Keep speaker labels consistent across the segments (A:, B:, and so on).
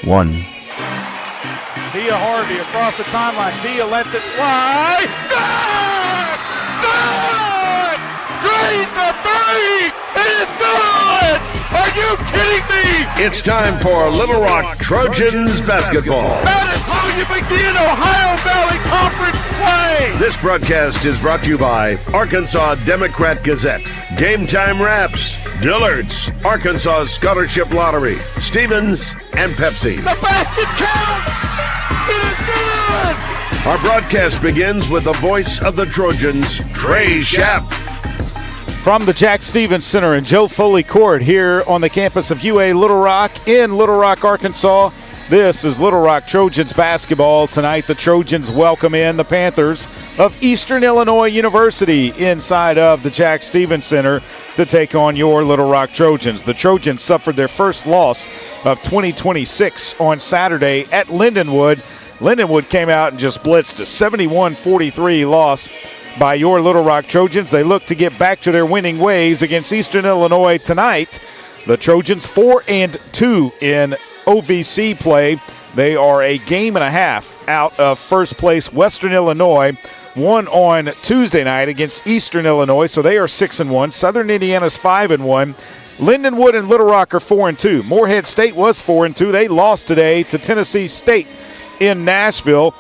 A: 1.
B: Tia Harvey across the timeline. Tia lets it fly. Good! Good! Drain the three! It is good! Are you kidding me?
C: It's time for Little Rock Trojans basketball.
B: That is how you begin Ohio Valley Conference play!
C: This broadcast is brought to you by Arkansas Democrat Gazette, Game Time Wraps, Dillard's, Arkansas Scholarship Lottery, Stevens, and Pepsi.
B: The basket counts! It is good!
C: Our broadcast begins with the voice of the Trojans, Trey Schapp.
D: From the Jack Stevens Center and Joe Foley Court here on the campus of UA Little Rock in Little Rock, Arkansas. This is Little Rock Trojans basketball. Tonight the Trojans welcome in the Panthers of Eastern Illinois University inside of the Jack Stevens Center to take on your Little Rock Trojans. The Trojans suffered their first loss of 2026 on Saturday at Lindenwood. Lindenwood came out and just blitzed a 71-43 loss by your Little Rock Trojans. They look to get back to their winning ways against Eastern Illinois tonight. The Trojans 4-2 in OVC play. They are a game and a half out of first place Western Illinois. Won on Tuesday night against Eastern Illinois, so they are 6-1. Southern Indiana's 5-1. Lindenwood and Little Rock are 4-2. Morehead State was 4-2. They lost today to Tennessee State in Nashville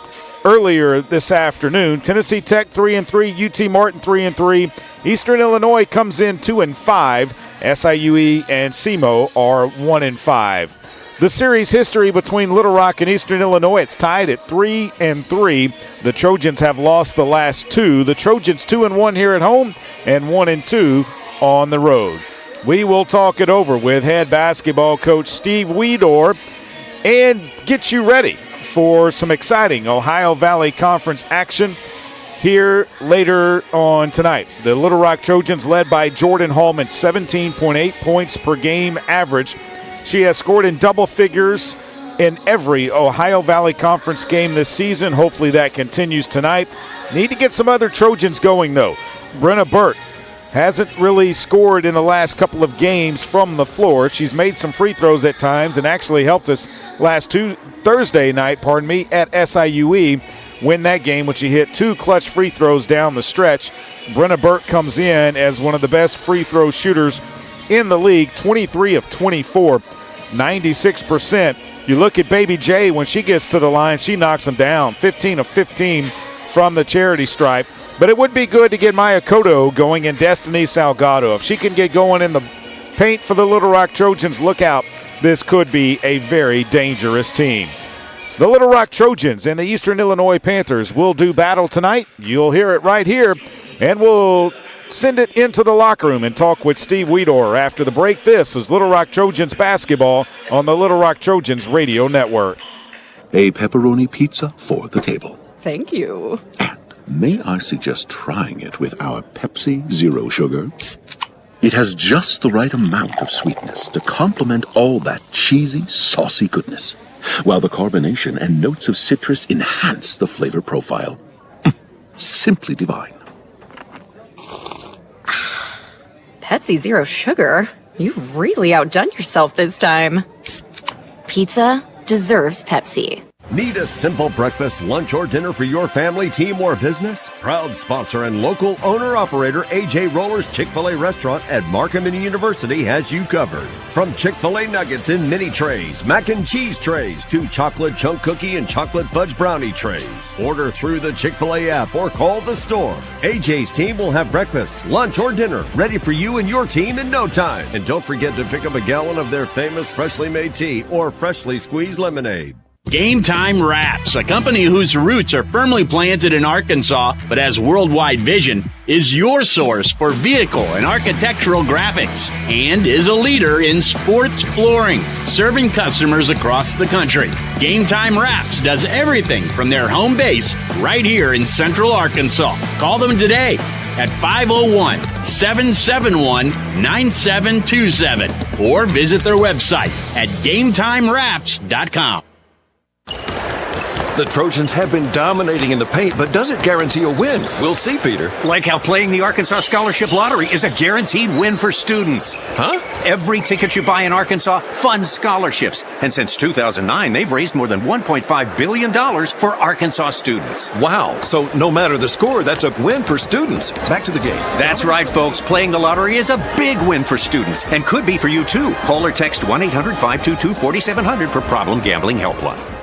D: earlier this afternoon. Tennessee Tech 3-3, UT Martin 3-3. Eastern Illinois comes in 2-5. SIUE and SEMO are 1-5. The series history between Little Rock and Eastern Illinois, it's tied at 3-3. The Trojans have lost the last two. The Trojans 2-1 here at home and 1-2 on the road. We will talk it over with head basketball coach Steve Weedor and get you ready for some exciting Ohio Valley Conference action here later on tonight. The Little Rock Trojans led by Jordan Hallman, 17.8 points per game average. She has scored in double figures in every Ohio Valley Conference game this season. Hopefully that continues tonight. Need to get some other Trojans going, though. Brenna Burt hasn't really scored in the last couple of games from the floor. She's made some free throws at times and actually helped us Thursday night at SIUE win that game when she hit two clutch free throws down the stretch. Brenna Burt comes in as one of the best free throw shooters in the league, 23 of 24, 96%. You look at Baby J, when she gets to the line, she knocks them down, 15 of 15 from the charity stripe. But it would be good to get Maya Cotto going and Destiny Salgado. If she can get going in the paint for the Little Rock Trojans, look out. This could be a very dangerous team. The Little Rock Trojans and the Eastern Illinois Panthers will do battle tonight. You'll hear it right here, and we'll send it into the locker room and talk with Steve Weedor after the break. This is Little Rock Trojans basketball on the Little Rock Trojans radio network.
E: A pepperoni pizza for the table.
F: Thank you.
E: And may I suggest trying it with our Pepsi Zero Sugar? It has just the right amount of sweetness to complement all that cheesy, saucy goodness, while the carbonation and notes of citrus enhance the flavor profile. Simply divine.
F: Pepsi Zero Sugar? You've really outdone yourself this time.
G: Pizza deserves Pepsi.
H: Need a simple breakfast, lunch, or dinner for your family, team, or business? Proud sponsor and local owner-operator AJ Roller's Chick-fil-A restaurant at Markham University has you covered. From Chick-fil-A nuggets in mini trays, mac and cheese trays, to chocolate chunk cookie and chocolate fudge brownie trays. Order through the Chick-fil-A app or call the store. AJ's team will have breakfast, lunch, or dinner ready for you and your team in no time. And don't forget to pick up a gallon of their famous freshly made tea or freshly squeezed lemonade.
I: Game Time Wraps, a company whose roots are firmly planted in Arkansas but has worldwide vision, is your source for vehicle and architectural graphics and is a leader in sports flooring, serving customers across the country. Game Time Wraps does everything from their home base right here in Central Arkansas. Call them today at 501-771-9727 or visit their website at GameTimeWraps.com.
A: The Trojans have been dominating in the paint, but does it guarantee a win? We'll see, Peter.
J: Like how playing the Arkansas Scholarship Lottery is a guaranteed win for students.
A: Huh?
J: Every ticket you buy in Arkansas funds scholarships. And since 2009, they've raised more than $1.5 billion for Arkansas students.
A: Wow. So no matter the score, that's a win for students. Back to the game.
J: That's right, folks. Playing the lottery is a big win for students and could be for you, too. Call or text 1-800-522-4700 for Problem Gambling Helpline.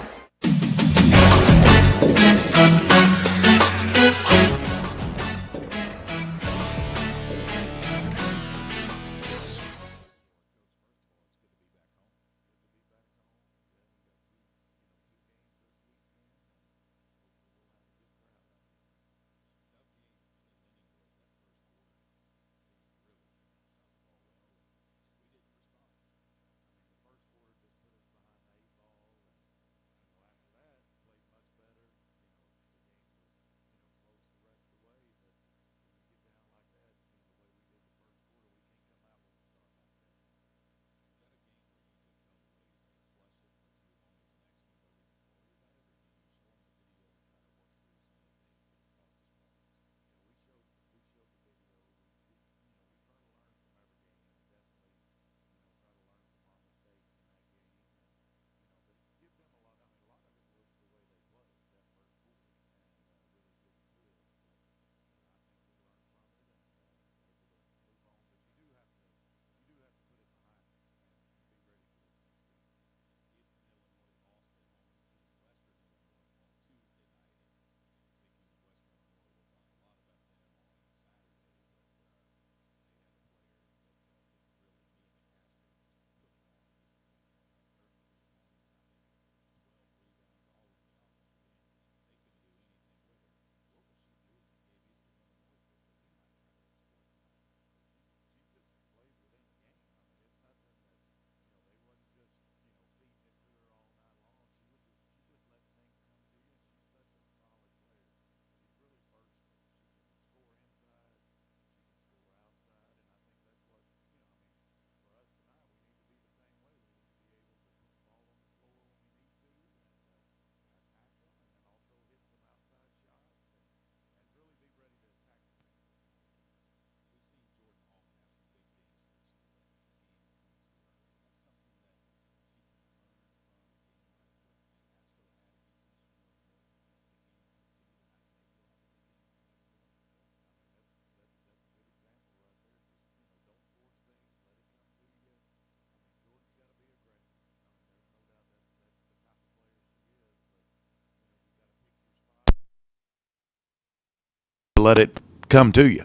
D: Let it come to you.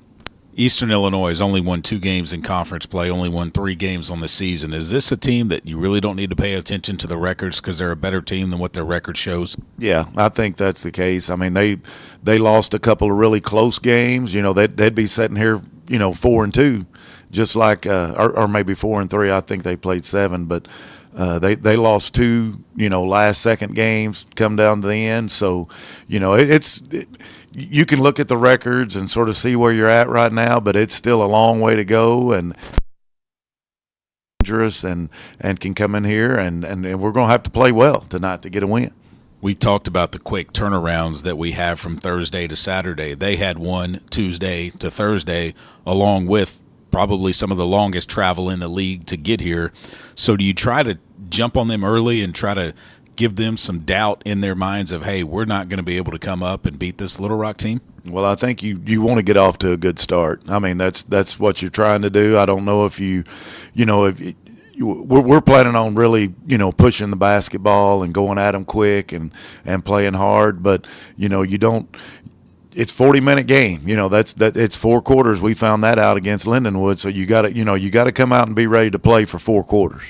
K: Eastern Illinois has only won 2 games in conference play, only won 3 games on the season. Is this a team that you really don't need to pay attention to the records because they're a better team than what their record shows?
D: Yeah, I think that's the case. I mean, they lost a couple of really close games. You know, they'd be sitting here, 4-2, just like or maybe 4-3. I think they played 7, but they lost 2, last second games come down to the end. So, you can look at the records and sort of see where you're at right now, but it's still a long way to go and dangerous and can come in here and we're going to have to play well tonight to get a win.
K: We talked about the quick turnarounds that we have from Thursday to Saturday. They had one Tuesday to Thursday, along with probably some of the longest travel in the league to get here. So do you try to jump on them early and try to give them some doubt in their minds of, hey, we're not going to be able to come up and beat this Little Rock team?
D: Well, I think you want to get off to a good start. I mean, that's what you're trying to do. I don't know if we're planning on really, pushing the basketball and going at them quick and playing hard, but you don't. It's 40-minute game. It's 4 quarters. We found that out against Lindenwood. So you got to come out and be ready to play for 4 quarters.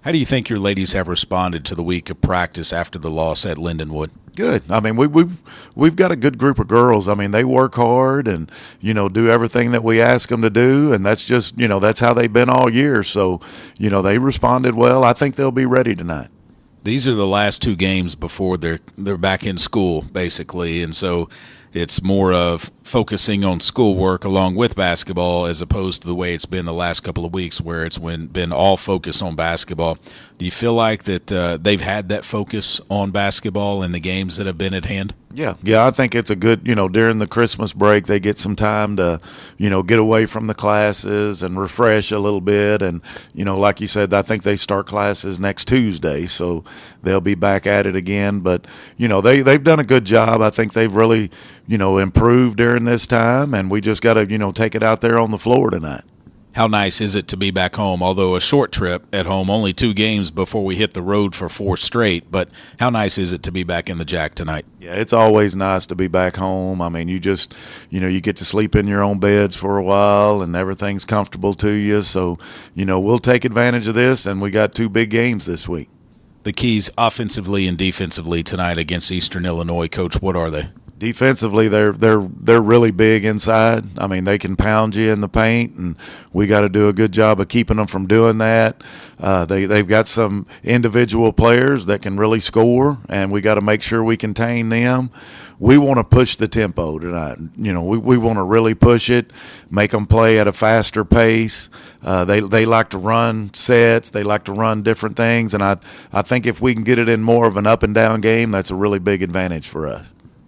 K: How do you think your ladies have responded to the week of practice after the loss at Lindenwood?
D: Good. I mean, we've got a good group of girls. I mean, they work hard and do everything that we ask them to do, and that's just that's how they've been all year. So they responded well. I think they'll be ready tonight.
K: These are the last 2 games before they're back in school, basically, and so it's more of focusing on schoolwork along with basketball as opposed to the way it's been the last couple of weeks where it's been all focus on basketball. Do you feel like that they've had that focus on basketball in the games that have been at hand?
D: Yeah, I think it's a good, during the Christmas break, they get some time to, get away from the classes and refresh a little bit. And, like you said, I think they start classes next Tuesday, so they'll be back at it again. But, they've done a good job. I think they've really, improved during this time, and we just got to, take it out there on the floor tonight.
K: How nice is it to be back home? Although a short trip at home, only 2 games before we hit the road for 4 straight. But how nice is it to be back in the Jack tonight?
D: Yeah, it's always nice to be back home. I mean, you just, you get to sleep in your own beds for a while and everything's comfortable to you. So, we'll take advantage of this, and we got 2 big games this week.
K: The keys offensively and defensively tonight against Eastern Illinois, Coach, what are they?
D: Defensively, they're really big inside. I mean, they can pound you in the paint, and we got to do a good job of keeping them from doing that. They've got some individual players that can really score, and we got to make sure we contain them. We want to push the tempo tonight. We want to really push it, make them play at a faster pace. They like to run sets. They like to run different things, and I think if we can get it in more of an up and down game, that's a really big advantage for us.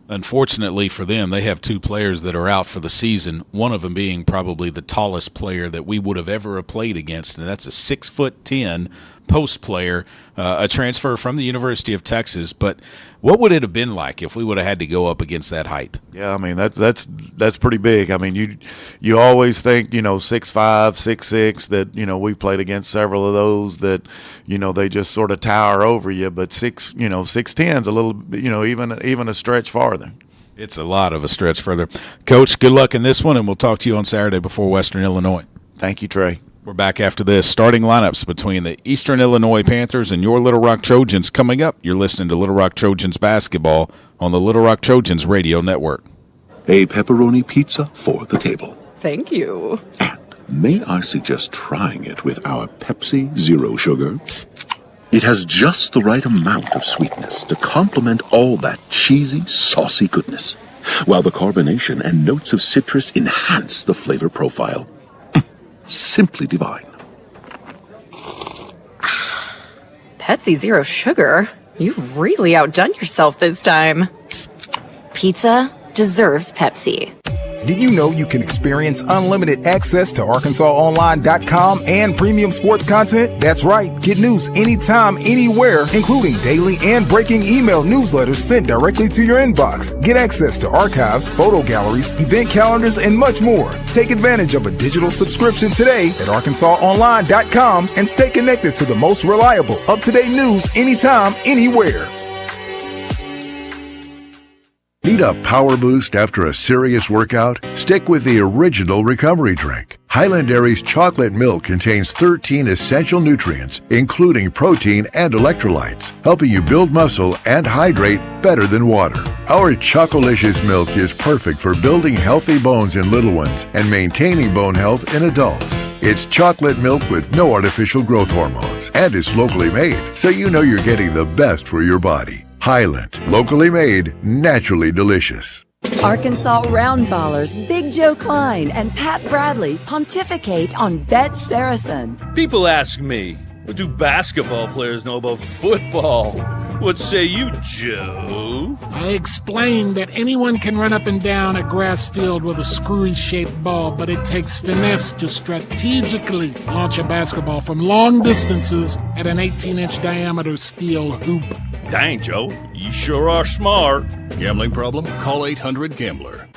K: Unfortunately for them, they have 2 players that are out for the season, one of them being probably the tallest player that we would have ever played against, and that's a 6'10" post player, a transfer from the University of Texas. But what would it have been like if we would have had to go up against that height?
D: Yeah, I mean, that's pretty big. I mean, you always think, 6'5", 6'6", that, we've played against several of those that, they just sort of tower over you. But 6'10's a little, even a stretch farther.
K: It's a lot of a stretch further. Coach, good luck in this one, and we'll talk to you on Saturday before Western Illinois.
D: Thank you, Trey.
K: We're back after this. Starting lineups between the Eastern Illinois Panthers and your Little Rock Trojans coming up. You're listening to Little Rock Trojans basketball on the Little Rock Trojans radio network.
E: A pepperoni pizza for the table.
F: Thank you.
E: And may I suggest trying it with our Pepsi Zero Sugar? It has just the right amount of sweetness to complement all that cheesy, saucy goodness, while the carbonation and notes of citrus enhance the flavor profile. Simply divine.
F: Pepsi Zero Sugar? You've really outdone yourself this time.
G: Pizza deserves Pepsi.
L: Did you know you can experience unlimited access to ArkansasOnline.com and premium sports content? That's right. Get news anytime, anywhere, including daily and breaking email newsletters sent directly to your inbox. Get access to archives, photo galleries, event calendars, and much more. Take advantage of a digital subscription today at ArkansasOnline.com and stay connected to the most reliable, up-to-date news anytime, anywhere.
M: Need a power boost after a serious workout? Stick with the original recovery drink. Highland Dairy's chocolate milk contains 13 essential nutrients, including protein and electrolytes, helping you build muscle and hydrate better than water. Our Chocolicious milk is perfect for building healthy bones in little ones and maintaining bone health in adults. It's chocolate milk with no artificial growth hormones, and it's locally made, so you know you're getting the best for your body. Highland, locally made, naturally delicious.
N: Arkansas Roundballers Big Joe Klein and Pat Bradley pontificate on Bet Saracen.
O: People ask me, what do basketball players know about football? What say you, Joe?
P: I explained that anyone can run up and down a grass field with a screwy-shaped ball, but it takes finesse to strategically launch a basketball from long distances at an 18-inch diameter steel hoop.
O: Dang, Joe, you sure are smart.
Q: Gambling problem? Call 800-GAMBLER.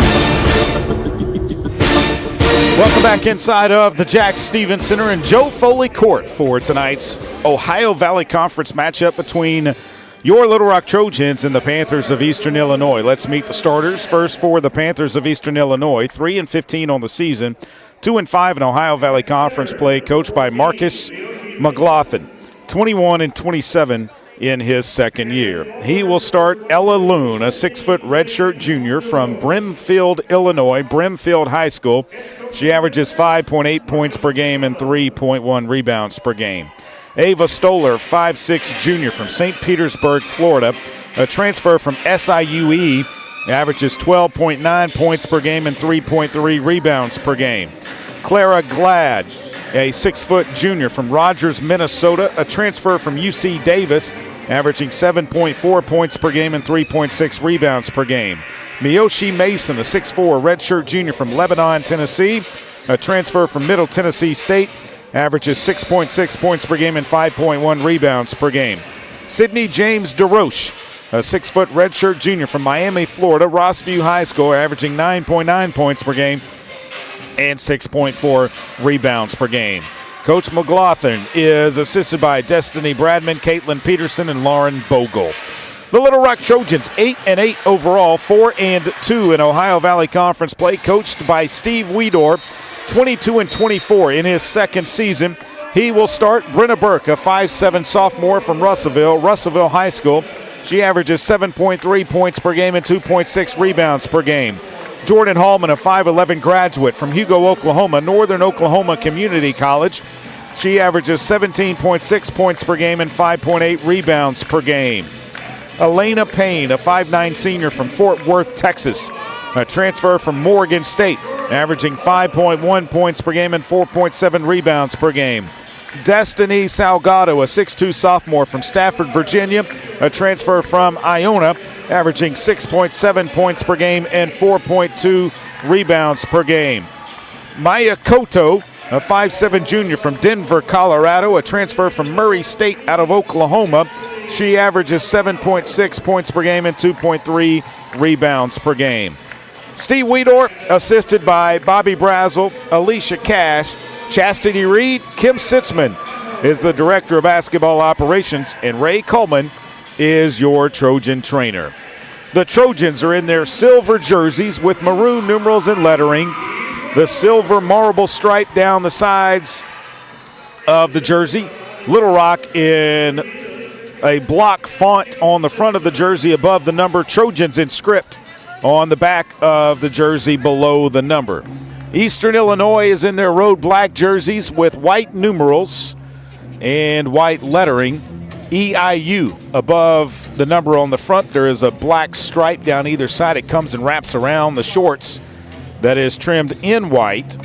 D: Welcome back inside of the Jack Stevens Center and Joe Foley Court for tonight's Ohio Valley Conference matchup between your Little Rock Trojans and the Panthers of Eastern Illinois. Let's meet the starters. First for the Panthers of Eastern Illinois, 3-15 on the season, 2-5 in Ohio Valley Conference play, coached by Marcus McLaughlin, 21-27 in his second year. He will start Ella Loon, a 6-foot redshirt junior from Brimfield, Illinois, Brimfield High School. She averages 5.8 points per game and 3.1 rebounds per game. Ava Stoller, 5'6" junior from St. Petersburg, Florida, a transfer from SIUE averages 12.9 points per game and 3.3 rebounds per game. Clara Glad, a 6-foot junior from Rogers, Minnesota, a transfer from UC Davis, averaging 7.4 points per game and 3.6 rebounds per game. Miyoshi Mason, a 6'4", redshirt junior from Lebanon, Tennessee, a transfer from Middle Tennessee State, averages 6.6 points per game and 5.1 rebounds per game. Sidney James DeRoche, a 6-foot redshirt junior from Miami, Florida, Rossview High School, averaging 9.9 points per game and 6.4 rebounds per game. Coach McLaughlin is assisted by Destiny Bradman, Caitlin Peterson, and Lauren Bogle. The Little Rock Trojans 8-8 overall, 4-2 in Ohio Valley Conference play, coached by Steve Weedor, 22-24 in his second season. He will start Brenna Burke, a 5'7" sophomore from Russellville High School. She averages 7.3 points per game and 2.6 rebounds per game. Jordan Hallman, a 5'11" graduate from Hugo, Oklahoma, Northern Oklahoma Community College. She averages 17.6 points per game and 5.8 rebounds per game. Elena Payne, a 5'9" senior from Fort Worth, Texas, a transfer from Morgan State, averaging 5.1 points per game and 4.7 rebounds per game. Destiny Salgado, a 6'2" sophomore from Stafford, Virginia, a transfer from Iona, averaging 6.7 points per game and 4.2 rebounds per game. Maya Koto, a 5'7" junior from Denver, Colorado, a transfer from Murray State out of Oklahoma. She averages 7.6 points per game and 2.3 rebounds per game. Steve Weedor, assisted by Bobby Brazel, Alicia Cash, Chastity Reed, Kim Sitzman is the Director of Basketball Operations, and Ray Coleman is your Trojan trainer. The Trojans are in their silver jerseys with maroon numerals and lettering. The silver marble stripe down the sides of the jersey. Little Rock in a block font on the front of the jersey above the number. Trojans in script on the back of the jersey below the number. Eastern Illinois is in their road black jerseys with white numerals and white lettering. EIU above the number on the front. There is a black stripe down either side. It comes and wraps around the shorts that is trimmed in white.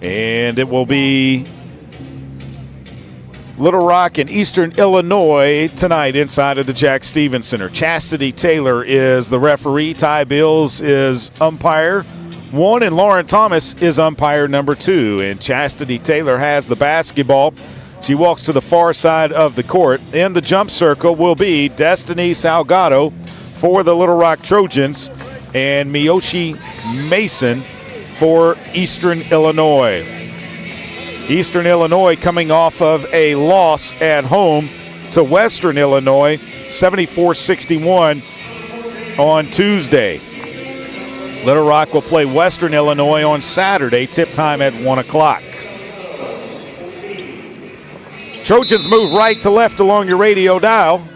D: And it will be Little Rock and Eastern Illinois tonight inside of the Jack Stevens Center. Chastity Taylor is the referee. Ty Bills is umpire 1, and Lauren Thomas is umpire number 2. And Chastity Taylor has the basketball. She walks to the far side of the court. In the jump circle will be Destiny Salgado for the Little Rock Trojans and Miyoshi Mason for Eastern Illinois. Eastern Illinois coming off of a loss at home to Western Illinois, 74-61 on Tuesday. Little Rock will play Western Illinois on Saturday, tip time at 1 o'clock. Trojans move right to left along your radio dial.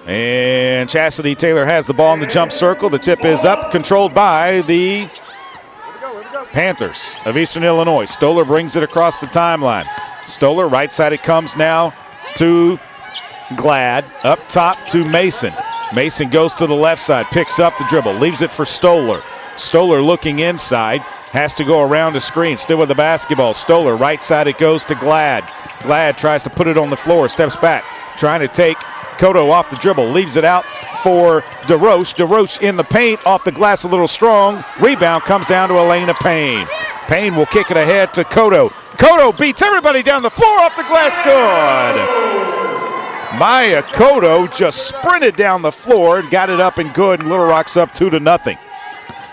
D: And Chastity Taylor has the ball in the jump circle. The tip is up, controlled by the Panthers of Eastern Illinois. Stoller brings it across the timeline. Stoller, right side it comes now to Glad. Up top to Mason. Mason goes to the left side, picks up the dribble, leaves it for Stoller. Stoller looking inside, has to go around the screen, still with the basketball. Stoller, right side it goes to Glad. Glad tries to put it on the floor, steps back, trying to take Koto off the dribble, leaves it out for DeRoche. DeRoche in the paint, off the glass a little strong. Rebound comes down to Elena Payne. Payne will kick it ahead to Koto. Koto beats everybody down the floor, off the glass, good. Maya Koto just sprinted down the floor and got it up and good, and Little Rock's up 2-0.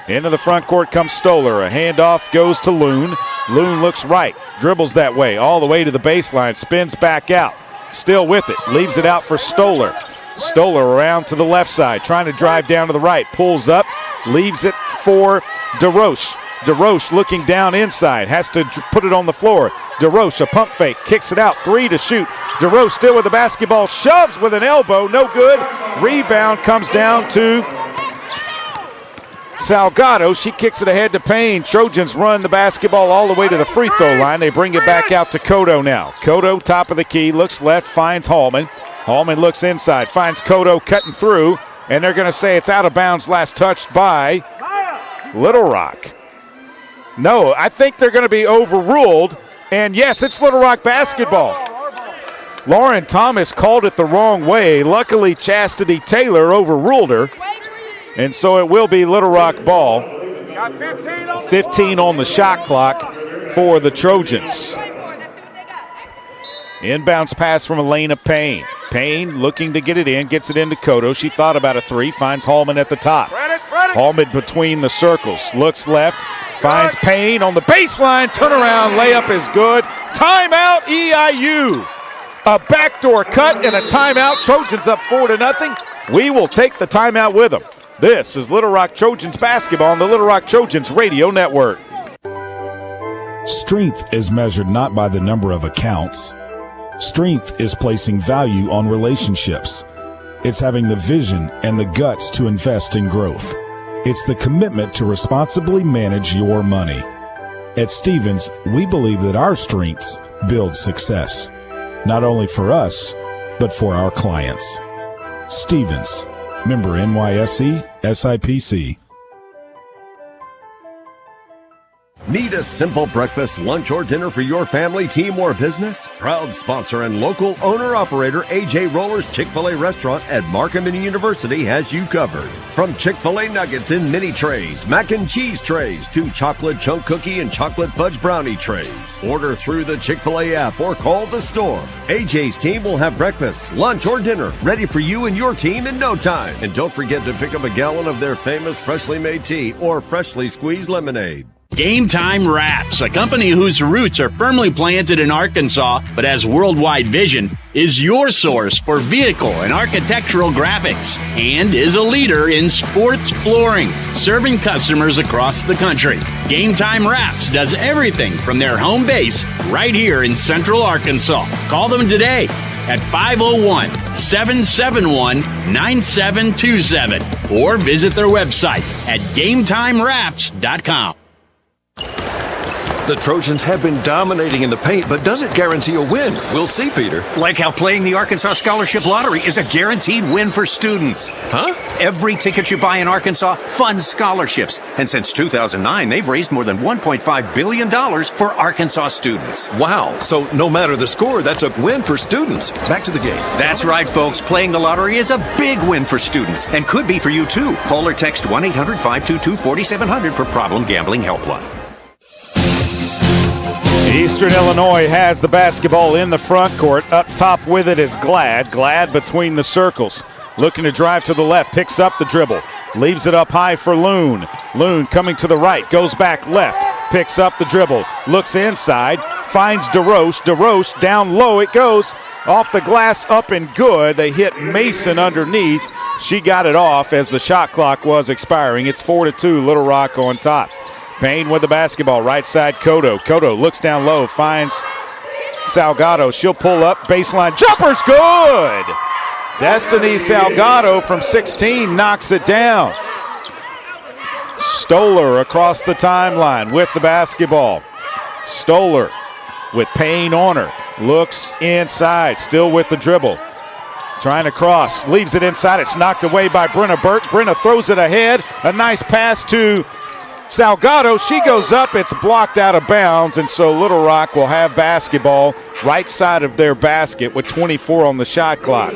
D: Into the front court comes Stoller. A handoff goes to Loon. Loon looks right, dribbles that way, all the way to the baseline, spins back out. Still with it, leaves it out for Stoller. Stoller around to the left side, trying to drive down to the right, pulls up, leaves it for DeRoche. DeRoche looking down inside, has to put it on the floor. DeRoche, a pump fake, kicks it out, 3 to shoot. DeRoche still with the basketball, shoves with an elbow, no good. Rebound comes down to Salgado. She kicks it ahead to Payne. Trojans run the basketball all the way to the free throw line. They bring it back out to Koto now. Koto, top of the key, looks left, finds Hallman. Hallman looks inside, finds Koto cutting through. and they're going to say it's out of bounds, last touched by Little Rock. No, I think they're going to be overruled, and yes, it's Little Rock basketball. Lauren Thomas called it the wrong way. Luckily, Chastity Taylor overruled her, and so it will be Little Rock ball. 15 on the shot clock for the Trojans. Inbounds pass from Elena Payne. Payne looking to get it in, gets it into Cotto. She thought about a three, finds Hallman at the top. Hallman between the circles, looks left, finds Payne on the baseline, turnaround, layup is good. Timeout EIU. A backdoor cut and a timeout. Trojans up 4-0. We will take the timeout with them. This is Little Rock Trojans basketball on the Little Rock Trojans Radio Network.
R: Strength is measured not by the number of accounts. Strength is placing value on relationships. It's having the vision and the guts to invest in growth. It's the commitment to responsibly manage your money. At Stevens, we believe that our strengths build success, not only for us, but for our clients. Stevens, member NYSE, SIPC.
H: Need a simple breakfast, lunch, or dinner for your family, team, or business? Proud sponsor and local owner-operator AJ Roller's Chick-fil-A restaurant at Markham University has you covered. From Chick-fil-A nuggets in mini trays, mac and cheese trays, to chocolate chunk cookie and chocolate fudge brownie trays. Order through the Chick-fil-A app or call the store. AJ's team will have breakfast, lunch, or dinner ready for you and your team in no time. And don't forget to pick up a gallon of their famous freshly made tea or freshly squeezed lemonade.
I: Game Time Wraps, a company whose roots are firmly planted in Arkansas but has worldwide vision, is your source for vehicle and architectural graphics and is a leader in sports flooring, serving customers across the country. Game Time Wraps does everything from their home base right here in Central Arkansas. Call them today at 501-771-9727 or visit their website at GameTimeWraps.com.
A: The Trojans have been dominating in the paint, but does it guarantee a win? We'll see, Peter.
J: Like how playing the Arkansas Scholarship Lottery is a guaranteed win for students.
A: Huh?
J: Every ticket you buy in Arkansas funds scholarships. And since 2009, they've raised more than $1.5 billion for Arkansas students.
A: Wow. So no matter the score, that's a win for students. Back to the game.
J: That's right, folks. Playing the lottery is a big win for students and could be for you, too. Call or text 1-800-522-4700 for Problem Gambling Helpline.
D: Eastern Illinois has the basketball in the front court. Up top with it is Glad. Glad between the circles. Looking to drive to the left, picks up the dribble. Leaves it up high for Loon. Loon coming to the right, goes back left. Picks up the dribble, looks inside, finds DeRoche. DeRoche down low, it goes off the glass, up and good. They hit Mason underneath. She got it off as the shot clock was expiring. It's 4-2, Little Rock on top. Payne with the basketball, right side Cotto. Cotto looks down low, finds Salgado. She'll pull up, baseline jumper's good. Destiny Salgado from 16 knocks it down. Stoller across the timeline with the basketball. Stoller with Payne on her. Looks inside, still with the dribble. Trying to cross, leaves it inside. It's knocked away by Brenna Burke. Brenna throws it ahead. A nice pass to Salgado. She goes up. It's blocked out of bounds, and so Little Rock will have basketball right side of their basket with 24 on the shot clock.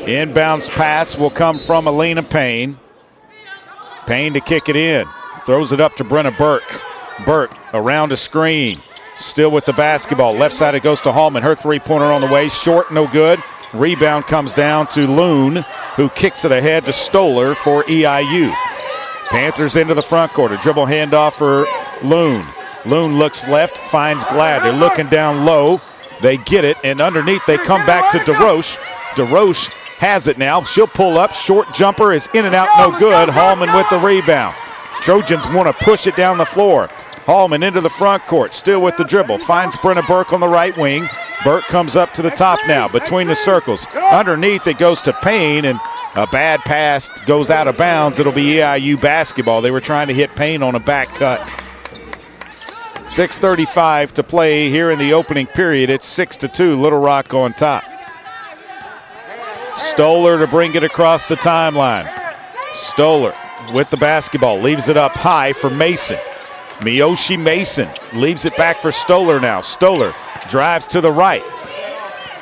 D: Inbounds pass will come from Elena Payne. Payne to kick it in. Throws it up to Brenna Burke. Burke around a screen. Still with the basketball. Left side it goes to Hallman. Her three-pointer on the way. Short, no good. Rebound comes down to Loon, who kicks it ahead to Stoller for EIU. Panthers into the front court. A dribble handoff for Loon. Loon looks left, finds Glad. They're looking down low. They get it, and underneath they come back to DeRoche. DeRoche has it now. She'll pull up. Short jumper is in and out, no good. Hallman with the rebound. Trojans want to push it down the floor. Hallman into the front court, still with the dribble. Finds Brenna Burke on the right wing. Burke comes up to the top now, between the circles. Underneath it goes to Payne, and a bad pass goes out of bounds. It'll be EIU basketball. They were trying to hit Payne on a back cut. 6:35 to play here in the opening period. It's 6-2, Little Rock on top. Stoller to bring it across the timeline. Stoller with the basketball, leaves it up high for Mason. Miyoshi Mason leaves it back for Stoller now. Stoller drives to the right.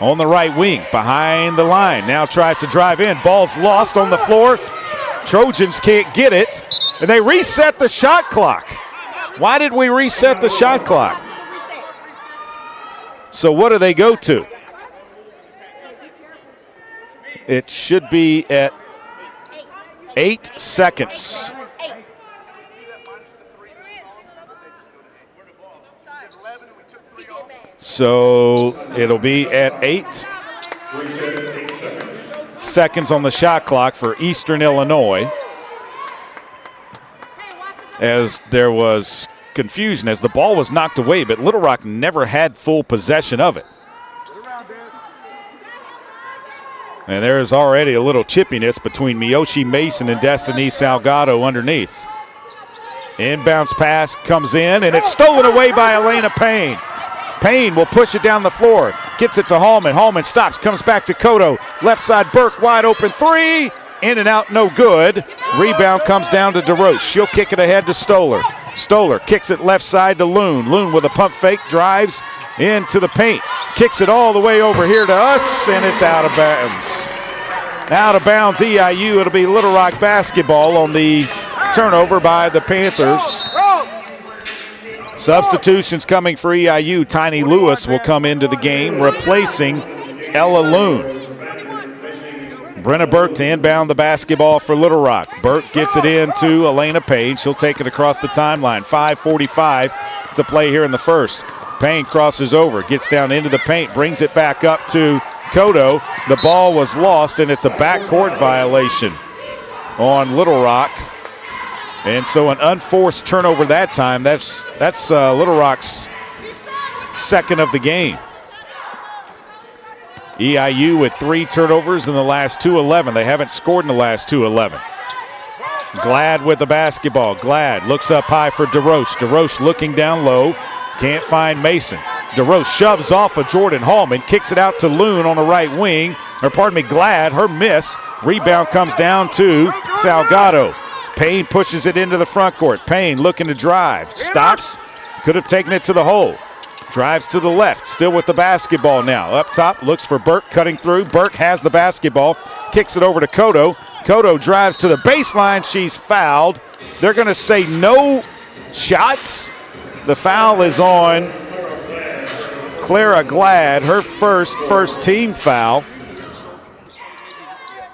D: On the right wing, behind the line. Now tries to drive in. Ball's lost on the floor. Trojans can't get it. And they reset the shot clock. Why did we reset the shot clock? So what do they go to? It should be at 8 seconds. So it'll be at 8 seconds on the shot clock for Eastern Illinois, as there was confusion as the ball was knocked away, but Little Rock never had full possession of it. And there's already a little chippiness between Miyoshi Mason and Destiny Salgado underneath. Inbounds pass comes in, and it's stolen away by Elena Payne. Payne will push it down the floor, gets it to Hallman. Hallman stops, comes back to Cotto. Left side, Burke, wide open three. In and out, no good. Rebound comes down to DeRoche. She'll kick it ahead to Stoller. Stoller kicks it left side to Loon. Loon with a pump fake, drives into the paint. Kicks it all the way over here to us, and it's out of bounds. Out of bounds, EIU. It'll be Little Rock basketball on the turnover by the Panthers. Substitutions coming for EIU. Tiny Lewis will come into the game, replacing Ella Loon. Brenna Burke to inbound the basketball for Little Rock. Burke gets it into Elena Payne. She'll take it across the timeline. 5:45 to play here in the first. Payne crosses over, gets down into the paint, brings it back up to Cotto. The ball was lost, and it's a backcourt violation on Little Rock. And so an unforced turnover that time. That's Little Rock's second of the game. EIU with 3 turnovers in the last 2-11. They haven't scored in the last 2-11. Glad with the basketball. Glad looks up high for DeRoche. DeRoche looking down low. Can't find Mason. DeRoche shoves off of Jordan Hallman. Kicks it out to Loon on the right wing. Glad, her miss. Rebound comes down to Salgado. Payne pushes it into the front court. Payne looking to drive. Stops. Could have taken it to the hole. Drives to the left. Still with the basketball now. Up top. Looks for Burke cutting through. Burke has the basketball. Kicks it over to Cotto. Cotto drives to the baseline. She's fouled. They're going to say no shots. The foul is on Clara Glad. Her first team foul.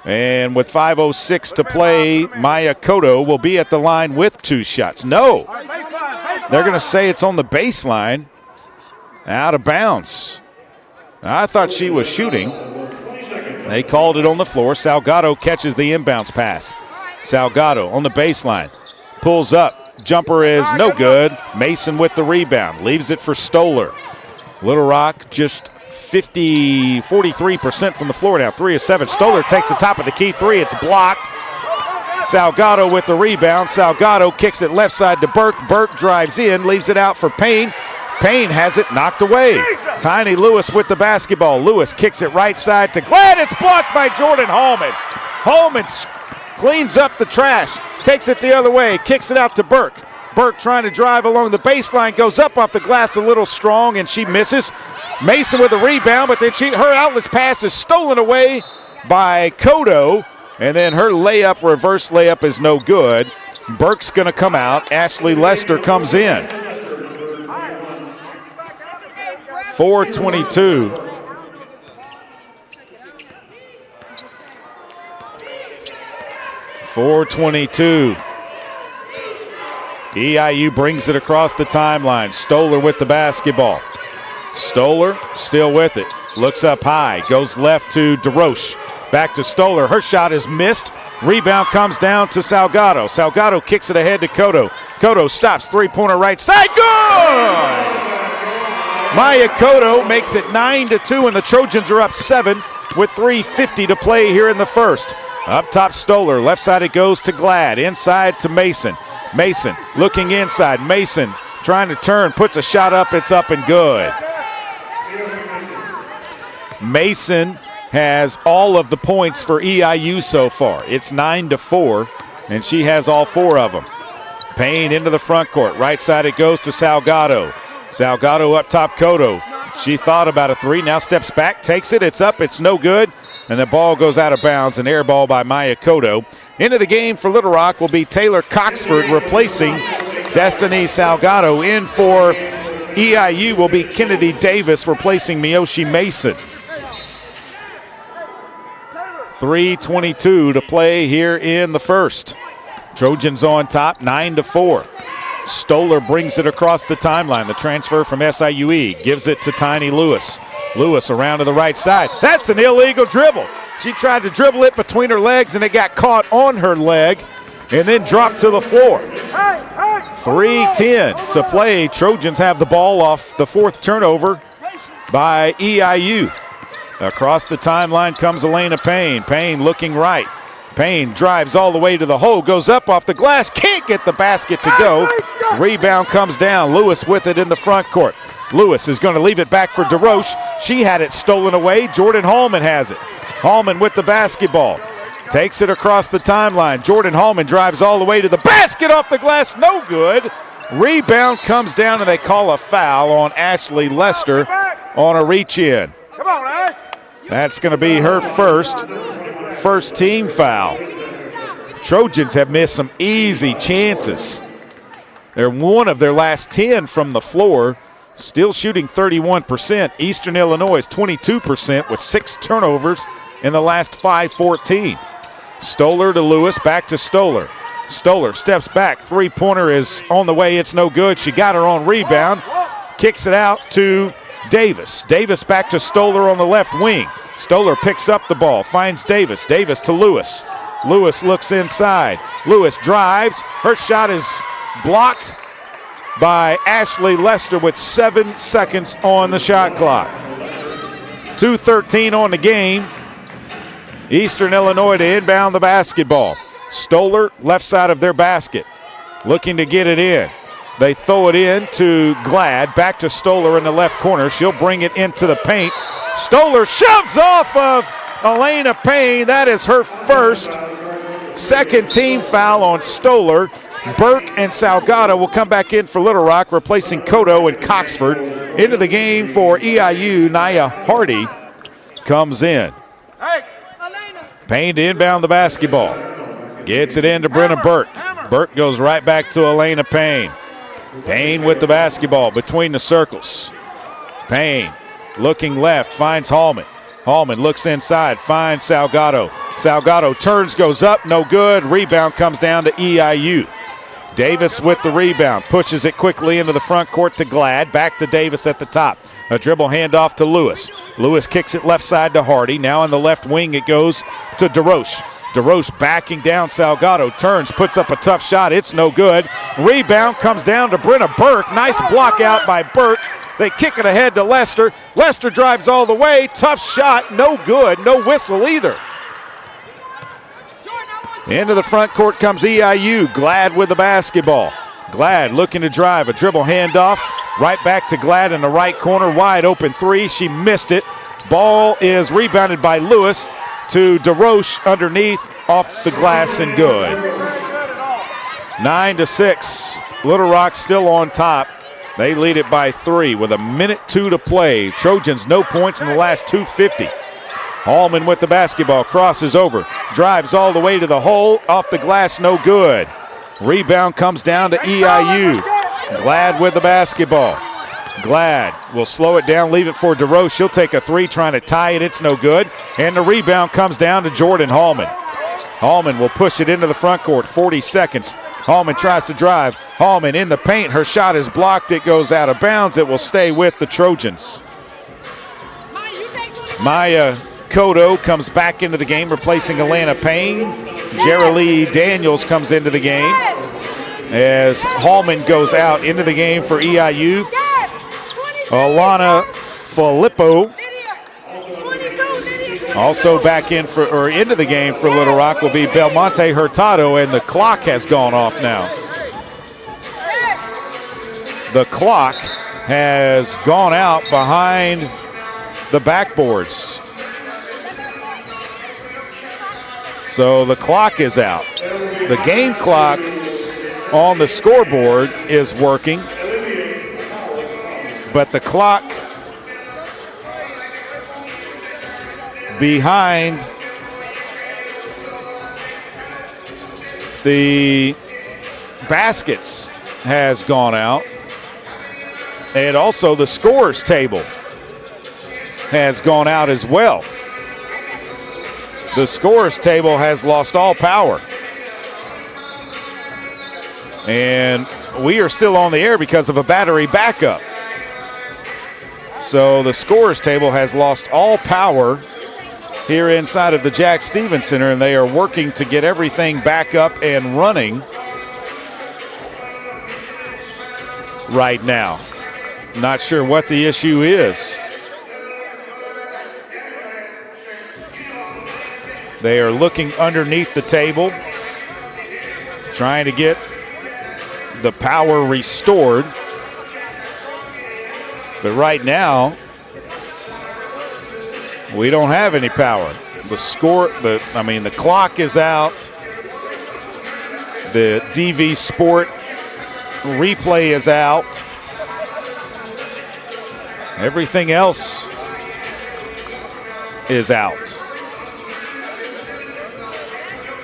D: And with 5:06 to play, Maya Cotto will be at the line with 2 shots. No. They're going to say it's on the baseline. Out of bounds. I thought she was shooting. They called it on the floor. Salgado catches the inbounds pass. Salgado on the baseline. Pulls up. Jumper is no good. Mason with the rebound. Leaves it for Stoller. Little Rock just 43% from the floor now. 3 of 7. Stoller takes the top of the key 3. It's blocked. Salgado with the rebound. Salgado kicks it left side to Burke. Burke drives in, leaves it out for Payne. Payne has it knocked away. Tiny Lewis with the basketball. Lewis kicks it right side to Glad. It's blocked by Jordan Hallman. Hallman cleans up the trash. Takes it the other way. Kicks it out to Burke. Burke trying to drive along the baseline. Goes up off the glass a little strong, and she misses. Mason with a rebound, but then her outlet pass is stolen away by Cotto. And then her reverse layup is no good. Burke's going to come out. Ashley Lester comes in. 4:22. EIU brings it across the timeline. Stoller with the basketball. Stoller still with it. Looks up high. Goes left to DeRoche. Back to Stoller. Her shot is missed. Rebound comes down to Salgado. Salgado kicks it ahead to Cotto. Cotto stops. 3-pointer right side. Good! Maya Cotto makes it 9-2, and the Trojans are up 7 with 3:50 to play here in the first. Up top, Stoller. Left side it goes to Glad. Inside to Mason. Mason looking inside. Mason trying to turn, puts a shot up, it's up and good. Mason has all of the points for EIU so far. It's 9-4, and she has all 4 of them. Payne into the front court. Right side it goes to Salgado. Salgado up top, Cotto. She thought about a 3, now steps back, takes it, it's up, it's no good, and the ball goes out of bounds, an air ball by Maya Cotto. Into the game for Little Rock will be Taylor Coxford replacing Destiny Salgado. In for EIU will be Kennedy Davis replacing Miyoshi Mason. 3:22 to play here in the first. Trojans on top, 9-4. Stoller brings it across the timeline. The transfer from SIUE gives it to Tiny Lewis. Lewis around to the right side. That's an illegal dribble. She tried to dribble it between her legs, and it got caught on her leg and then dropped to the floor. 3:10 to play. Trojans have the ball off the 4th turnover by EIU. Across the timeline comes Elena Payne. Payne looking right. Payne drives all the way to the hole, goes up off the glass, can't get the basket to go. Rebound comes down. Lewis with it in the front court. Lewis is going to leave it back for DeRoche. She had it stolen away. Jordan Hallman has it. Hallman with the basketball. Takes it across the timeline. Jordan Hallman drives all the way to the basket, off the glass, no good. Rebound comes down, and they call a foul on Ashley Lester on a reach-in.
B: Come on, Ash.
D: That's going to be her first team foul. Trojans have missed some easy chances. They're 1 of their last 10 from the floor, still shooting 31%. Eastern Illinois is 22% with 6 turnovers in the last 5-14. Stoller to Lewis, back to Stoller. Stoller steps back, 3-pointer is on the way, it's no good. She got her own rebound, kicks it out to Davis. Davis back to Stoller on the left wing. Stoller picks up the ball, finds Davis. Davis to Lewis. Lewis looks inside. Lewis drives. Her shot is blocked by Ashley Lester with 7 seconds on the shot clock. 2:13 on the game. Eastern Illinois to inbound the basketball. Stoller, left side of their basket, looking to get it in. They throw it in to Glad, back to Stoller in the left corner. She'll bring it into the paint. Stoller shoves off of Elena Payne. That is her second team foul on Stoller. Burke and Salgado will come back in for Little Rock, replacing Cotto and Coxford. Into the game for EIU, Nia Hardy comes in. Payne to inbound the basketball. Gets it into Brenna Burke. Burke goes right back to Elena Payne. Payne with the basketball between the circles. Payne looking left, finds Hallman. Hallman looks inside, finds Salgado. Salgado turns, goes up, no good. Rebound comes down to EIU. Davis with the rebound, pushes it quickly into the front court to Glad. Back to Davis at the top. A dribble handoff to Lewis. Lewis kicks it left side to Hardy. Now on the left wing it goes to DeRoche. DeRoche backing down Salgado, turns, puts up a tough shot. It's no good. Rebound comes down to Brenna Burke. Nice block out by Burke. They kick it ahead to Lester. Lester drives all the way. Tough shot, no good. No whistle either. Into the front court comes EIU. Glad with the basketball. Glad looking to drive. A dribble handoff. Right back to Glad in the right corner. Wide open 3. She missed it. Ball is rebounded by Lewis to DeRoche underneath, off the glass and good. 9-6. Little Rock still on top. They lead it by 3 with 1:02 to play. Trojans no points in the last 2:50. Hallman with the basketball, crosses over, drives all the way to the hole, off the glass, no good. Rebound comes down to EIU. Glad with the basketball. Glad will slow it down, leave it for DeRoche. She'll take a 3, trying to tie it. It's no good. And the rebound comes down to Jordan Hallman. Hallman will push it into the front court, 40 seconds. Hallman tries to drive. Hallman in the paint. Her shot is blocked. It goes out of bounds. It will stay with the Trojans. Maya Cotto comes back into the game, replacing Alana Payne. Jerilee Daniels comes into the game as Hallman goes out into the game for EIU. Alana Filippo also back in for, or into the game for Little Rock, will be Belmonte Hurtado, and the clock has gone off now. the clock has gone out behind the backboards. So the clock is out. The game clock on the scoreboard is working, but the clock behind the baskets has gone out. And also the scores table has gone out as well. The scores table has lost all power. And we are still on the air because of a battery backup. So the scores table has lost all power here inside of the Jack Stevens Center, and they are working to get everything back up and running right now. Not sure what the issue is. They are looking underneath the table, trying to get the power restored. But right now, we don't have any power. The clock is out. The DV Sport replay is out. Everything else is out.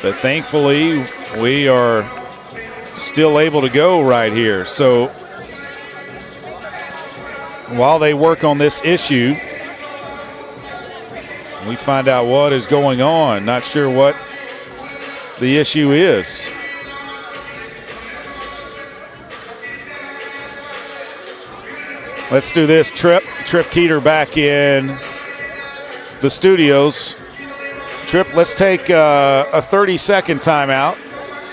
D: But thankfully, we are still able to go right here. So while they work on this issue, we find out what is going on. Not sure what the issue is. Let's do this. Trip Keeter back in the studios. Trip, let's take a 30-second timeout,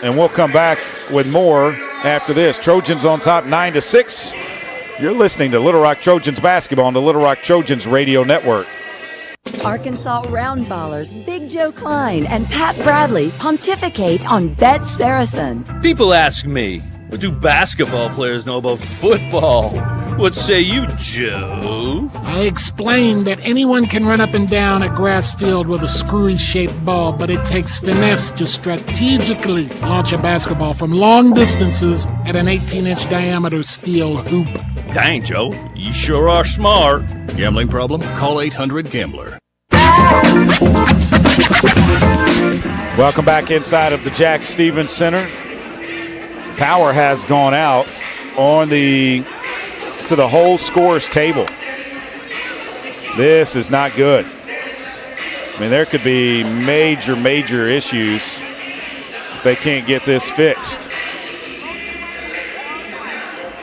D: and we'll come back with more after this. Trojans on top 9-6. You're listening to Little Rock Trojans basketball on the Little Rock Trojans radio network.
N: Arkansas Roundballers Big Joe Klein and Pat Bradley pontificate on Bet Saracen.
O: People ask me, what do basketball players know about football? What say you, Joe?
P: I explained that anyone can run up and down a grass field with a screwy-shaped ball, but it takes finesse to strategically launch a basketball from long distances at an 18-inch diameter steel hoop.
O: Dang, Joe, you sure are smart.
Q: Gambling problem? Call 800-GAMBLER.
D: Welcome back inside of the Jack Stevens Center. Power has gone out to the whole scores table. This is not good. I mean, there could be major issues if they can't get this fixed.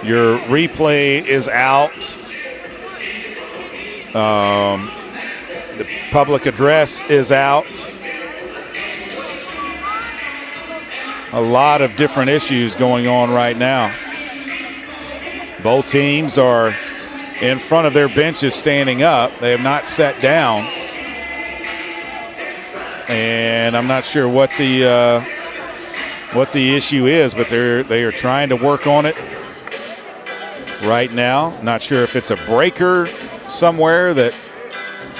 D: Your replay is out. The public address is out. A lot of different issues going on right now. Both teams are in front of their benches standing up. They have not sat down. And I'm not sure what the issue is, but they are trying to work on it right now. Not sure if it's a breaker somewhere that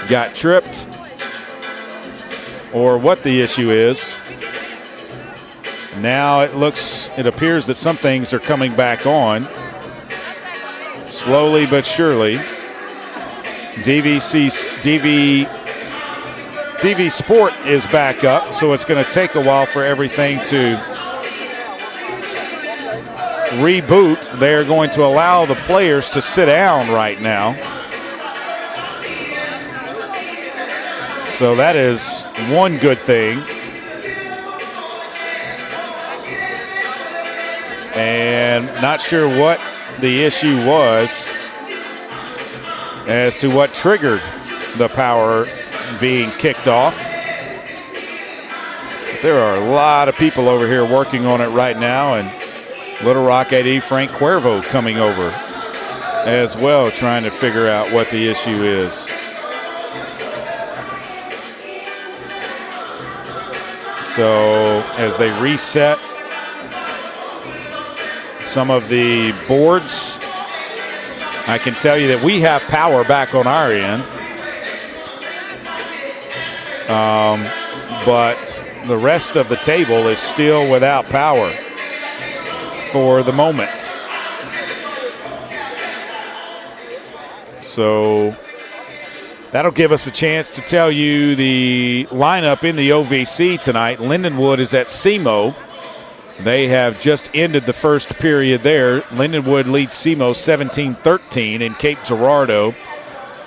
D: got tripped or what the issue is. Now it appears that some things are coming back on. Slowly but surely. DV Sport is back up, so it's going to take a while for everything to reboot. They're going to allow the players to sit down right now. So that is one good thing. And not sure what the issue was as to what triggered the power being kicked off. But there are a lot of people over here working on it right now, and Little Rock AD Frank Cuervo coming over as well, trying to figure out what the issue is. So as they reset some of the boards I can tell you that we have power back on our end. But the rest of the table is still without power for the moment. So that'll give us a chance to tell you the lineup in the OVC tonight. Lindenwood is at SEMO. They have just ended the first period there. Lindenwood leads SEMO 17-13 in Cape Girardeau.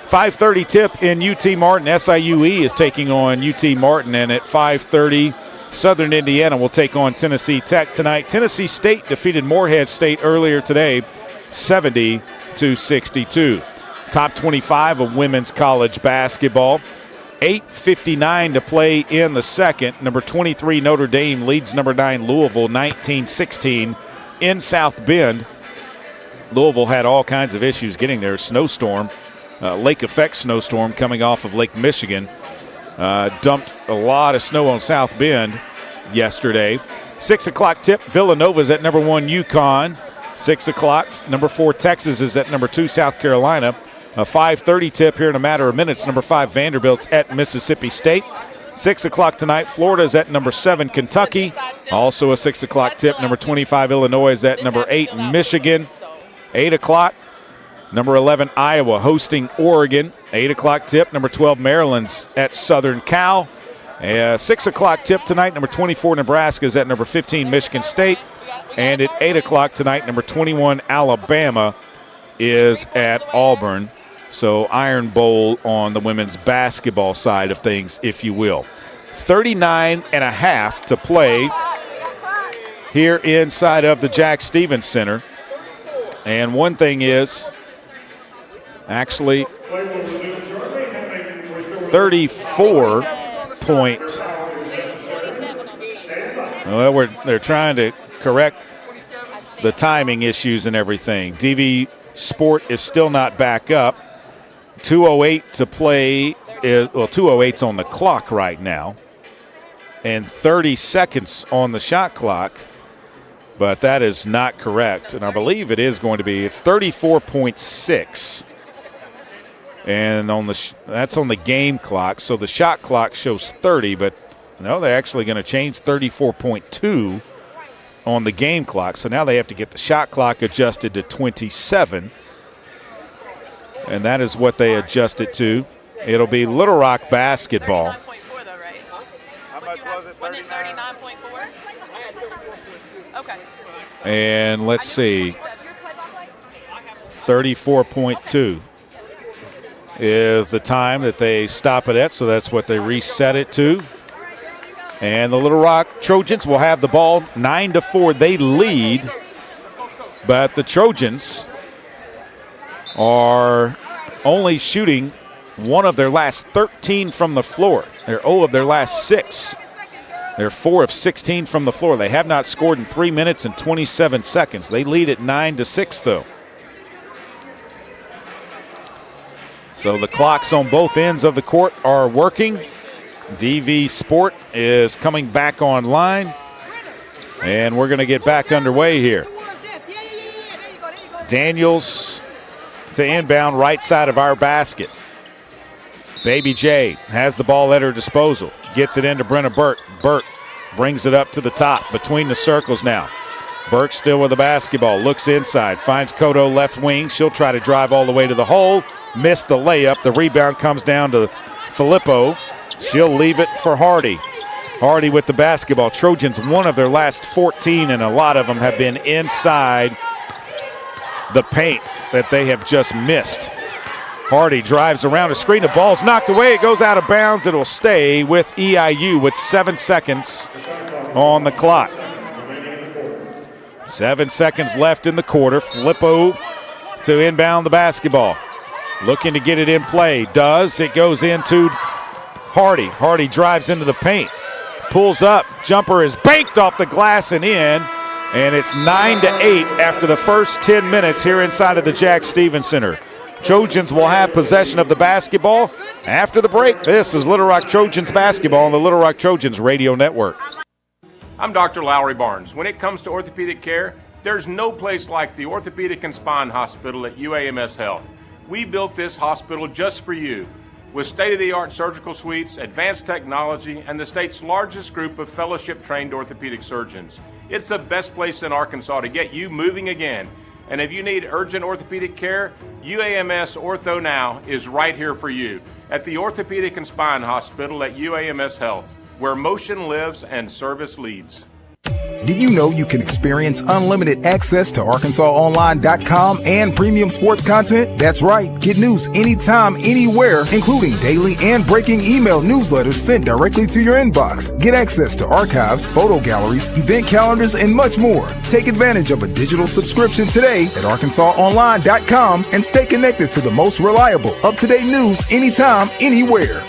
D: 5:30 tip in UT Martin. SIUE is taking on UT Martin, and at 5:30, Southern Indiana will take on Tennessee Tech tonight. Tennessee State defeated Morehead State earlier today, 70-62. Top 25 of women's college basketball. 8:59 to play in the second. Number 23 Notre Dame leads number 9 Louisville 19-16 in South Bend. Louisville had all kinds of issues getting there. Snowstorm. Lake effect snowstorm coming off of Lake Michigan. Dumped a lot of snow on South Bend yesterday. 6 o'clock tip, Villanova's at number 1 UConn. 6 o'clock, number 4 Texas is at number 2 South Carolina. A 5:30 tip here in a matter of minutes, number 5 Vanderbilt's at Mississippi State. 6 o'clock tonight, Florida's at number 7 Kentucky. Also a 6 o'clock tip, number 25 Illinois is at number 8 Michigan. 8 o'clock, number 11, Iowa hosting Oregon. 8 o'clock tip, number 12, Maryland's at Southern Cal. 6 o'clock tip tonight, number 24, Nebraska is at number 15, Michigan State. And at 8 o'clock tonight, number 21, Alabama is at Auburn. So Iron Bowl on the women's basketball side of things, if you will. 39 and a half to play here inside of the Jack Stevens Center. And one thing is, actually 34 point. Well, they're trying to correct the timing issues and everything. DV Sport is still not back up. 2:08 to play. 2:08's on the clock right now. And 30 seconds on the shot clock. But that is not correct. And I believe it is going to be. It's 34.6. And that's on the game clock. So the shot clock shows 30, but no, they're actually going to change 34.2 on the game clock. So now they have to get the shot clock adjusted to 27. And that is what they adjust it to. It'll be Little Rock basketball.
B: How much was it? 39.4? Okay.
D: And let's see. 34.2 is the time that they stop it at, so that's what they reset it to. And the Little Rock Trojans will have the ball 9-4. They lead, but the Trojans are only shooting one of their last 13 from the floor. They're 0 of their last 6. They're 4 of 16 from the floor. They have not scored in 3 minutes and 27 seconds. They lead at 9-6, though. So the clocks on both ends of the court are working. DV Sport is coming back online, and we're going to get back underway here. Daniels to inbound right side of our basket. Baby J has the ball at her disposal. Gets it into Brenna Burke. Burke brings it up to the top between the circles now. Burke still with the basketball. Looks inside. Finds Kodo left wing. She'll try to drive all the way to the hole. Missed the layup. The rebound comes down to Filippo. She'll leave it for Hardy. Hardy with the basketball. Trojans, one of their last 14, and a lot of them have been inside the paint that they have just missed. Hardy drives around a screen. The ball's knocked away. It goes out of bounds. It'll stay with EIU with 7 seconds on the clock. 7 seconds left in the quarter. Filippo to inbound the basketball. Looking to get it in play. Does. It goes into Hardy. Hardy drives into the paint. Pulls up. Jumper is banked off the glass and in. And it's 9-8 after the first 10 minutes here inside of the Jack Stevens Center. Trojans will have possession of the basketball after the break. This is Little Rock Trojans basketball on the Little Rock Trojans Radio Network.
S: I'm Dr. Lowry Barnes. When it comes to orthopedic care, There's no place like the Orthopedic and Spine Hospital at UAMS Health. We built this hospital just for you, with state-of-the-art surgical suites, advanced technology, and the state's largest group of fellowship-trained orthopedic surgeons. It's the best place in Arkansas to get you moving again. And if you need urgent orthopedic care, UAMS Ortho Now is right here for you at the Orthopedic and Spine Hospital at UAMS Health, where motion lives and service leads.
L: Did you know you can experience unlimited access to ArkansasOnline.com and premium sports content? That's right. Get news anytime, anywhere, including daily and breaking email newsletters sent directly to your inbox. Get access to archives, photo galleries, event calendars, and much more. Take advantage of a digital subscription today at ArkansasOnline.com and stay connected to the most reliable, up-to-date news anytime, anywhere.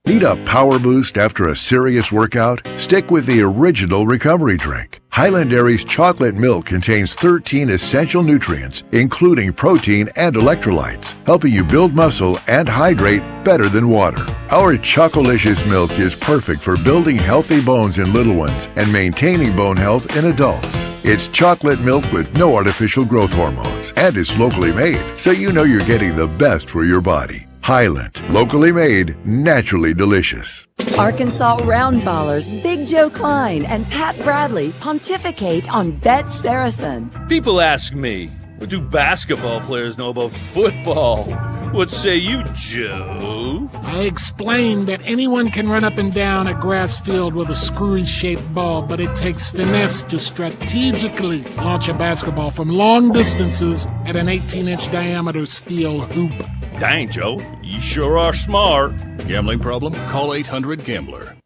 M: Need a power boost after a serious workout? Stick with the original recovery drink. Highland Dairy's chocolate milk contains 13 essential nutrients, including protein and electrolytes, helping you build muscle and hydrate better than water. Our Chocolicious milk is perfect for building healthy bones in little ones and maintaining bone health in adults. It's chocolate milk with no artificial growth hormones, and it's locally made, so you know you're getting the best for your body. Highland, locally made, naturally delicious.
N: Arkansas Roundballers Big Joe Klein and Pat Bradley pontificate on Bet Saracen.
O: People ask me, what do basketball players know about football? What say you, Joe?
P: I explained that anyone can run up and down a grass field with a screwy-shaped ball, but it takes finesse to strategically launch a basketball from long distances at an 18-inch diameter steel hoop.
O: Dang, Joe, you sure are smart.
Q: Gambling problem? Call 800-GAMBLER.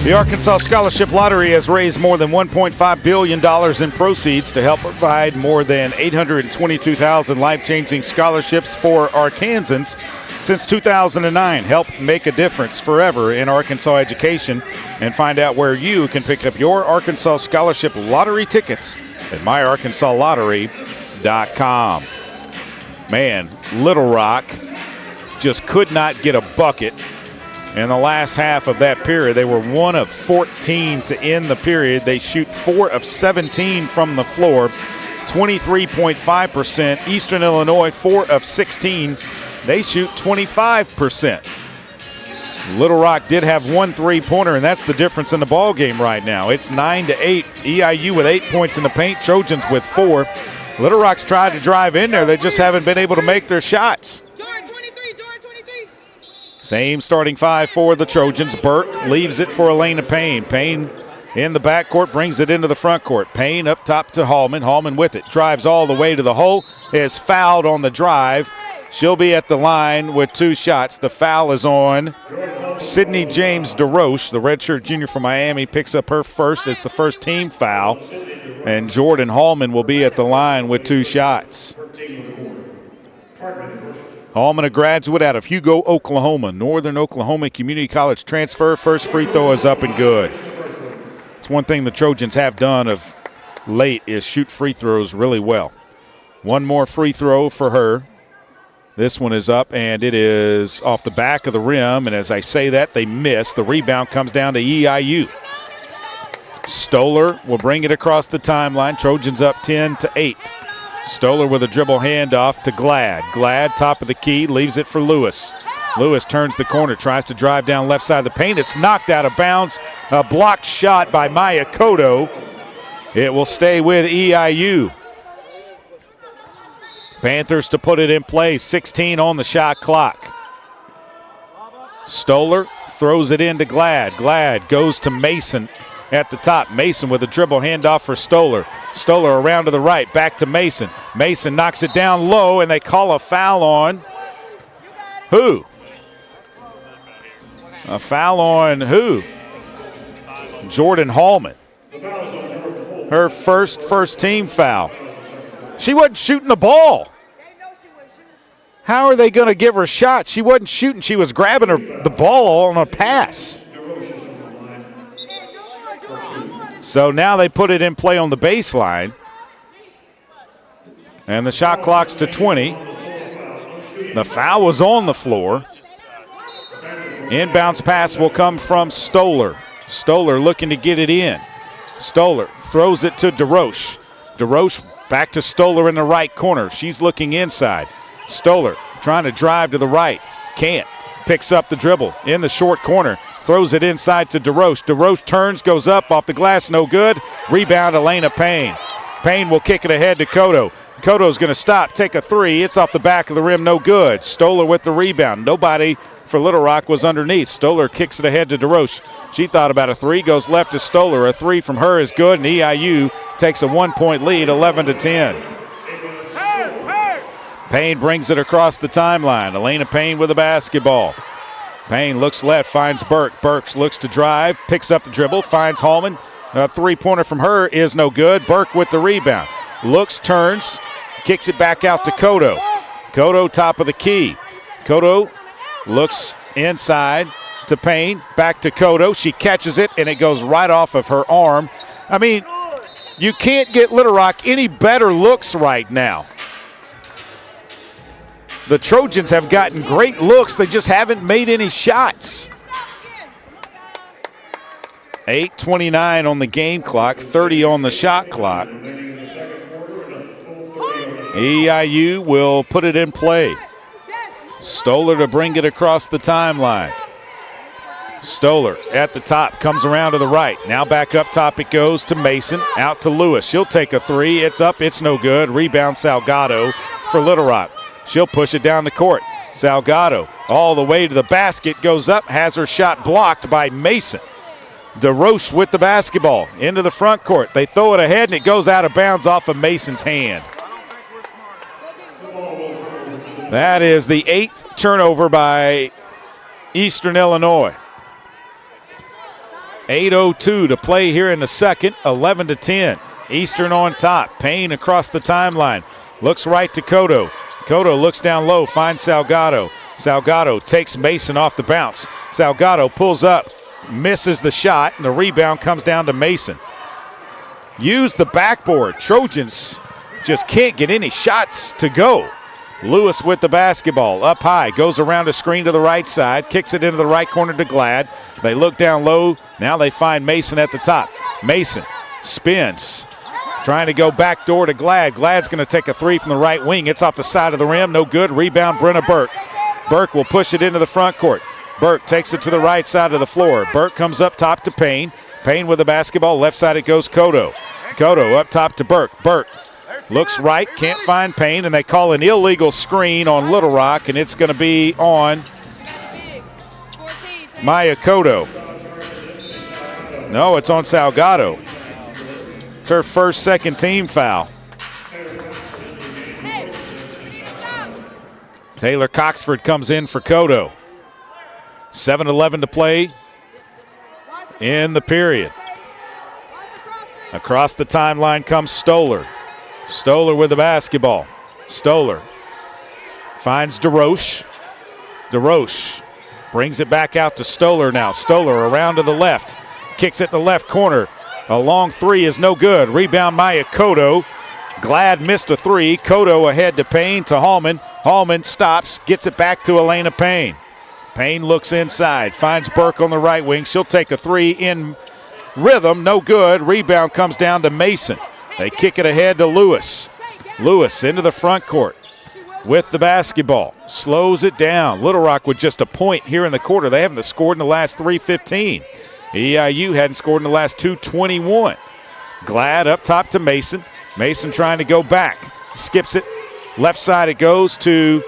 D: The Arkansas Scholarship Lottery has raised more than $1.5 billion in proceeds to help provide more than 822,000 life-changing scholarships for Arkansans since 2009. Help make a difference forever in Arkansas education, and find out where you can pick up your Arkansas Scholarship Lottery tickets at myarkansasLottery.com. Man, Little Rock just could not get a bucket. In the last half of that period, they were 1 of 14 to end the period. They shoot 4 of 17 from the floor, 23.5%. Eastern Illinois, 4 of 16. They shoot 25%. Little Rock did have 1 3-pointer, and that's the difference in the ball game right now. It's 9-8. EIU with 8 points in the paint. Trojans with 4. Little Rock's tried to drive in there. They just haven't been able to make their shots. Same starting 5 for the Trojans. Burt leaves it for Elena Payne. Payne in the backcourt, brings it into the front court. Payne up top to Hallman. Hallman with it. Drives all the way to the hole. Is fouled on the drive. She'll be at the line with 2 shots. The foul is on Sydney James DeRoche, the redshirt junior from Miami, picks up her first. It's the first team foul. And Jordan Hallman will be at the line with 2 shots. Hallman, a graduate out of Hugo, Oklahoma. Northern Oklahoma Community College transfer. First free throw is up and good. It's one thing the Trojans have done of late is shoot free throws really well. 1 more free throw for her. This one is up, and it is off the back of the rim. And as I say that, they miss. The rebound comes down to EIU. Stoller will bring it across the timeline. Trojans up 10-8. Stoller with a dribble handoff to Glad. Glad, top of the key, leaves it for Lewis. Lewis turns the corner, tries to drive down left side of the paint. It's knocked out of bounds. A blocked shot by Maya Cotto. It will stay with EIU. Panthers to put it in play. 16 on the shot clock. Stoller throws it into Glad. Glad goes to Mason at the top. Mason with a dribble handoff for Stoller. Stoller around to the right, back to Mason. Mason knocks it down low, and they call a foul on who? A foul on who? Jordan Hallman. Her first team foul. She wasn't shooting the ball. How are they going to give her a shot? She wasn't shooting. She was grabbing the ball on a pass. So now they put it in play on the baseline. And the shot clock's to 20. The foul was on the floor. Inbounds pass will come from Stoller. Stoller looking to get it in. Stoller throws it to DeRoche. DeRoche back to Stoller in the right corner. She's looking inside. Stoller trying to drive to the right. Can't. Picks up the dribble in the short corner. Throws it inside to DeRoche. DeRoche turns, goes up off the glass, no good. Rebound, Elena Payne. Payne will kick it ahead to Cotto. Cotto's going to stop, take a three. It's off the back of the rim, no good. Stoller with the rebound. Nobody for Little Rock was underneath. Stoller kicks it ahead to DeRoche. She thought about a three, goes left to Stoller. A three from her is good, and EIU takes a 1-point lead, 11-10. Payne brings it across the timeline. Elena Payne with the basketball. Payne looks left, finds Burke. Burks looks to drive, picks up the dribble, finds Hallman. A three-pointer from her is no good. Burke with the rebound. Looks, turns, kicks it back out to Cotto. Cotto top of the key. Cotto looks inside to Payne, back to Cotto. She catches it, and it goes right off of her arm. I mean, you can't get Little Rock any better looks right now. The Trojans have gotten great looks. They just haven't made any shots. 8:29 on the game clock, 30 on the shot clock. EIU will put it in play. Stoller to bring it across the timeline. Stoller at the top, comes around to the right. Now back up top it goes to Mason, out to Lewis. She'll take a three. It's up, it's no good. Rebound Salgado for Little Rock. She'll push it down the court. Salgado all the way to the basket, goes up, has her shot blocked by Mason. DeRoche with the basketball into the front court. They throw it ahead, and it goes out of bounds off of Mason's hand. That is the 8th turnover by Eastern Illinois. 8:02 to play here in the second, 11-10. Eastern on top. Payne across the timeline. Looks right to Cotto. Cotto looks down low, finds Salgado. Salgado takes Mason off the bounce. Salgado pulls up, misses the shot, and the rebound comes down to Mason. Use the backboard. Trojans just can't get any shots to go. Lewis with the basketball, up high, goes around a screen to the right side, kicks it into the right corner to Glad. They look down low. Now they find Mason at the top. Mason spins, trying to go back door to Glad. Glad's going to take a three from the right wing. It's off the side of the rim, no good. Rebound, Brenna Burke. Burke will push it into the front court. Burke takes it to the right side of the floor. Burke comes up top to Payne. Payne with the basketball. Left side it goes Cotto. Cotto up top to Burke. Burke looks right, can't find Payne, and they call an illegal screen on Little Rock, and it's going to be on Maya Cotto. No, it's on Salgado. It's her first second team foul. Taylor Coxford comes in for Cotto. 7:11 to play in the period. Across the timeline comes Stoller. Stoller with the basketball. Stoller finds DeRoche. DeRoche brings it back out to Stoller now. Stoller around to the left. Kicks it to the left corner. A long three is no good. Rebound Maya Cotto. Glad missed a three. Cotto ahead to Payne to Hallman. Hallman stops, gets it back to Elena Payne. Payne looks inside, finds Burke on the right wing. She'll take a three in rhythm, no good. Rebound comes down to Mason. They kick it ahead to Lewis. Lewis into the front court with the basketball. Slows it down. Little Rock with just a point here in the quarter. They haven't scored in the last 3:15. EIU hadn't scored in the last 2:21. Glad up top to Mason. Mason trying to go back. Skips it. Left side it goes to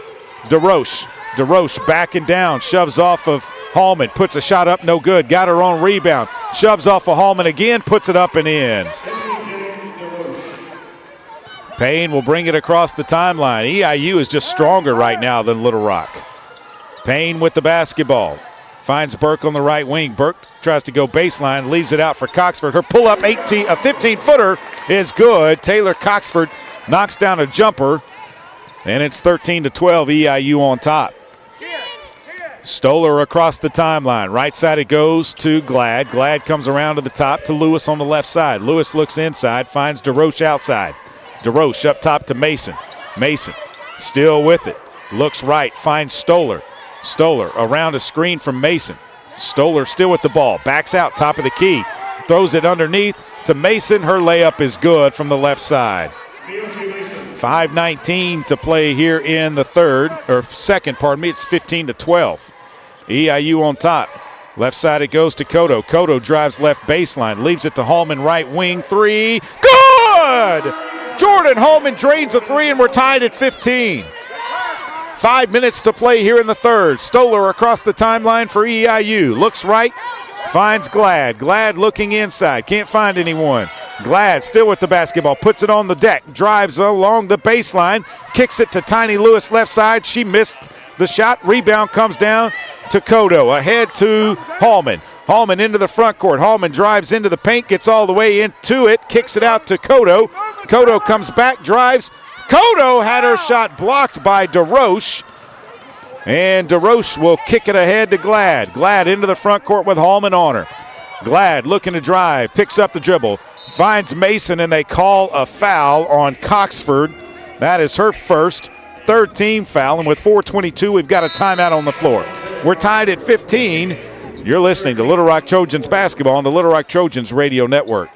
D: DeRoche. DeRoche backing down. Shoves off of Hallman. Puts a shot up, no good. Got her own rebound. Shoves off of Hallman again. Puts it up and in. Payne will bring it across the timeline. EIU is just stronger right now than Little Rock. Payne with the basketball. Finds Burke on the right wing. Burke tries to go baseline, leaves it out for Coxford. Her pull-up a 15-footer is good. Taylor Coxford knocks down a jumper, and it's 13-12, EIU on top. Stoller across the timeline. Right side it goes to Glad. Glad comes around to the top to Lewis on the left side. Lewis looks inside, finds DeRoche outside. DeRoche up top to Mason. Mason still with it. Looks right, finds Stoller. Stoller around a screen from Mason. Stoller still with the ball. Backs out, top of the key. Throws it underneath to Mason. Her layup is good from the left side. 5:19 to play here in the second. It's 15-12. EIU on top. Left side it goes to Cotto. Cotto drives left baseline. Leaves it to Hallman, right wing. 3. Good! Jordan Hallman drains a 3, and we're tied at 15. 5 minutes to play here in the third. Stoller across the timeline for EIU. Looks right, finds Glad. Glad looking inside, can't find anyone. Glad still with the basketball, puts it on the deck, drives along the baseline, kicks it to Tiny Lewis left side. She missed the shot. Rebound comes down to Cotto. Ahead to Hallman. Hallman into the front court. Hallman drives into the paint, gets all the way into it, kicks it out to Cotto. Cotto comes back, drives. Cotto had her shot blocked by DeRoche, and DeRoche will kick it ahead to Glad. Glad into the front court with Hallman on her. Glad looking to drive, picks up the dribble, finds Mason, and they call a foul on Coxford. That is her first, third team foul, and with 4:22, we've got a timeout on the floor. We're tied at 15. You're listening to Little Rock Trojans basketball on the Little Rock Trojans Radio Network.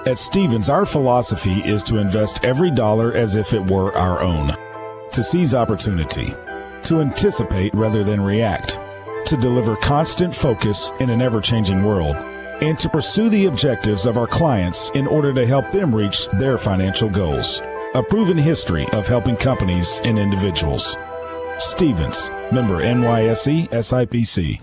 R: At Stevens, our philosophy is to invest every dollar as if it were our own, to seize opportunity, to anticipate rather than react, to deliver constant focus in an ever-changing world, and to pursue the objectives of our clients in order to help them reach their financial goals. A proven history of helping companies and individuals. Stevens, member NYSE SIPC.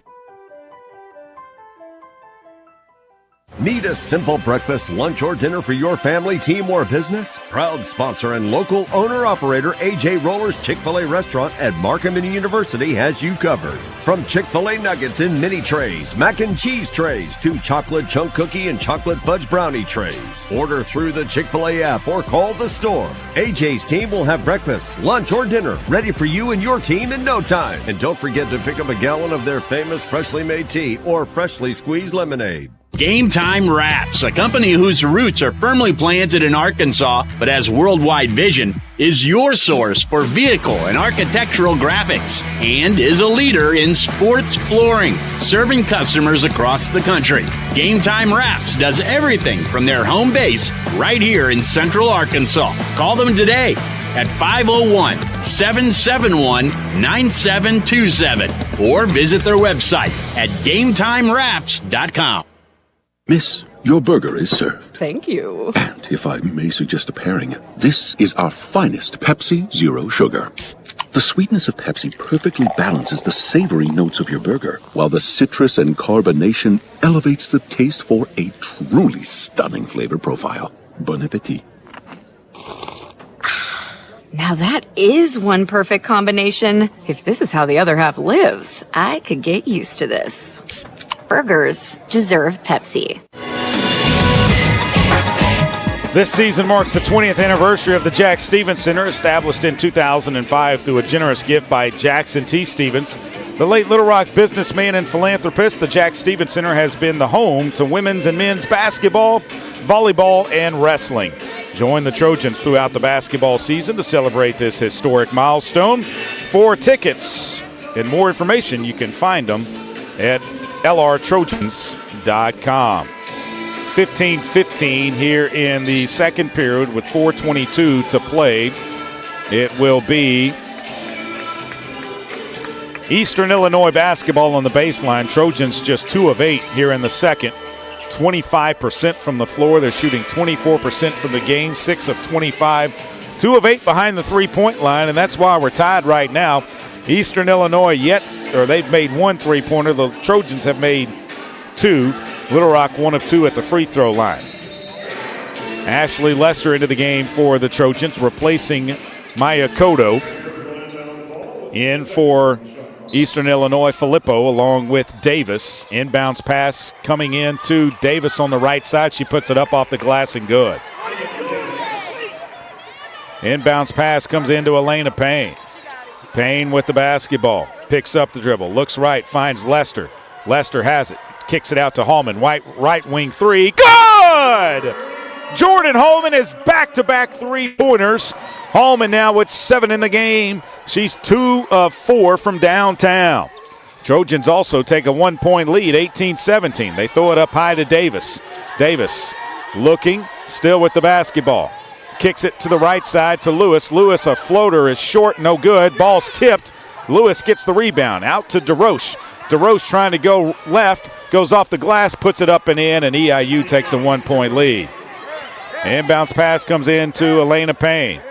H: Need a simple breakfast, lunch, or dinner for your family, team, or business? Proud sponsor and local owner-operator A.J. Roller's Chick-fil-A restaurant at Markham University has you covered. From Chick-fil-A nuggets in mini trays, mac and cheese trays, to chocolate chunk cookie and chocolate fudge brownie trays. Order through the Chick-fil-A app or call the store. A.J.'s team will have breakfast, lunch, or dinner ready for you and your team in no time. And don't forget to pick up a gallon of their famous freshly made tea or freshly squeezed lemonade.
I: Game Time Wraps, a company whose roots are firmly planted in Arkansas but has worldwide vision, is your source for vehicle and architectural graphics and is a leader in sports flooring, serving customers across the country. Game Time Wraps does everything from their home base right here in Central Arkansas. Call them today at 501-771-9727 or visit their website at GameTimeWraps.com.
E: Miss, your burger is served.
F: Thank you.
E: And if I may suggest a pairing, this is our finest Pepsi Zero Sugar. The sweetness of Pepsi perfectly balances the savory notes of your burger, while the citrus and carbonation elevates the taste for a truly stunning flavor profile. Bon appetit.
F: Now that is one perfect combination. If this is how the other half lives, I could get used to this.
G: Burgers deserve Pepsi.
D: This season marks the 20th anniversary of the Jack Stevens Center, established in 2005 through a generous gift by Jackson T. Stevens. The late Little Rock businessman and philanthropist, the Jack Stevens Center has been the home to women's and men's basketball, volleyball, and wrestling. Join the Trojans throughout the basketball season to celebrate this historic milestone. For tickets and more information, you can find them at lrtrojans.com. 15-15 here in the second period with 4:22 to play. It will be Eastern Illinois basketball on the baseline. Trojans just 2 of 8 here in the second. 25% from the floor. They're shooting 24% from the game, 6 of 25. 2 of 8 behind the three-point line, and that's why we're tied right now. Eastern Illinois they've made 1 3-pointer. The Trojans have made 2. Little Rock 1 of 2 at the free throw line. Ashley Lester into the game for the Trojans, replacing Maya Cotto. In for Eastern Illinois, Filippo along with Davis. Inbounds pass coming in to Davis on the right side. She puts it up off the glass and good. Inbounds pass comes into Elena Payne. Payne with the basketball. Picks up the dribble. Looks right. Finds Lester. Lester has it. Kicks it out to Hallman. Right wing 3. Good! Jordan Hallman has back-to-back 3-pointers. Hallman now with 7 in the game. She's 2 of 4 from downtown. Trojans also take a 1-point lead, 18-17. They throw it up high to Davis. Davis looking, still with the basketball. Kicks it to the right side to Lewis. Lewis, a floater, is short, no good. Ball's tipped. Lewis gets the rebound. Out to DeRoche. DeRoche trying to go left, goes off the glass, puts it up and in, and EIU takes a 1-point lead. Inbounds pass comes in to Elena Payne.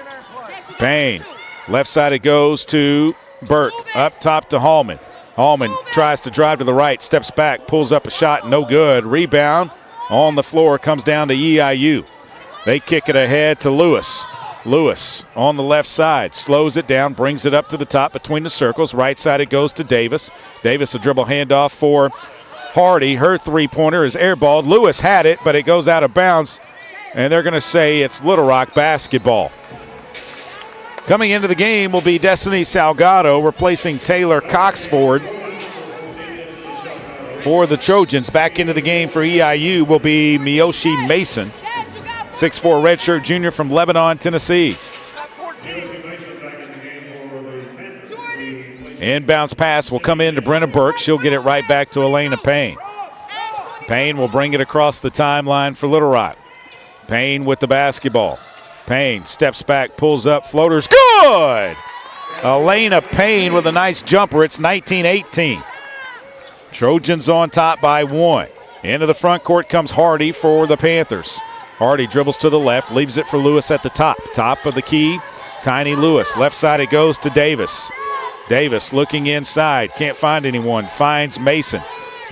D: Payne, left side it goes to Burke. Up top to Hallman. Hallman tries to drive to the right, steps back, pulls up a shot, no good. Rebound on the floor comes down to EIU. They kick it ahead to Lewis. Lewis on the left side, slows it down, brings it up to the top between the circles. Right side it goes to Davis. Davis a dribble handoff for Hardy. Her three-pointer is airballed. Lewis had it, but it goes out of bounds, and they're going to say it's Little Rock basketball. Coming into the game will be Destiny Salgado replacing Taylor Coxford. For the Trojans, back into the game for EIU will be Miyoshi Mason, 6'4" redshirt junior from Lebanon, Tennessee. Inbounds pass will come in to Brenna Burke. She'll get it right back to Elena Payne. Payne will bring it across the timeline for Little Rock. Payne with the basketball. Payne steps back, pulls up, floaters, good! Elena Payne with a nice jumper. It's 19-18. Trojans on top by 1. Into the front court comes Hardy for the Panthers. Hardy dribbles to the left, leaves it for Lewis at the top. Top of the key, Tiny Lewis. Left side it goes to Davis. Davis looking inside, can't find anyone, finds Mason.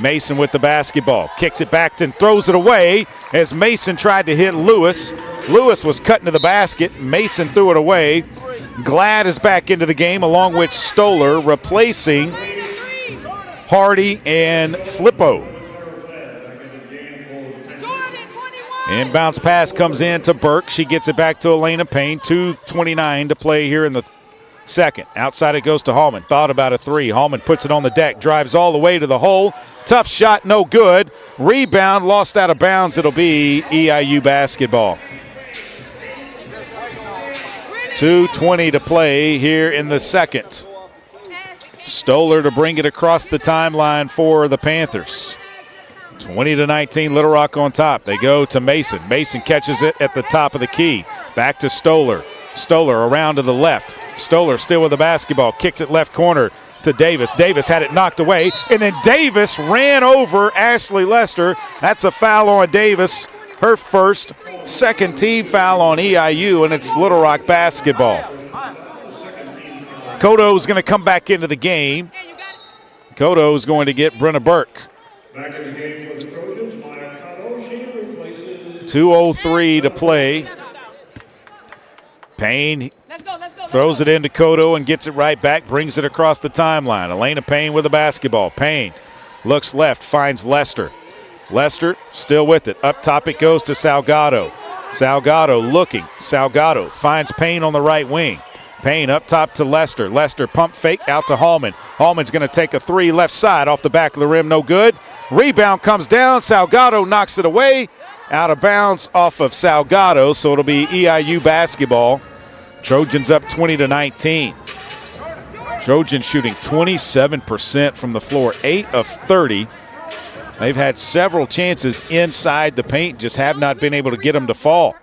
D: Mason with the basketball, kicks it back and throws it away as Mason tried to hit Lewis. Lewis was cutting to the basket. Mason threw it away. Glad is back into the game along with Stoller, replacing Hardy and Flippo. Inbounds pass comes in to Burke. She gets it back to Elena Payne. 2:29 to play here in the second. Outside it goes to Hallman. Thought about a three. Hallman puts it on the deck. Drives all the way to the hole. Tough shot, no good. Rebound, lost out of bounds. It'll be EIU basketball. 2:20 to play here in the second. Stoller to bring it across the timeline for the Panthers. 20-19, Little Rock on top. They go to Mason. Mason catches it at the top of the key. Back to Stoller. Stoller around to the left. Stoller still with the basketball. Kicks it left corner to Davis. Davis had it knocked away. And then Davis ran over Ashley Lester. That's a foul on Davis. Her first, second team foul on EIU, and it's Little Rock basketball. Kodo's going to come back into the game. Kodo's going to get Brenna Burke.
T: Back in the game for the Trojans, Maya Kadoshi replaces
D: 2:03 to play. Payne throws it into Kodo and gets it right back, brings it across the timeline. Elena Payne with the basketball. Payne looks left, finds Lester. Lester still with it. Up top it goes to Salgado. Salgado looking. Salgado finds Payne on the right wing. Payne up top to Lester. Lester pump fake out to Hallman. Hallman's going to take a three left side off the back of the rim. No good. Rebound comes down. Salgado knocks it away. Out of bounds off of Salgado, so it'll be EIU basketball. Trojans up 20-19. Trojans shooting 27% from the floor, 8 of 30. They've had several chances inside the paint, just have not been able to get them to fall.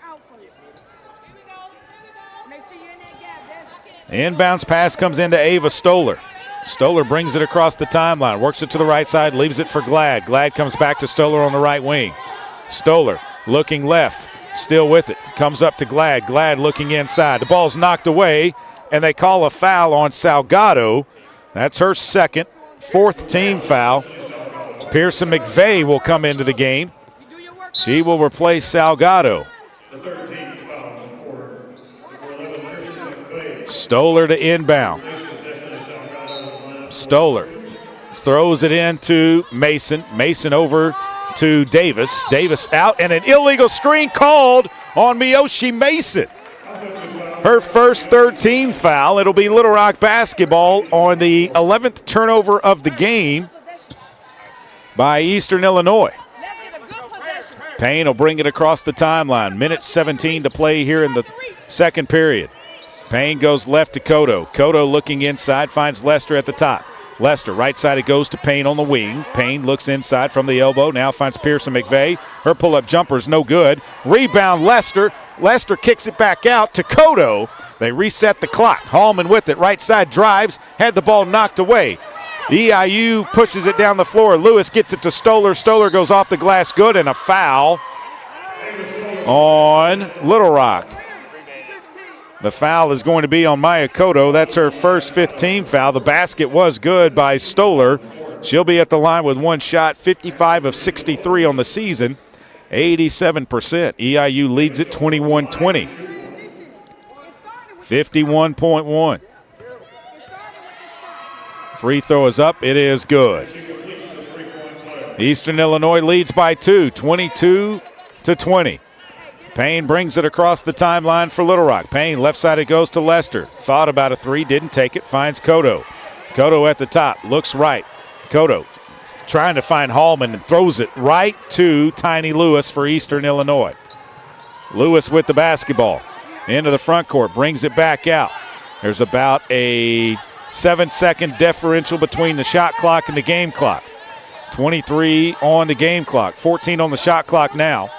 D: Inbounds pass comes into Ava Stoller. Stoller brings it across the timeline, works it to the right side, leaves it for Glad. Glad comes back to Stoller on the right wing. Stoller looking left, still with it. Comes up to Glad. Glad looking inside. The ball's knocked away, and they call a foul on Salgado. That's her second, fourth team foul. Pearson McVeigh will come into the game. She will replace Salgado. Stoller to inbound. Stoller throws it into Mason. Mason over to Davis. Davis out, and an illegal screen called on Miyoshi Mason. Her first third team foul. It'll be Little Rock basketball on the 11th turnover of the game by Eastern Illinois. Payne will bring it across the timeline. Minute 17 to play here in the second period. Payne goes left to Cotto. Cotto looking inside, finds Lester at the top. Lester, right side, it goes to Payne on the wing. Payne looks inside from the elbow, now finds Pearson McVeigh. Her pull-up jumper's no good. Rebound Lester. Lester kicks it back out to Cotto. They reset the clock. Hallman with it, right side drives, had the ball knocked away. EIU pushes it down the floor. Lewis gets it to Stoller. Stoller goes off the glass, good, and a foul on Little Rock. The foul is going to be on Maya Cotto. That's her first 15 foul. The basket was good by Stoller. She'll be at the line with one shot, 55 of 63 on the season, 87%. EIU leads it 21-20. 51.1. Free throw is up. It is good. Eastern Illinois leads by 2, 22-20. Payne brings it across the timeline for Little Rock. Payne, left side it goes to Lester. Thought about a three, didn't take it, finds Cotto. Cotto at the top, looks right. Cotto trying to find Hallman and throws it right to Tiny Lewis for Eastern Illinois. Lewis with the basketball. Into the front court, brings it back out. There's about a 7-second differential between the shot clock and the game clock. 23 on the game clock, 14 on the shot clock now.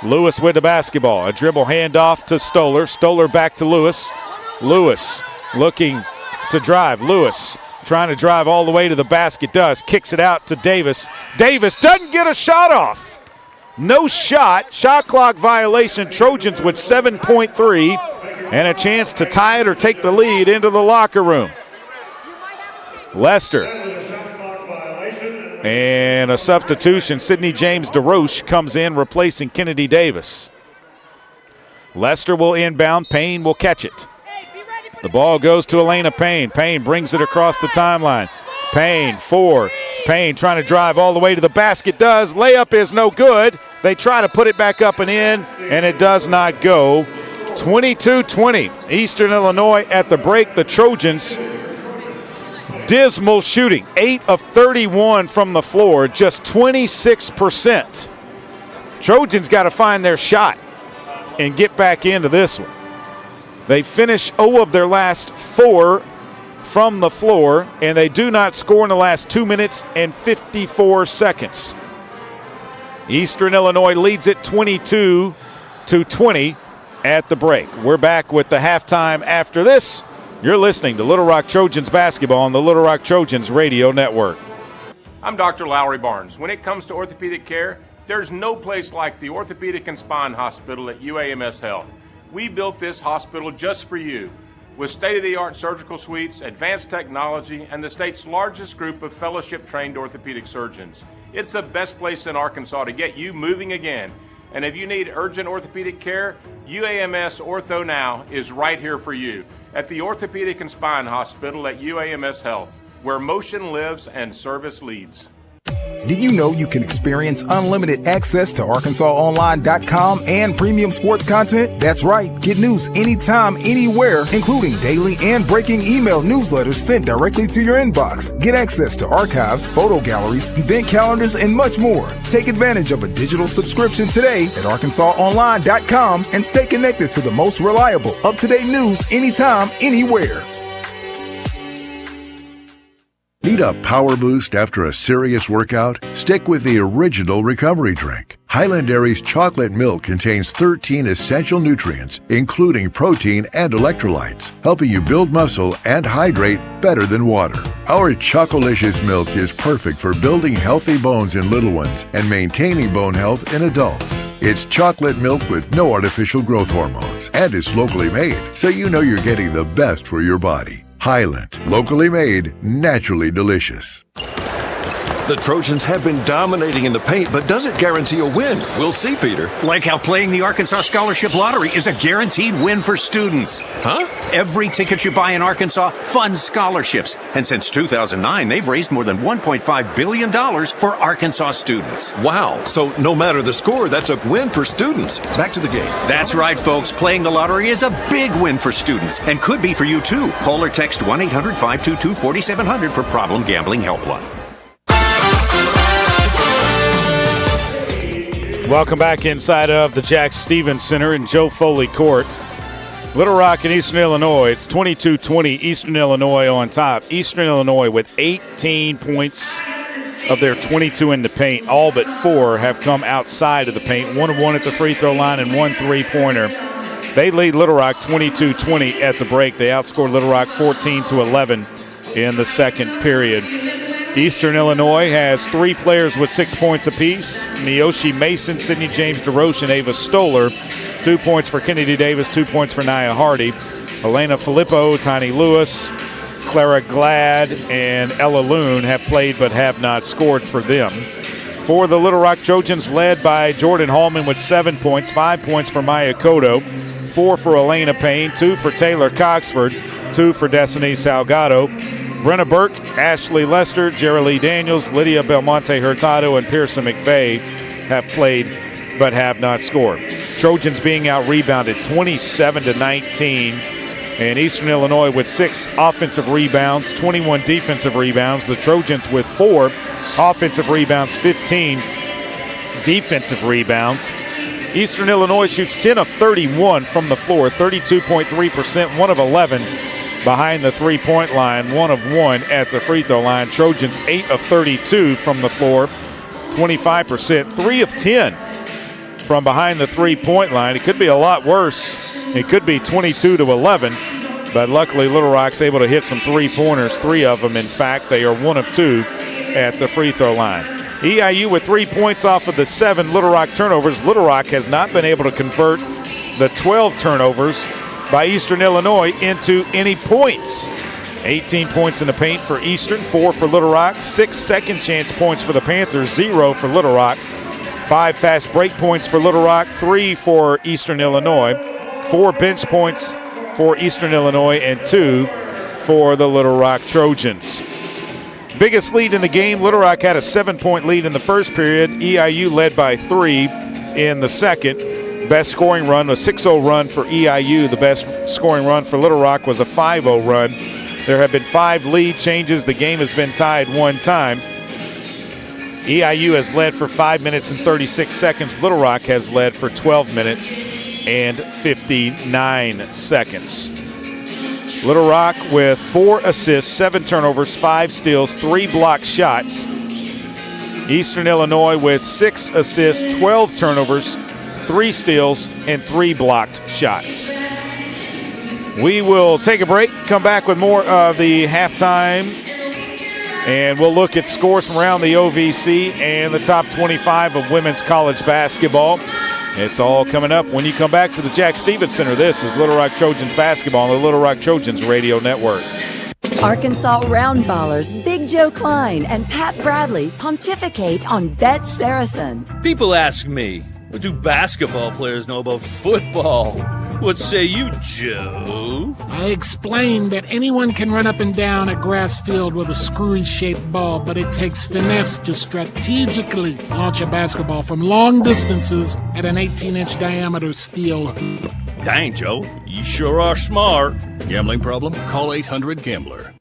D: Lewis with the basketball. A dribble handoff to Stoller. Stoller back to Lewis. Lewis looking to drive. Lewis trying to drive all the way to the basket. Does. Kicks it out to Davis. Davis doesn't get a shot off. No shot. Shot clock violation. Trojans with 7.3 and a chance to tie it or take the lead into the locker room. Lester. And a substitution, Sidney James DeRoche comes in replacing Kennedy Davis. Lester will inbound. Payne will catch it. The ball goes to Elena Payne. Payne brings it across the timeline. Payne, 4. Payne trying to drive all the way to the basket. Does. Layup is no good. They try to put it back up and in, and it does not go. 22-20. Eastern Illinois at the break. The Trojans, dismal shooting. 8 of 31 from the floor, just 26%. Trojans got to find their shot and get back into this one. They finish 0 of their last 4 from the floor, and they do not score in the last 2 minutes and 54 seconds. Eastern Illinois leads it 22-20 at the break. We're back with the halftime after this. You're listening to Little Rock Trojans basketball on the Little Rock Trojans radio network.
S: I'm Dr. Lowry Barnes. When it comes to orthopedic care, there's no place like the Orthopedic and Spine Hospital at UAMS Health. We built this hospital just for you, with state-of-the-art surgical suites, advanced technology, and the state's largest group of fellowship-trained orthopedic surgeons. It's the best place in Arkansas to get you moving again. And if you need urgent orthopedic care, UAMS Ortho Now is right here for you at the Orthopedic and Spine Hospital at UAMS Health, where motion lives and service leads.
L: Did you know you can experience unlimited access to ArkansasOnline.com and premium sports content? That's right. Get news anytime, anywhere, including daily and breaking email newsletters sent directly to your inbox. Get access to archives, photo galleries, event calendars, and much more. Take advantage of a digital subscription today at ArkansasOnline.com and stay connected to the most reliable, up-to-date news anytime, anywhere.
M: Need a power boost after a serious workout? Stick with the original recovery drink. Highland Dairy's chocolate milk contains 13 essential nutrients, including protein and electrolytes, helping you build muscle and hydrate better than water. Our Chocolicious milk is perfect for building healthy bones in little ones and maintaining bone health in adults. It's chocolate milk with no artificial growth hormones, and it's locally made, so you know you're getting the best for your body. Highland, locally made, naturally delicious.
A: The Trojans have been dominating in the paint, but does it guarantee a win? We'll see, Peter.
J: Like how playing the Arkansas Scholarship Lottery is a guaranteed win for students.
A: Huh?
J: Every ticket you buy in Arkansas funds scholarships. And since 2009, they've raised more than $1.5 billion for Arkansas students.
A: Wow. So no matter the score, that's a win for students. Back to the game.
J: That's right, folks. Playing the lottery is a big win for students and could be for you, too. Call or text 1-800-522-4700 for Problem Gambling Helpline.
D: Welcome back inside of the Jack Stevens Center in Joe Foley Court. Little Rock and Eastern Illinois. It's 22-20, Eastern Illinois on top. Eastern Illinois with 18 points of their 22 in the paint. All but 4 have come outside of the paint. 1 of 1 at the free throw line and 1 3-pointer. They lead Little Rock 22-20 at the break. They outscored Little Rock 14-11 in the second period. Eastern Illinois has 3 players with 6 points apiece. Miyoshi Mason, Sidney James DeRoche, and Ava Stoller. 2 points for Kennedy Davis, 2 points for Nia Hardy. Elena Filippo, Tiny Lewis, Clara Glad, and Ella Loon have played but have not scored for them. For the Little Rock Trojans, led by Jordan Hallman with 7 points, 5 points for Maya Cotto, 4 for Elena Payne, 2 for Taylor Coxford, 2 for Destiny Salgado. Brenna Burke, Ashley Lester, Jerry Lee Daniels, Lydia Belmonte Hurtado, and Pearson McVeigh have played but have not scored. Trojans being out-rebounded 27-19, and Eastern Illinois with 6 offensive rebounds, 21 defensive rebounds. The Trojans with 4 offensive rebounds, 15 defensive rebounds. Eastern Illinois shoots 10 of 31 from the floor, 32.3%, 1 of 11 behind the three-point line, 1 of 1 at the free throw line. Trojans 8 of 32 from the floor, 25%, 3 of 10 from behind the three-point line. It could be a lot worse. It could be 22-11, but luckily Little Rock's able to hit some three-pointers, 3 of them. In fact, they are 1 of 2 at the free throw line. EIU with 3 points off of the 7 Little Rock turnovers. Little Rock has not been able to convert the 12 turnovers by Eastern Illinois into any points. 18 points in the paint for Eastern, 4 for Little Rock, 6 second chance points for the Panthers, 0 for Little Rock, 5 fast break points for Little Rock, 3 for Eastern Illinois, 4 bench points for Eastern Illinois, and 2 for the Little Rock Trojans. Biggest lead in the game, Little Rock had a 7-point lead in the first period. EIU led by 3 in the second. Best scoring run, a 6-0 run for EIU. The best scoring run for Little Rock was a 5-0 run. There have been 5 lead changes. The game has been tied 1 time. EIU has led for 5 minutes and 36 seconds. Little Rock has led for 12 minutes and 59 seconds. Little Rock with 4 assists, 7 turnovers, 5 steals, 3 blocked shots. Eastern Illinois with 6 assists, 12 turnovers, 3 steals, and 3 blocked shots. We will take a break, come back with more of the halftime, and we'll look at scores from around the OVC and the top 25 of women's college basketball. It's all coming up when you come back to the Jack Stevens Center. This is Little Rock Trojans basketball on the Little Rock Trojans radio network.
N: Arkansas roundballers Big Joe Klein and Pat Bradley pontificate on Bet Saracen.
O: People ask me, what do basketball players know about football? What say you, Joe?
P: I explained that anyone can run up and down a grass field with a screwy-shaped ball, but it takes finesse to strategically launch a basketball from long distances at an 18-inch diameter steel hoop.
O: Dang, Joe, you sure are smart.
Q: Gambling problem? Call 800-GAMBLER.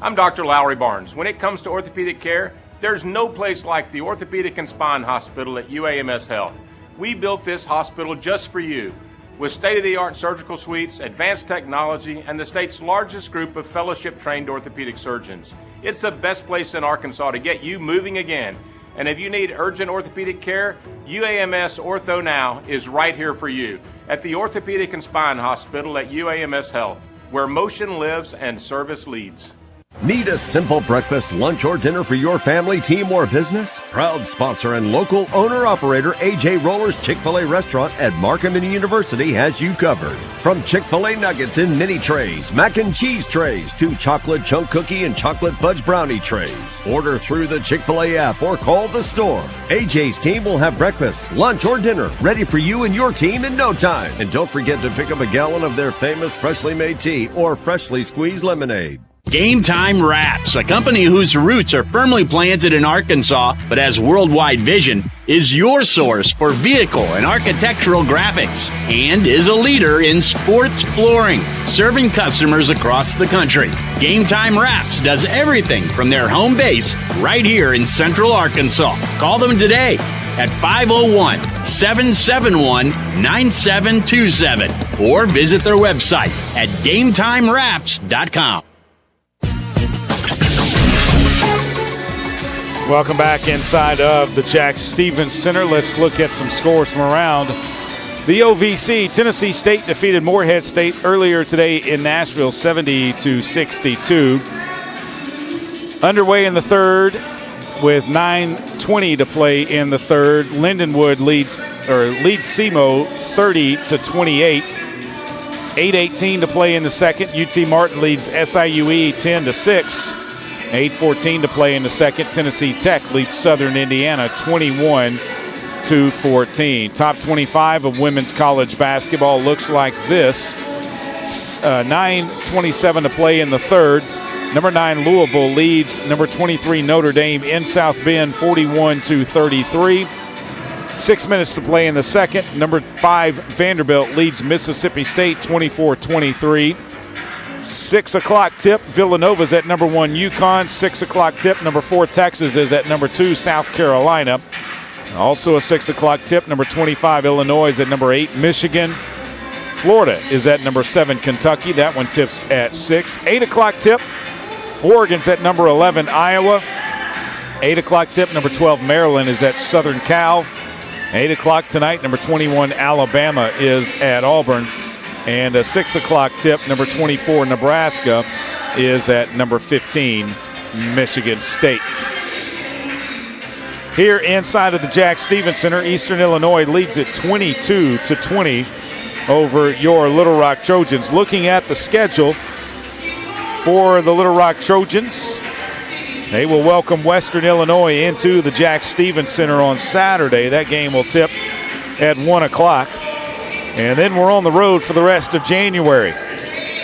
S: I'm Dr. Lowry Barnes. When it comes to orthopedic care, there's no place like the Orthopedic and Spine Hospital at UAMS Health. We built this hospital just for you, with state-of-the-art surgical suites, advanced technology, and the state's largest group of fellowship-trained orthopedic surgeons. It's the best place in Arkansas to get you moving again. And if you need urgent orthopedic care, UAMS Ortho Now is right here for you at the Orthopedic and Spine Hospital at UAMS Health, where motion lives and service leads.
H: Need a simple breakfast, lunch, or dinner for your family, team, or business? Proud sponsor and local owner-operator AJ Roller's Chick-fil-A restaurant at Markham University has you covered. From Chick-fil-A nuggets in mini trays, mac and cheese trays, to chocolate chunk cookie and chocolate fudge brownie trays. Order through the Chick-fil-A app or call the store. AJ's team will have breakfast, lunch, or dinner ready for you and your team in no time. And don't forget to pick up a gallon of their famous freshly made tea or freshly squeezed lemonade.
I: Game Time Wraps, a company whose roots are firmly planted in Arkansas but has worldwide vision, is your source for vehicle and architectural graphics and is a leader in sports flooring, serving customers across the country. Game Time Wraps does everything from their home base right here in Central Arkansas. Call them today, at 501-771-9727 or visit their website at GameTimeWraps.com.
D: Welcome back inside of the Jack Stevens Center. Let's look at some scores from around the OVC. Tennessee State defeated Morehead State earlier today in Nashville, 70-62. Underway in the third with 9:20 to play in the third. Lindenwood leads SEMO 30-28. 8:18 to play in the second. UT Martin leads SIUE 10-6. 8:14 to play in the second. Tennessee Tech leads Southern Indiana 21-14. Top 25 of women's college basketball looks like this. 9:27 to play in the third. Number 9 Louisville leads number 23 Notre Dame in South Bend 41-33. 6 minutes to play in the second. Number 5 Vanderbilt leads Mississippi State 24-23. 6 o'clock tip, Villanova's at number 1 UConn. 6 o'clock tip, number 4 Texas is at number 2 South Carolina. Also a 6 o'clock tip, number 25 Illinois is at number 8 Michigan. Florida is at number 7 Kentucky. That one tips at 6. 8 o'clock tip, Oregon's at number 11 Iowa. 8 o'clock tip, number 12 Maryland is at Southern Cal. 8 o'clock tonight, number 21 Alabama is at Auburn. And a 6 o'clock tip, number 24 Nebraska is at number 15 Michigan State. Here inside of the Jack Stevens Center, Eastern Illinois leads it 22-20 over your Little Rock Trojans. Looking at the schedule for the Little Rock Trojans, they will welcome Western Illinois into the Jack Stevens Center on Saturday. That game will tip at 1 o'clock. And then we're on the road for the rest of January.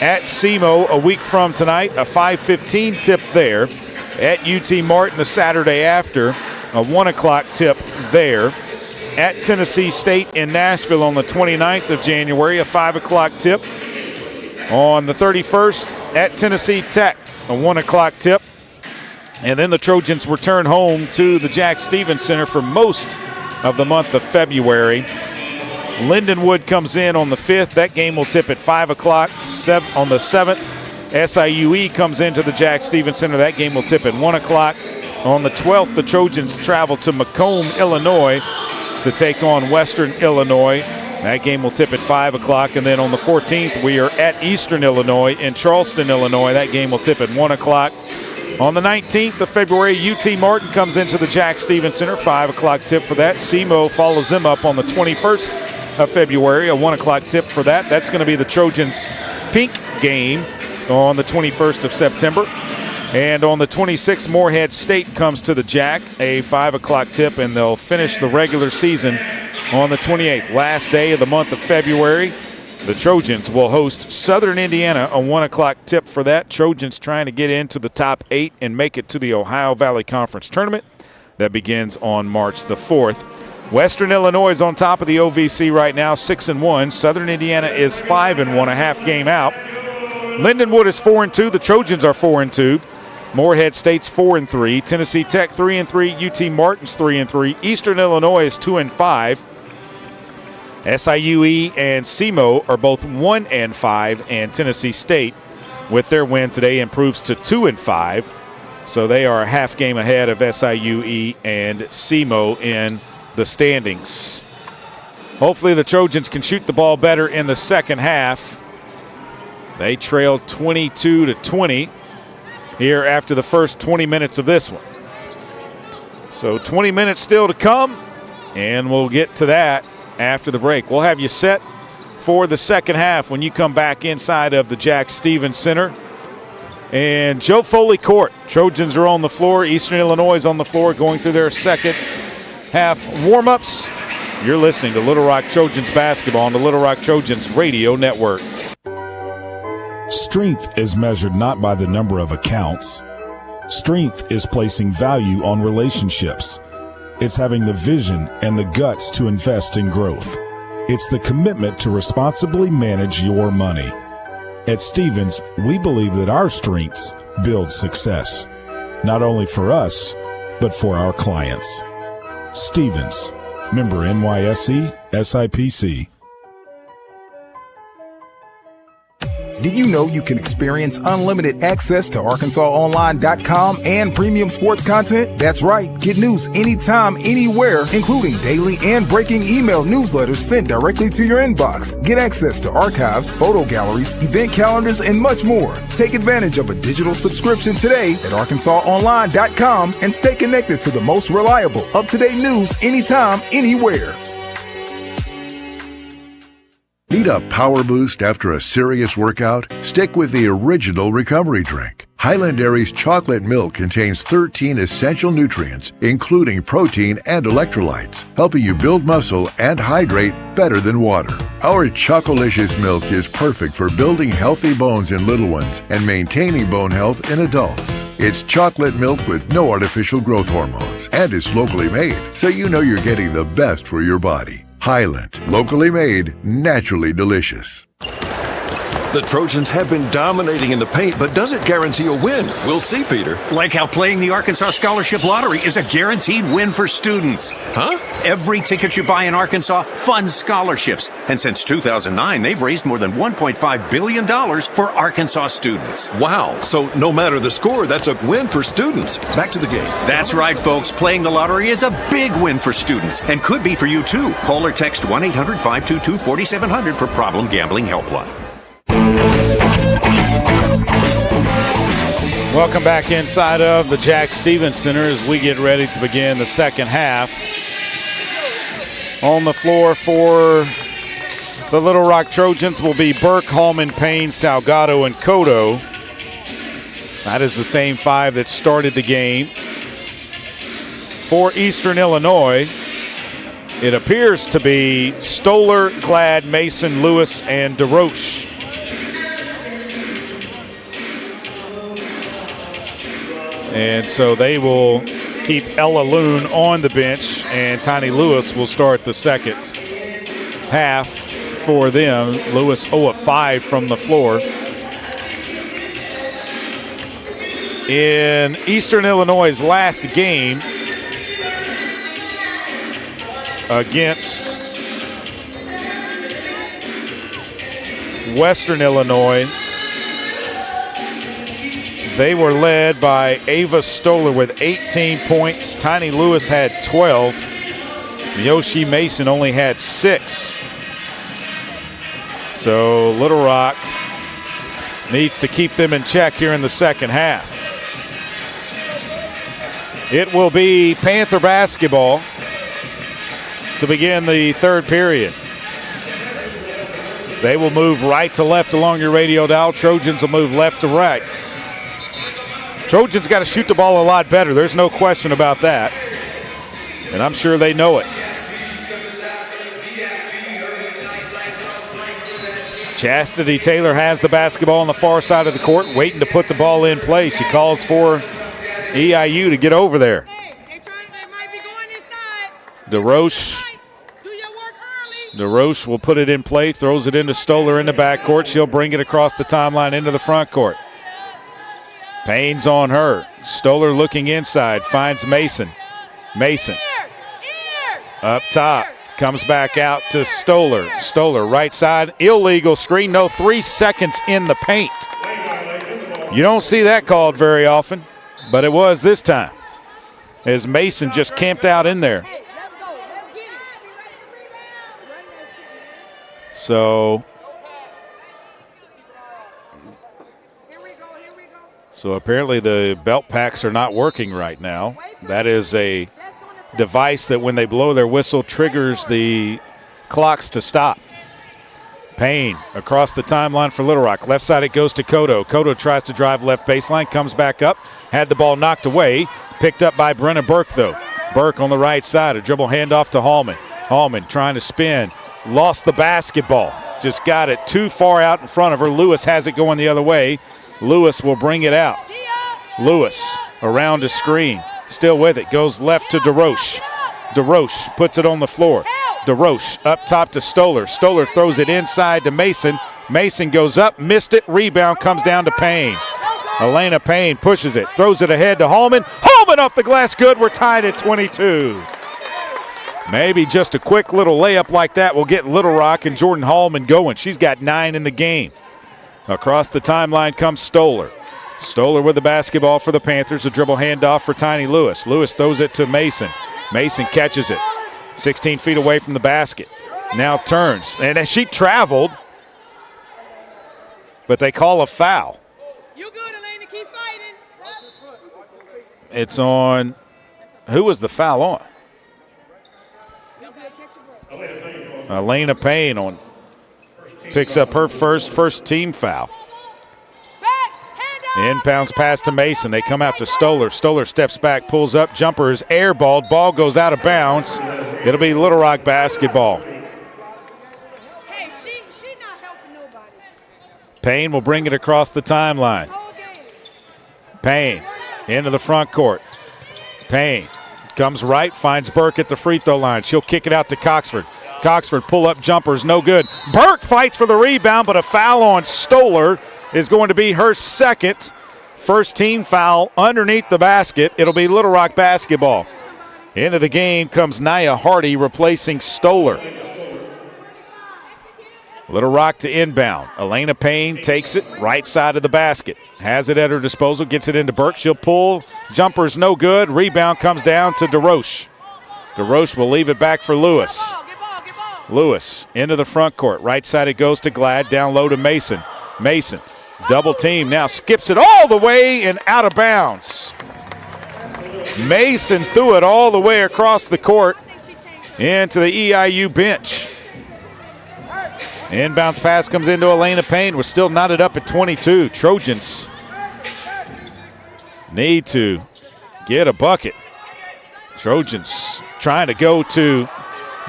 D: At SEMO a week from tonight, a 5:15 tip there. At UT Martin the Saturday after, a 1 o'clock tip there. At Tennessee State in Nashville on the 29th of January, a 5 o'clock tip. On the 31st, at Tennessee Tech, a 1 o'clock tip. And then the Trojans return home to the Jack Stevens Center for most of the month of February. Lindenwood comes in on the 5th. That game will tip at 5 o'clock. On the 7th, SIUE comes into the Jack Stevens Center. That game will tip at 1 o'clock. On the 12th, the Trojans travel to Macomb, Illinois to take on Western Illinois. That game will tip at 5 o'clock. And then on the 14th, we are at Eastern Illinois in Charleston, Illinois. That game will tip at 1 o'clock. On the 19th of February, UT Martin comes into the Jack Stevens Center. 5 o'clock tip for that. SEMO follows them up on the 21st of February, a 1 o'clock tip for that. That's going to be the Trojans' pink game on the 21st of September. And on the 26th, Morehead State comes to the Jack, a 5 o'clock tip, and they'll finish the regular season on the 28th. Last day of the month of February, the Trojans will host Southern Indiana, a 1 o'clock tip for that. Trojans trying to get into the top 8 and make it to the Ohio Valley Conference Tournament. That begins on March the 4th. Western Illinois is on top of the OVC right now, 6-1. Southern Indiana is 5-1, a half game out. Lindenwood is 4-2. The Trojans are 4-2. Morehead State's 4-3. Tennessee Tech 3-3. UT Martin's 3-3. Eastern Illinois is 2-5. SIUE and SEMO are both 1-5, and Tennessee State, with their win today, improves to 2-5. So they are a half game ahead of SIUE and SEMO in the standings. Hopefully the Trojans can shoot the ball better in the second half. They trail 22-20 here after the first 20 minutes of this one. So 20 minutes still to come, and we'll get to that after the break. We'll have you set for the second half when you come back inside of the Jack Stevens Center. And Joe Foley Court, Trojans are on the floor. Eastern Illinois is on the floor going through their second half warm-ups. You're listening to Little Rock Trojans basketball on the Little Rock Trojans Radio Network.
R: Strength is measured not by the number of accounts. Strength is placing value on relationships. It's having the vision and the guts to invest in growth. It's the commitment to responsibly manage your money. At Stevens, we believe that our strengths build success, not only for us, but for our clients. Stevens, Member NYSE, SIPC.
L: Did you know you can experience unlimited access to ArkansasOnline.com and premium sports content? That's right. Get news anytime, anywhere, including daily and breaking email newsletters sent directly to your inbox. Get access to archives, photo galleries, event calendars, and much more. Take advantage of a digital subscription today at ArkansasOnline.com and stay connected to the most reliable, up-to-date news anytime, anywhere.
M: Need a power boost after a serious workout? Stick with the original recovery drink. Highland Dairy's chocolate milk contains 13 essential nutrients, including protein and electrolytes, helping you build muscle and hydrate better than water. Our Chocolicious milk is perfect for building healthy bones in little ones and maintaining bone health in adults. It's chocolate milk with no artificial growth hormones, and it's locally made, so you know you're getting the best for your body. Highland, locally made, naturally delicious.
A: The Trojans have been dominating in the paint, but does it guarantee a win? We'll see, Peter.
J: Like how playing the Arkansas Scholarship Lottery is a guaranteed win for students.
A: Huh?
J: Every ticket you buy in Arkansas funds scholarships. And since 2009, they've raised more than $1.5 billion for Arkansas students.
A: Wow. So no matter the score, that's a win for students. Back to the game.
J: That's right, folks. Playing the lottery is a big win for students and could be for you, too. Call or text 1-800-522-4700 for Problem Gambling Helpline.
D: Welcome back inside of the Jack Stevens Center as we get ready to begin the second half. On the floor for the Little Rock Trojans will be Burke, Hallman, Payne, Salgado, and Cotto. That is the same five that started the game. For Eastern Illinois, it appears to be Stoller, Glad, Mason, Lewis, and DeRoche. And so they will keep Ella Loon on the bench, and Tiny Lewis will start the second half for them. Lewis 0 of 5 from the floor. In Eastern Illinois' last game against Western Illinois, they were led by Ava Stoller with 18 points. Tiny Lewis had 12. Yoshi Mason only had 6. So Little Rock needs to keep them in check here in the second half. It will be Panther basketball to begin the third period. They will move right to left along your radio dial. Trojans will move left to right. Trojans got to shoot the ball a lot better. There's no question about that. And I'm sure they know it. Chastity Taylor has the basketball on the far side of the court, waiting to put the ball in play. She calls for EIU to get over there. DeRoche will put it in play, throws it into Stoller in the backcourt. She'll bring it across the timeline into the front court. Payne's on her. Stoller looking inside, finds Mason. Mason up top, comes back out to Stoller. Stoller right side, illegal screen. No, 3 seconds in the paint. You don't see that called very often, but it was this time as Mason just camped out in there. So apparently the belt packs are not working right now. That is a device that when they blow their whistle triggers the clocks to stop. Payne across the timeline for Little Rock. Left side it goes to Cotto. Cotto tries to drive left baseline, comes back up, had the ball knocked away. Picked up by Brenna Burke though. Burke on the right side, a dribble handoff to Hallman. Hallman trying to spin, lost the basketball. Just got it too far out in front of her. Lewis has it going the other way. Lewis will bring it out. Lewis around a screen. Still with it. Goes left to DeRoche. DeRoche puts it on the floor. DeRoche up top to Stoller. Stoller throws it inside to Mason. Mason goes up, missed it. Rebound comes down to Payne. Elena Payne pushes it. Throws it ahead to Hallman. Hallman off the glass. Good. We're tied at 22. Maybe just a quick little layup like that will get Little Rock and Jordan Hallman going. She's got 9 in the game. Across the timeline comes Stoller. Stoller with the basketball for the Panthers. A dribble handoff for Tiny Lewis. Lewis throws it to Mason. Mason catches it. 16 feet away from the basket. Now turns. And as she traveled, but they call a foul.
U: You good, Elena. Keep fighting.
D: It's on. Who was the foul on? Elena Payne on. Picks up her first team foul. Inbounds pass to Mason. They come out to Stoller. Stoller steps back, pulls up, jumper is airballed. Ball goes out of bounds. It'll be Little Rock basketball.
U: Hey, she not helping nobody.
D: Payne will bring it across the timeline. Payne into the front court. Payne comes right, finds Burke at the free throw line. She'll kick it out to Coxford. Coxford pull-up jumpers, no good. Burke fights for the rebound, but a foul on Stoller is going to be her second. First team foul underneath the basket. It'll be Little Rock basketball. Into the game comes Nia Hardy replacing Stoller. Little Rock to inbound. Elena Payne takes it right side of the basket. Has it at her disposal, gets it into Burke. She'll pull. Jumper's no good. Rebound comes down to DeRoche. DeRoche will leave it back for Lewis. Lewis into the front court. Right side it goes to Glad. Down low to Mason. Mason, double team, now skips it all the way and out of bounds. Mason threw it all the way across the court into the EIU bench. Inbounds pass comes into Elena Payne. We're still knotted up at 22. Trojans need to get a bucket. Trojans trying to go to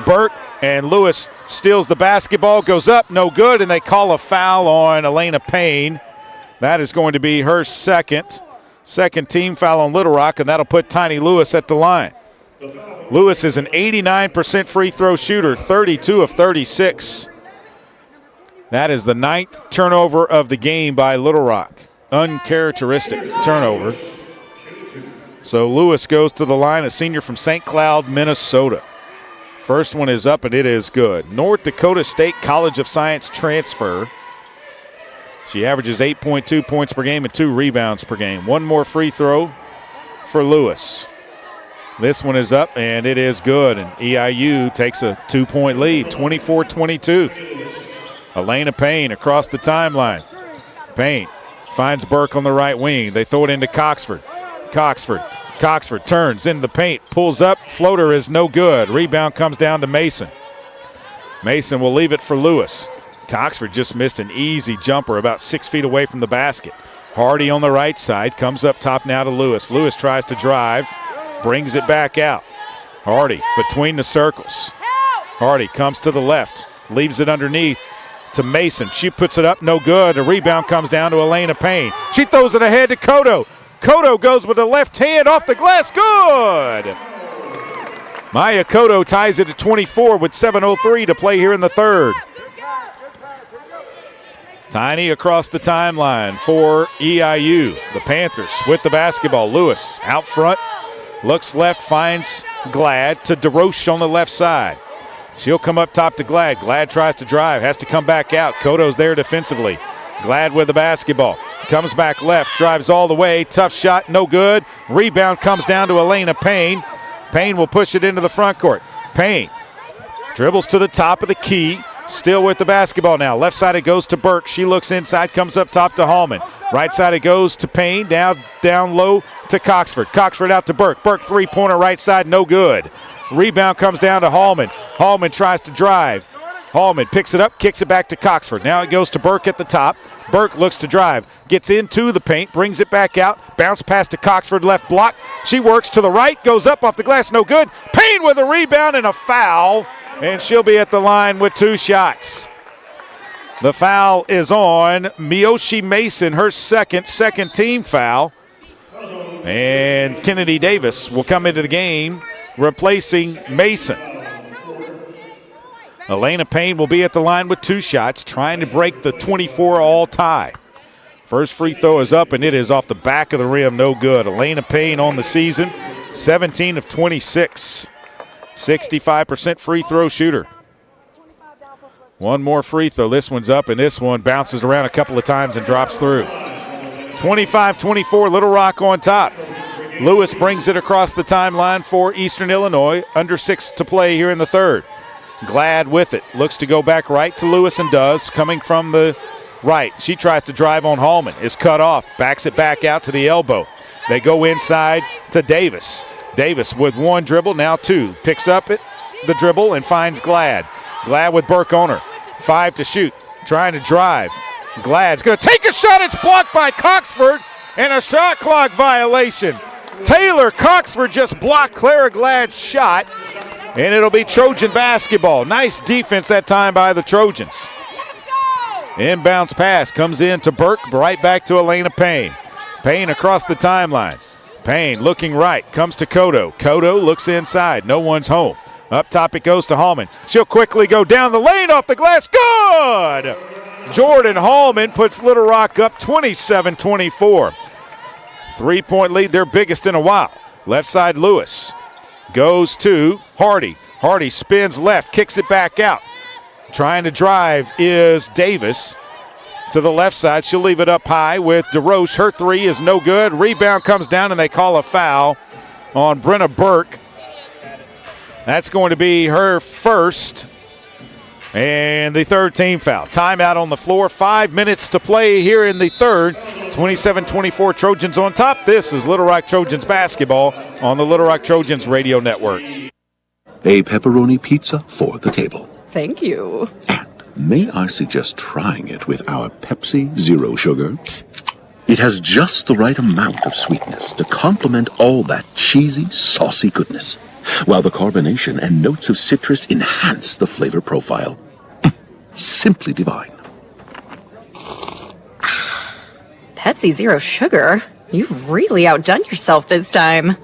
D: Burke. And Lewis steals the basketball, goes up, no good, and they call a foul on Elena Payne. That is going to be her second team foul on Little Rock, and that'll put Tiny Lewis at the line. Lewis is an 89% free throw shooter, 32 of 36. That is the 9th turnover of the game by Little Rock. Uncharacteristic turnover. So Lewis goes to the line, a senior from St. Cloud, Minnesota. First one is up, and it is good. North Dakota State College of Science transfer. She averages 8.2 points per game and 2 rebounds per game. One more free throw for Lewis. This one is up, and it is good. And EIU takes a 2-point lead, 24-22. Elena Payne across the timeline. Payne finds Burke on the right wing. They throw it into Coxford. Coxford turns in the paint, pulls up, floater is no good. Rebound comes down to Mason. Mason will leave it for Lewis. Coxford just missed an easy jumper about 6 feet away from the basket. Hardy on the right side, comes up top now to Lewis. Lewis tries to drive, brings it back out. Hardy between the circles. Hardy comes to the left, leaves it underneath to Mason. She puts it up, no good. A rebound comes down to Elena Payne. She throws it ahead to Cotto. Cotto goes with the left hand off the glass. Good! Maya Cotto ties it at 24 with 7:03 to play here in the third. Tiny across the timeline for EIU. The Panthers with the basketball. Lewis out front. Looks left, finds Glad to DeRoche on the left side. She'll come up top to Glad. Glad tries to drive, has to come back out. Cotto's there defensively. Glad with the basketball. Comes back left, drives all the way. Tough shot, no good. Rebound comes down to Elena Payne. Payne will push it into the front court. Payne dribbles to the top of the key. Still with the basketball now. Left side it goes to Burke. She looks inside, comes up top to Hallman. Right side it goes to Payne. Down low to Coxford. Coxford out to Burke. Burke three-pointer right side, no good. Rebound comes down to Hallman. Hallman tries to drive. Hallman picks it up, kicks it back to Coxford. Now it goes to Burke at the top. Burke looks to drive, gets into the paint, brings it back out, bounce pass to Coxford, left block. She works to the right, goes up off the glass, no good. Payne with a rebound and a foul, and she'll be at the line with 2 shots. The foul is on Miyoshi Mason, her second team foul. And Kennedy Davis will come into the game, replacing Mason. Elena Payne will be at the line with 2 shots, trying to break the 24-all tie. First free throw is up, and it is off the back of the rim, no good. Elena Payne on the season, 17 of 26. 65% free throw shooter. One more free throw. This one's up, and this one bounces around a couple of times and drops through. 25-24, Little Rock on top. Lewis brings it across the timeline for Eastern Illinois. Under 6 to play here in the third. Glad with it. Looks to go back right to Lewis and does. Coming from the right. She tries to drive on Hallman. Is cut off. Backs it back out to the elbow. They go inside to Davis. Davis with one dribble, now two. Picks up the dribble and finds Glad. Glad with Burke on her. 5 to shoot. Trying to drive. Glad's going to take a shot. It's blocked by Coxford. And a shot clock violation. Taylor Coxford just blocked Clara Glad's shot. And it'll be Trojan basketball. Nice defense that time by the Trojans. Inbounds pass comes in to Burke. Right back to Elena Payne. Payne across the timeline. Payne looking right. Comes to Kodo. Kodo looks inside. No one's home. Up top it goes to Hallman. She'll quickly go down the lane off the glass. Good! Jordan Hallman puts Little Rock up 27-24. 3-point lead, their biggest in a while. Left side Lewis goes to Hardy. Hardy spins left, kicks it back out. Trying to drive is Davis to the left side. She'll leave it up high with DeRoche. Her three is no good. Rebound comes down and they call a foul on Brenna Burke. That's going to be her first and the third team foul. Timeout on the floor. 5 minutes to play here in the third. 27-24 Trojans on top. This is Little Rock Trojans basketball on the Little Rock Trojans radio network.
E: A pepperoni pizza for the table.
F: Thank you.
E: May I suggest trying it with our Pepsi Zero Sugar? It has just the right amount of sweetness to complement all that cheesy, saucy goodness, while the carbonation and notes of citrus enhance the flavor profile. Simply divine.
F: Pepsi Zero Sugar? You've really outdone yourself this time.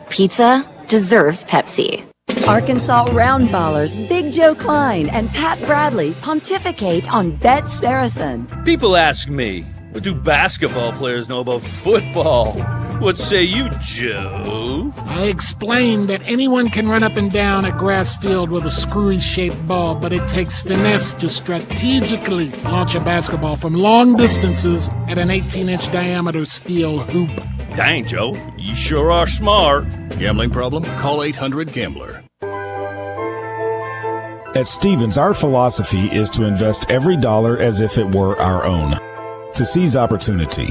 G: Pizza deserves Pepsi.
N: Arkansas Roundballers Big Joe Klein and Pat Bradley pontificate on Bet Saracen.
O: People ask me, what do basketball players know about football? What say you, Joe?
P: I explained that anyone can run up and down a grass field with a screwy-shaped ball, but it takes finesse to strategically launch a basketball from long distances at an 18-inch diameter steel hoop.
O: Dang, Joe, you sure are smart.
Q: Gambling problem? Call 800-GAMBLER.
R: At Stevens, our philosophy is to invest every dollar as if it were our own, to seize opportunity,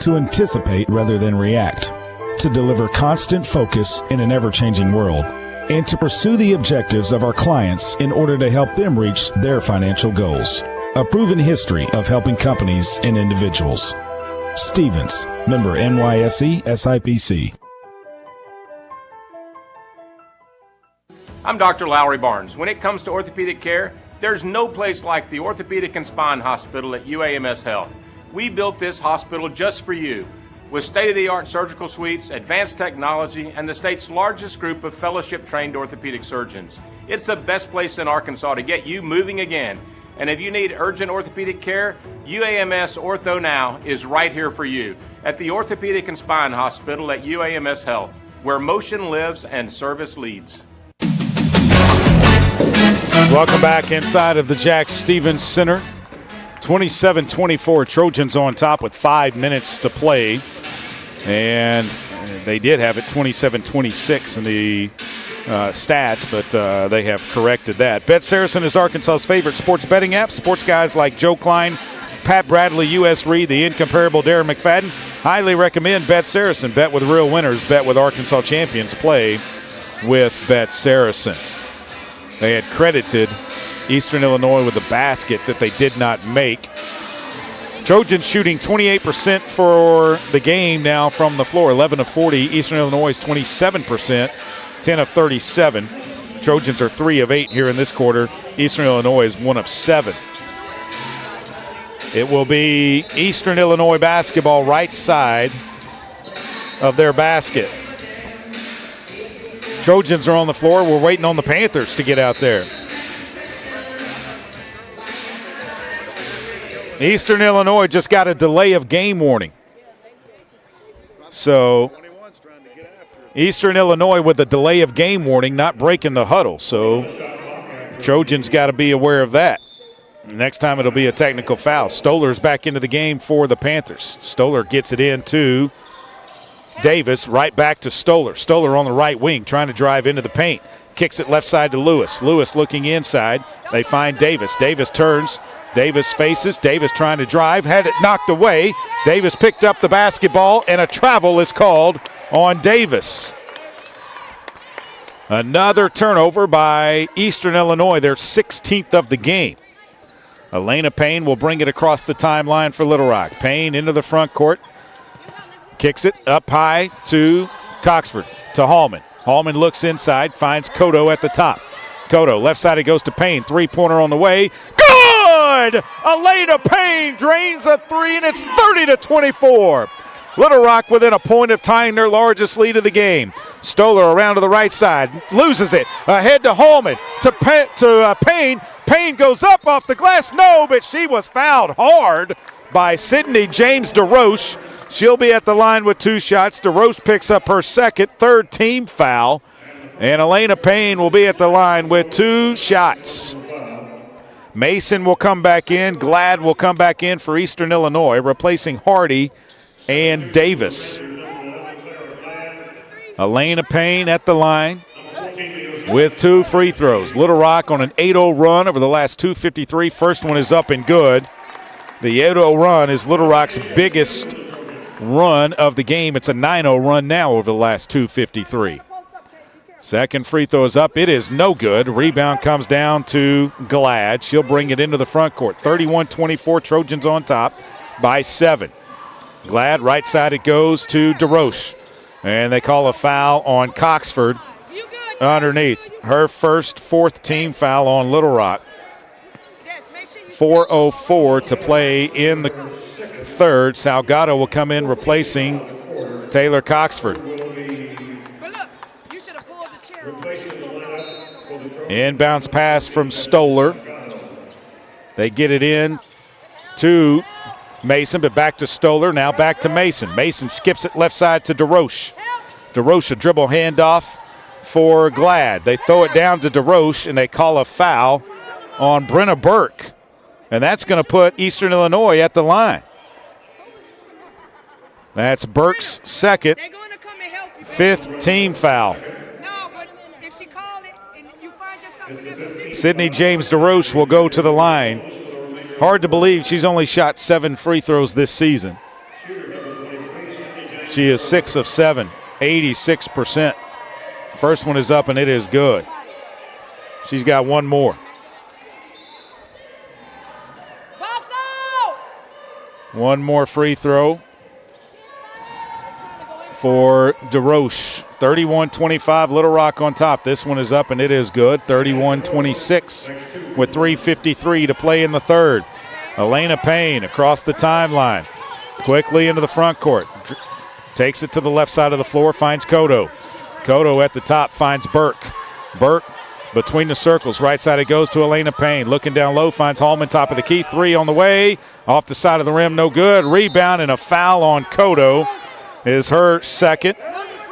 R: to anticipate rather than react, to deliver constant focus in an ever-changing world, and to pursue the objectives of our clients in order to help them reach their financial goals. A proven history of helping companies and individuals. Stevens, member NYSE SIPC.
S: I'm Dr. Lowry Barnes. When it comes to orthopedic care, there's no place like the Orthopedic and Spine Hospital at UAMS Health. We built this hospital just for you, with state-of-the-art surgical suites, advanced technology, and the state's largest group of fellowship-trained orthopedic surgeons. It's the best place in Arkansas to get you moving again. And if you need urgent orthopedic care, UAMS Ortho Now is right here for you at the Orthopedic and Spine Hospital at UAMS Health, where motion lives and service leads.
D: Welcome back inside of the Jack Stevens Center. 27-24 Trojans on top with 5 minutes to play. And they did have it 27-26 in the stats, but they have corrected that. Bet Saracen is Arkansas's favorite sports betting app. Sports guys like Joe Klein, Pat Bradley, U.S. Reed, the incomparable Darren McFadden. Highly recommend Bet Saracen. Bet with real winners. Bet with Arkansas champions. Play with Bet Saracen. They had credited Eastern Illinois with a basket that they did not make. Trojans shooting 28% for the game now from the floor, 11 of 40. Eastern Illinois is 27%, 10 of 37. Trojans are 3 of 8 here in this quarter. Eastern Illinois is 1 of 7. It will be Eastern Illinois basketball right side of their basket. Trojans are on the floor. We're waiting on the Panthers to get out there. Eastern Illinois just got a delay of game warning. So Eastern Illinois with a delay of game warning, not breaking the huddle. So the Trojans got to be aware of that. Next time it'll be a technical foul. Stoller's back into the game for the Panthers. Stoller gets it into Davis, right back to Stoller. Stoller on the right wing trying to drive into the paint. Kicks it left side to Lewis. Lewis looking inside. They find Davis. Davis turns. Davis faces. Davis trying to drive. Had it knocked away. Davis picked up the basketball, and a travel is called on Davis. Another turnover by Eastern Illinois, their 16th of the game. Elena Payne will bring it across the timeline for Little Rock. Payne into the front court. Kicks it up high to Coxford, to Hallman. Hallman looks inside, finds Cotto at the top. Cotto, left side, it goes to Payne. Three-pointer on the way. Good! Elena Payne drains a three, and it's 30-24. Little Rock within a point of tying their largest lead of the game. Stoller around to the right side, loses it. Ahead to Hallman, to Payne. Payne goes up off the glass. No, but she was fouled hard by Sydney James DeRoche. She'll be at the line with 2 shots. DeRoche picks up her second, third team foul. And Elena Payne will be at the line with 2 shots. Mason will come back in. Glad will come back in for Eastern Illinois, replacing Hardy and Davis. Elena Payne at the line with 2 free throws. Little Rock on an 8-0 run over the last 2:53. First one is up and good. The 8-0 run is Little Rock's biggest run of the game. It's a 9-0 run now over the last 2:53. Second free throw is up. It is no good. Rebound comes down to Glad. She'll bring it into the front court. 31-24, Trojans on top by 7. Glad, right side it goes to DeRoche. And they call a foul on Coxford underneath. Her first, 4th team foul on Little Rock. 4:04 to play in the third. Salgado will come in replacing Taylor Coxford. Inbounds pass from Stoller. They get it in to Mason, but back to Stoller. Now back to Mason. Mason skips it left side to DeRoche. DeRoche a dribble handoff for Glad. They throw it down to DeRoche, and they call a foul on Brenna Burke. And that's going to put Eastern Illinois at the line. That's Burke's second, 5th team foul. Sydney James DeRoche will go to the line. Hard to believe she's only shot 7 free throws this season. She is 6 of 7, 86%. First one is up, and it is good. She's got one more. One more free throw for DeRoche. 31-25, Little Rock on top. This one is up, and it is good. 31-26 with 3:53 to play in the third. Elena Payne across the timeline. Quickly into the front court. Takes it to the left side of the floor, finds Cotto. Cotto at the top finds Burke. Burke between the circles. Right side it goes to Elena Payne. Looking down low, finds Hallman, top of the key. 3 on the way. Off the side of the rim, no good. Rebound and a foul on Cotto is her second.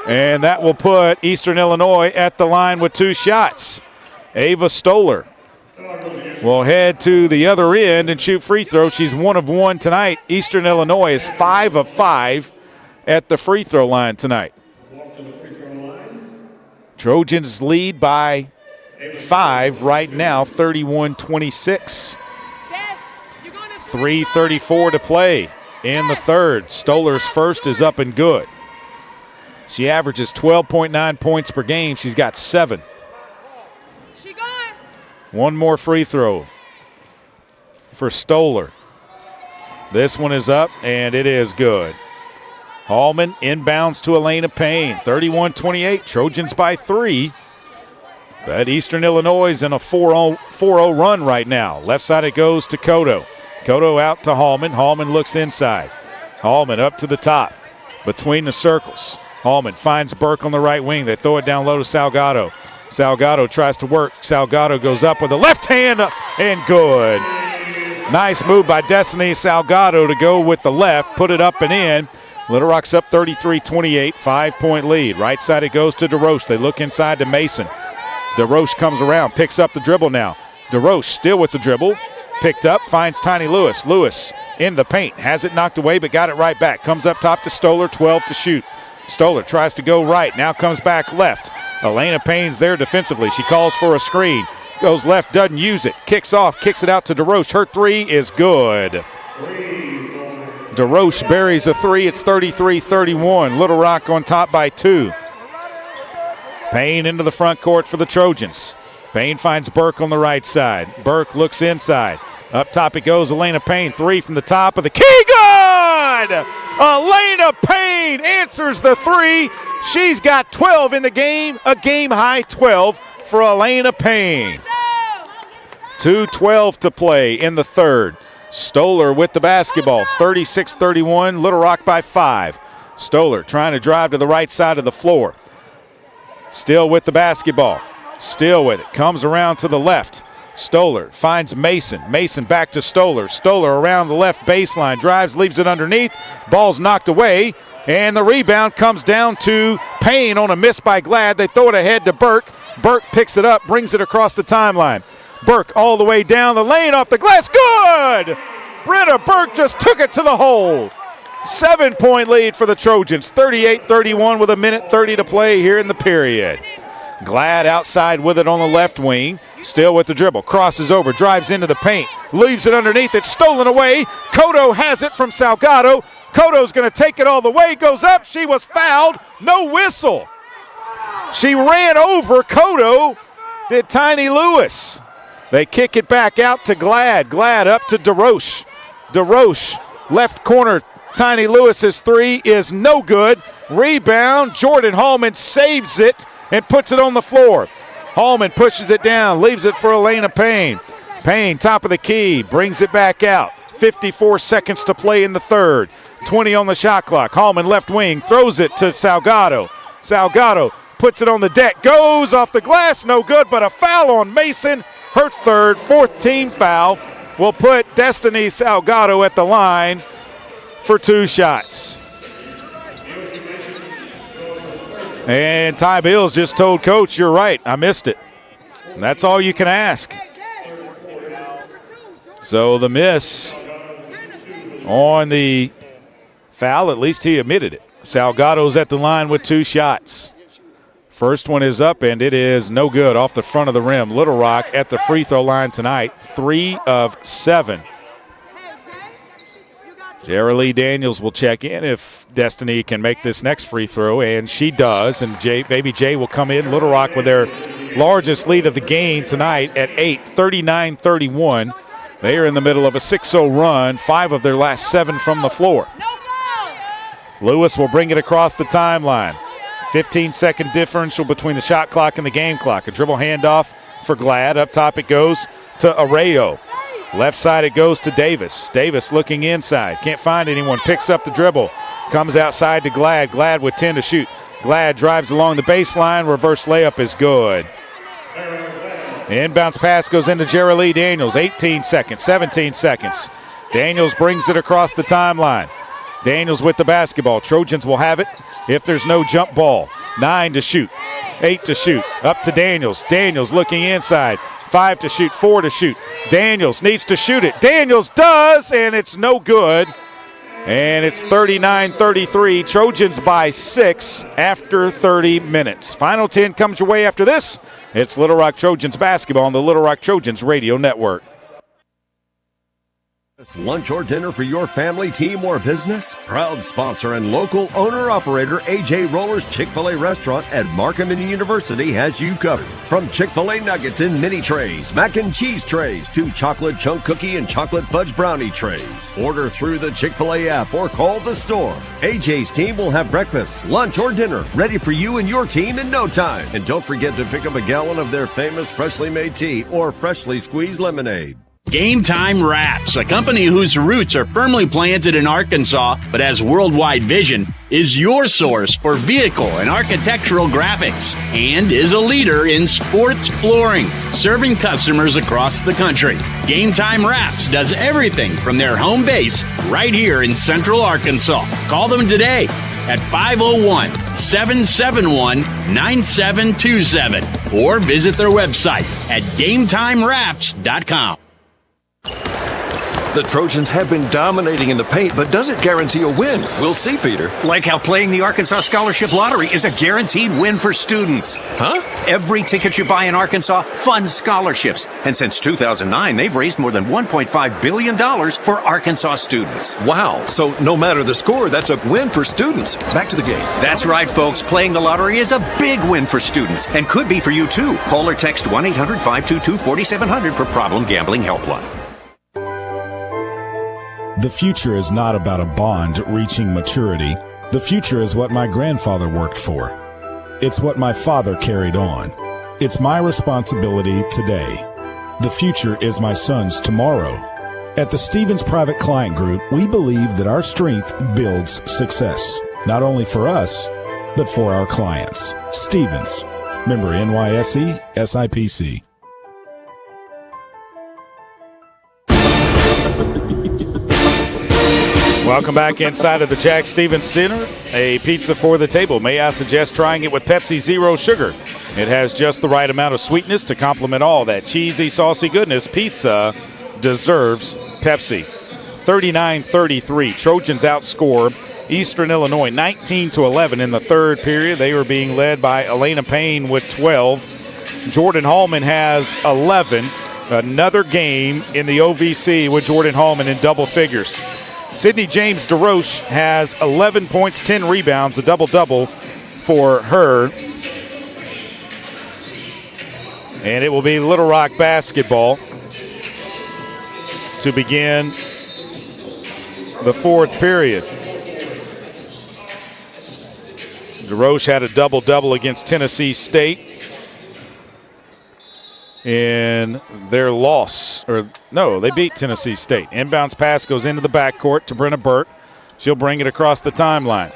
D: And that will put Eastern Illinois at the line with 2 shots. Ava Stoller will head to the other end and shoot free throws. She's 1 of 1 tonight. Eastern Illinois is 5 of 5 at the free throw line tonight. Trojans lead by 5 right now, 31-26. 3:34 to play in the third. Stoller's first is up and good. She averages 12.9 points per game. She's got 7. One more free throw for Stoller. This one is up, and it is good. Hallman inbounds to Elena Payne. 31-28, Trojans by 3. But Eastern Illinois is in a 4-0 run right now. Left side it goes to Cotto. Cotto out to Hallman. Hallman looks inside. Hallman up to the top between the circles. Hallman finds Burke on the right wing. They throw it down low to Salgado. Salgado tries to work. Salgado goes up with a left hand and good. Nice move by Destiny Salgado to go with the left, put it up and in. Little Rock's up 33-28, 5-point lead. Right side it goes to DeRoche. They look inside to Mason. DeRoche comes around, picks up the dribble now. DeRoche still with the dribble. Picked up, finds Tiny Lewis. Lewis in the paint, has it knocked away but got it right back. Comes up top to Stoller, 12 to shoot. Stoller tries to go right, now comes back left. Elena Payne's there defensively. She calls for a screen. Goes left, doesn't use it. Kicks off, kicks it out to DeRoche. Her three is good. DeRoche buries a three. It's 33-31. Little Rock on top by 2. Payne into the front court for the Trojans. Payne finds Burke on the right side. Burke looks inside. Up top it goes, Elena Payne. 3 from the top of the key. Good! Elena Payne answers the 3. She's got 12 in the game. A game-high 12 for Elena Payne. 2:12 to play in the third. Stoller with the basketball. 36-31. Little Rock by 5. Stoller trying to drive to the right side of the floor. Still with the basketball. Still with it. Comes around to the left. Stoller finds Mason. Mason back to Stoller. Stoller around the left baseline. Drives, leaves it underneath. Ball's knocked away. And the rebound comes down to Payne on a miss by Glad. They throw it ahead to Burke. Burke picks it up, brings it across the timeline. Burke all the way down the lane off the glass. Good! Brenna Burke just took it to the hole. 7-point lead for the Trojans. 38-31 with 1:30 to play here in the period. Glad outside with it on the left wing. Still with the dribble. Crosses over. Drives into the paint. Leaves it underneath. It's stolen away. Cotto has it from Salgado. Cotto's going to take it all the way. Goes up. She was fouled. No whistle. She ran over Cotto. Did Tiny Lewis. They kick it back out to Glad. Glad up to DeRoche. DeRoche left corner. Tiny Lewis's 3 is no good. Rebound. Jordan Hallman saves it and puts it on the floor. Hallman pushes it down, leaves it for Elena Payne. Payne, top of the key, brings it back out. 54 seconds to play in the third. 20 on the shot clock. Hallman left wing, throws it to Salgado. Salgado puts it on the deck, goes off the glass, no good, but a foul on Mason. Her third, 4th team foul will put Destiny Salgado at the line for 2 shots. And Ty Bills just told Coach, you're right, I missed it. And that's all you can ask. So the miss on the foul, at least he admitted it. Salgado's at the line with 2 shots. First one is up, and it is no good off the front of the rim. Little Rock at the free throw line tonight, 3 of 7. Jara Lee Daniels will check in if Destiny can make this next free throw, and she does. And Baby J will come in. Little Rock with their largest lead of the game tonight at 8, 39-31. They are in the middle of a 6-0 run, 5 of their last 7 from the floor. Lewis will bring it across the timeline. 15-second differential between the shot clock and the game clock. A dribble handoff for Glad. Up top it goes to Arroyo. Left side it goes to Davis. Davis looking inside. Can't find anyone. Picks up the dribble. Comes outside to Glad. Glad with 10 to shoot. Glad drives along the baseline. Reverse layup is good. Inbounds pass goes into Jara Lee Daniels. 18 seconds, 17 seconds. Daniels brings it across the timeline. Daniels with the basketball. Trojans will have it if there's no jump ball. 9 to shoot. 8 to shoot. Up to Daniels. Daniels looking inside. 5 to shoot, 4 to shoot. Daniels needs to shoot it. Daniels does, and it's no good. And it's 39-33. Trojans by 6 after 30 minutes. Final 10 comes your way after this. It's Little Rock Trojans basketball on the Little Rock Trojans radio network.
H: Lunch or dinner for your family, team, or business? Proud sponsor and local owner-operator AJ Roller's Chick-fil-A restaurant at Markham University has you covered. From Chick-fil-A nuggets in mini trays, mac and cheese trays, to chocolate chunk cookie and chocolate fudge brownie trays. Order through the Chick-fil-A app or call the store. AJ's team will have breakfast, lunch, or dinner ready for you and your team in no time. And don't forget to pick up a gallon of their famous freshly made tea or freshly squeezed lemonade.
I: Game Time Wraps, a company whose roots are firmly planted in Arkansas but has worldwide vision, is your source for vehicle and architectural graphics and is a leader in sports flooring, serving customers across the country. Game Time Wraps does everything from their home base right here in Central Arkansas. Call them today at 501-771-9727 or visit their website at GameTimeWraps.com.
A: The Trojans have been dominating in the paint, but does it guarantee a win? We'll see, Peter.
J: Like how playing the Arkansas Scholarship Lottery is a guaranteed win for students.
A: Huh?
J: Every ticket you buy in Arkansas funds scholarships. And since 2009, they've raised more than $1.5 billion for Arkansas students.
A: Wow. So no matter the score, that's a win for students. Back to the game.
J: That's right, folks. Playing the lottery is a big win for students and could be for you, too. Call or text 1-800-522-4700 for Problem Gambling Helpline.
R: The future is not about a bond reaching maturity. The future is what my grandfather worked for. It's what my father carried on. It's my responsibility today. The future is my son's tomorrow. At the Stevens Private Client Group, we believe that our strength builds success, not only for us, but for our clients. Stevens, member NYSE, SIPC.
D: Welcome back inside of the Jack Stevens Center. A pizza for the table. May I suggest trying it with Pepsi Zero Sugar? It has just the right amount of sweetness to complement all that cheesy, saucy goodness. Pizza deserves Pepsi. 39-33. Trojans outscore Eastern Illinois 19-11 in the third period. They were being led by Elena Payne with 12. Jordan Hallman has 11. Another game in the OVC with Jordan Hallman in double figures. Sydney James DeRoche has 11 points, 10 rebounds, a double-double for her. And it will be Little Rock basketball to begin the fourth period. DeRoche had a double-double against Tennessee State in their loss. They beat Tennessee State. Inbounds pass goes into the backcourt to Brenna Burke. She'll bring it across the timeline.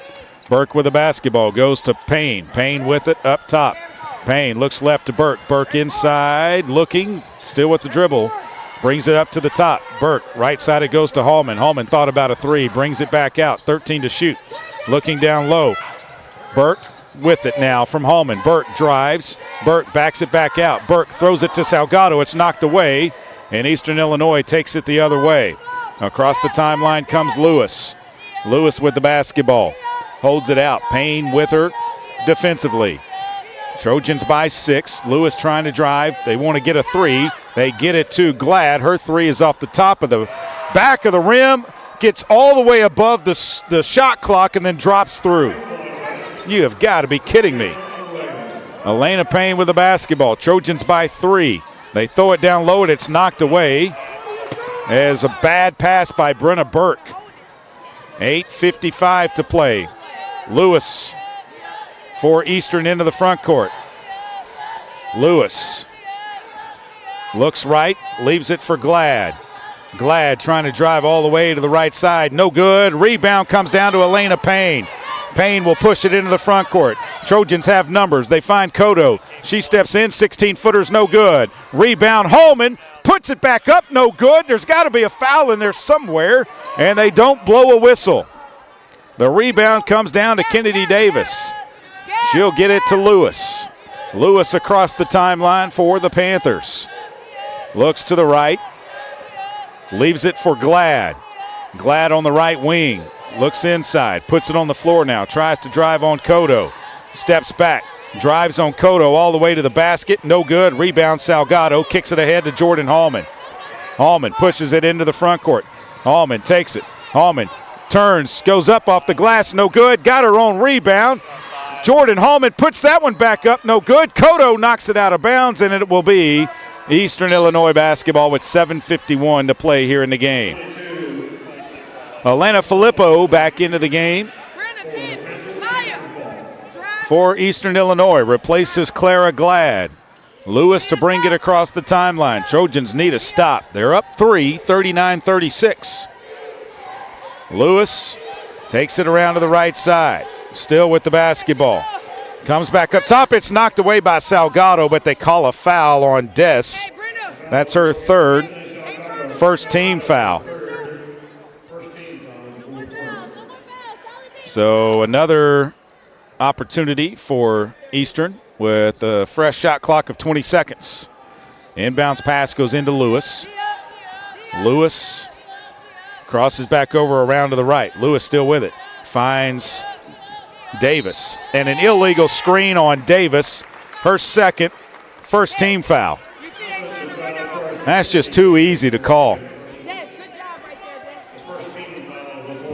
D: Burke with the basketball goes to Payne. Payne with it up top. Payne looks left to Burke. Burke inside, looking, still with the dribble. Brings it up to the top. Burke, right side it goes to Hallman. Hallman thought about a three, brings it back out. 13 to shoot. Looking down low. Burke with it now from Hallman. Burke drives. Burke backs it back out. Burke throws it to Salgado. It's knocked away, and Eastern Illinois takes it the other way. Across the timeline comes Lewis. Lewis with the basketball. Holds it out. Payne with her defensively. Trojans by 6. Lewis trying to drive. They want to get a three. They get it to Glad. Her three is off the top of the back of the rim. Gets all the way above the shot clock and then drops through. You have got to be kidding me. Elena Payne with the basketball. Trojans by 3. They throw it down low and it's knocked away as a bad pass by Brenna Burke. 8:55 to play. Lewis for Eastern into the front court. Lewis looks right, leaves it for Glad. Glad trying to drive all the way to the right side. No good. Rebound comes down to Elena Payne. Payne will push it into the front court. Trojans have numbers. They find Kodo. She steps in. 16-footers, no good. Rebound, Hallman puts it back up, no good. There's got to be a foul in there somewhere, and they don't blow a whistle. The rebound comes down to Kennedy Davis. She'll get it to Lewis. Lewis across the timeline for the Panthers. Looks to the right. Leaves it for Glad. Glad on the right wing. Looks inside, puts it on the floor now, tries to drive on Kodo. Steps back, drives on Kodo all the way to the basket, no good. Rebound Salgado, kicks it ahead to Jordan Hallman. Hallman pushes it into the front court. Hallman takes it. Hallman turns, goes up off the glass, no good. Got her own rebound. Jordan Hallman puts that one back up, no good. Kodo knocks it out of bounds, and it will be Eastern Illinois basketball with 7:51 to play here in the game. Elena Filippo back into the game for Eastern Illinois. Replaces Clara Glad. Lewis to bring it across the timeline. Trojans need a stop. They're up 3, 39-36. Lewis takes it around to the right side. Still with the basketball. Comes back up top. It's knocked away by Salgado, but they call a foul on Des. That's her third. First team foul. So another opportunity for Eastern with a fresh shot clock of 20 seconds. Inbounds pass goes into Lewis. Lewis crosses back over around to the right. Lewis still with it. Finds Davis. And an illegal screen on Davis. Her second, first team foul. That's just too easy to call.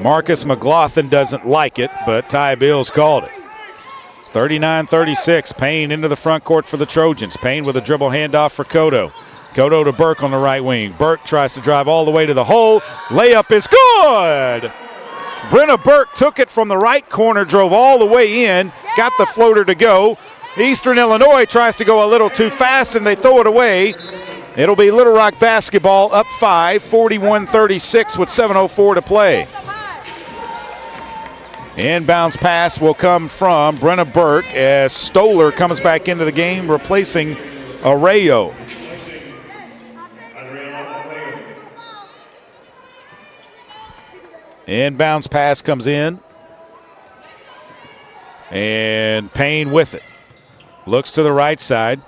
D: Marcus McLaughlin doesn't like it, but Ty Bills called it. 39-36, Payne into the front court for the Trojans. Payne with a dribble handoff for Cotto. Cotto to Burke on the right wing. Burke tries to drive all the way to the hole. Layup is good! Brenna Burke took it from the right corner, drove all the way in, got the floater to go. Eastern Illinois tries to go a little too fast, and they throw it away. It'll be Little Rock basketball up 5, 41-36 with 7:04 to play. Inbounds pass will come from Brenna Burke as Stoller comes back into the game, replacing Arroyo. Inbounds pass comes in. And Payne with it. Looks to the right side.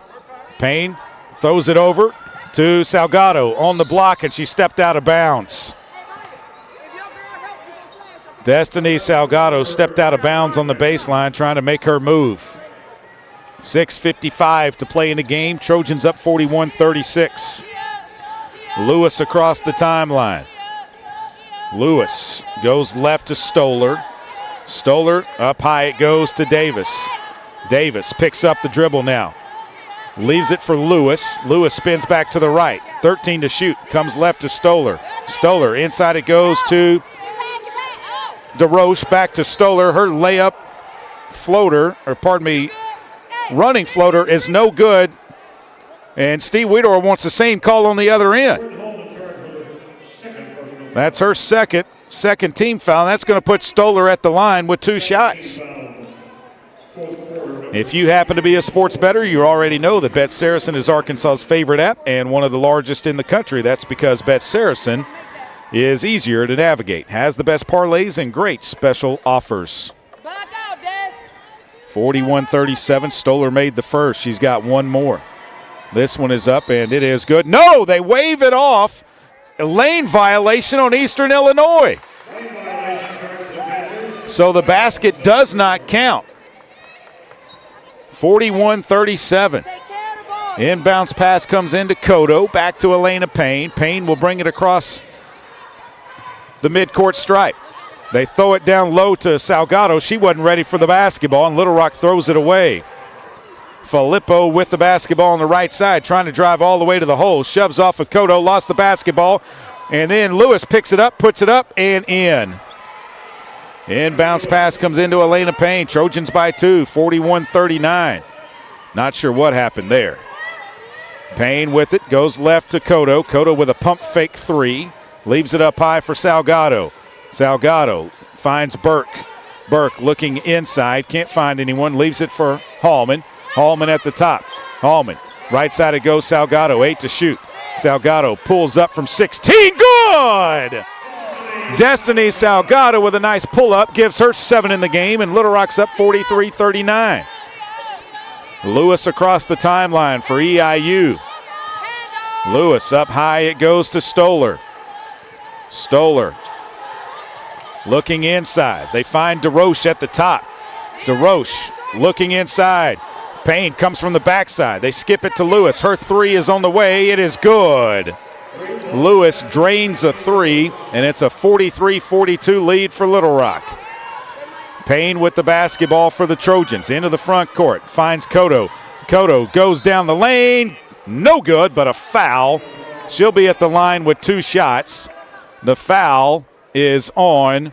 D: Payne throws it over to Salgado on the block, and she stepped out of bounds. Destiny Salgado stepped out of bounds on the baseline, trying to make her move. 6:55 to play in the game. Trojans up 41-36. Lewis across the timeline. Lewis goes left to Stoller. Stoller up high, it goes to Davis. Davis picks up the dribble now. Leaves it for Lewis. Lewis spins back to the right. 13 to shoot. Comes left to Stoller. Stoller inside it goes to DeRoche, back to Stoller. Her layup floater, or pardon me, running floater is no good. And Steve Weedor wants the same call on the other end. That's her second team foul. That's going to put Stoller at the line with 2 shots. If you happen to be a sports bettor, you already know that Bet Saracen is Arkansas's favorite app and one of the largest in the country. That's because Bet Saracen is easier to navigate, has the best parlays and great special offers. 41-37, Stoller made the first. She's got one more. This one is up, and it is good. No, they wave it off. A lane violation on Eastern Illinois. So the basket does not count. 41-37. Inbounds pass comes into Cotto. Back to Elena Payne. Payne will bring it across the midcourt stripe. They throw it down low to Salgado. She wasn't ready for the basketball, and Little Rock throws it away. Filippo with the basketball on the right side, trying to drive all the way to the hole. Shoves off with Cotto, lost the basketball. And then Lewis picks it up, puts it up, and in. Inbounds pass comes into Elena Payne. Trojans by 2, 41-39. Not sure what happened there. Payne with it, goes left to Cotto. Cotto with a pump fake 3. Leaves it up high for Salgado. Salgado finds Burke. Burke looking inside, can't find anyone. Leaves it for Hallman. Hallman at the top. Hallman, right side it goes, Salgado, 8 to shoot. Salgado pulls up from 16, good! Destiny Salgado with a nice pull-up, gives her 7 in the game, and Little Rock's up 43-39. Lewis across the timeline for EIU. Lewis up high, it goes to Stoller. Stoller looking inside. They find DeRoche at the top. DeRoche looking inside. Payne comes from the backside. They skip it to Lewis. Her 3 is on the way. It is good. Lewis drains a 3, and it's a 43-42 lead for Little Rock. Payne with the basketball for the Trojans. Into the front court. Finds Cotto. Cotto goes down the lane. No good, but a foul. She'll be at the line with 2 shots. The foul is on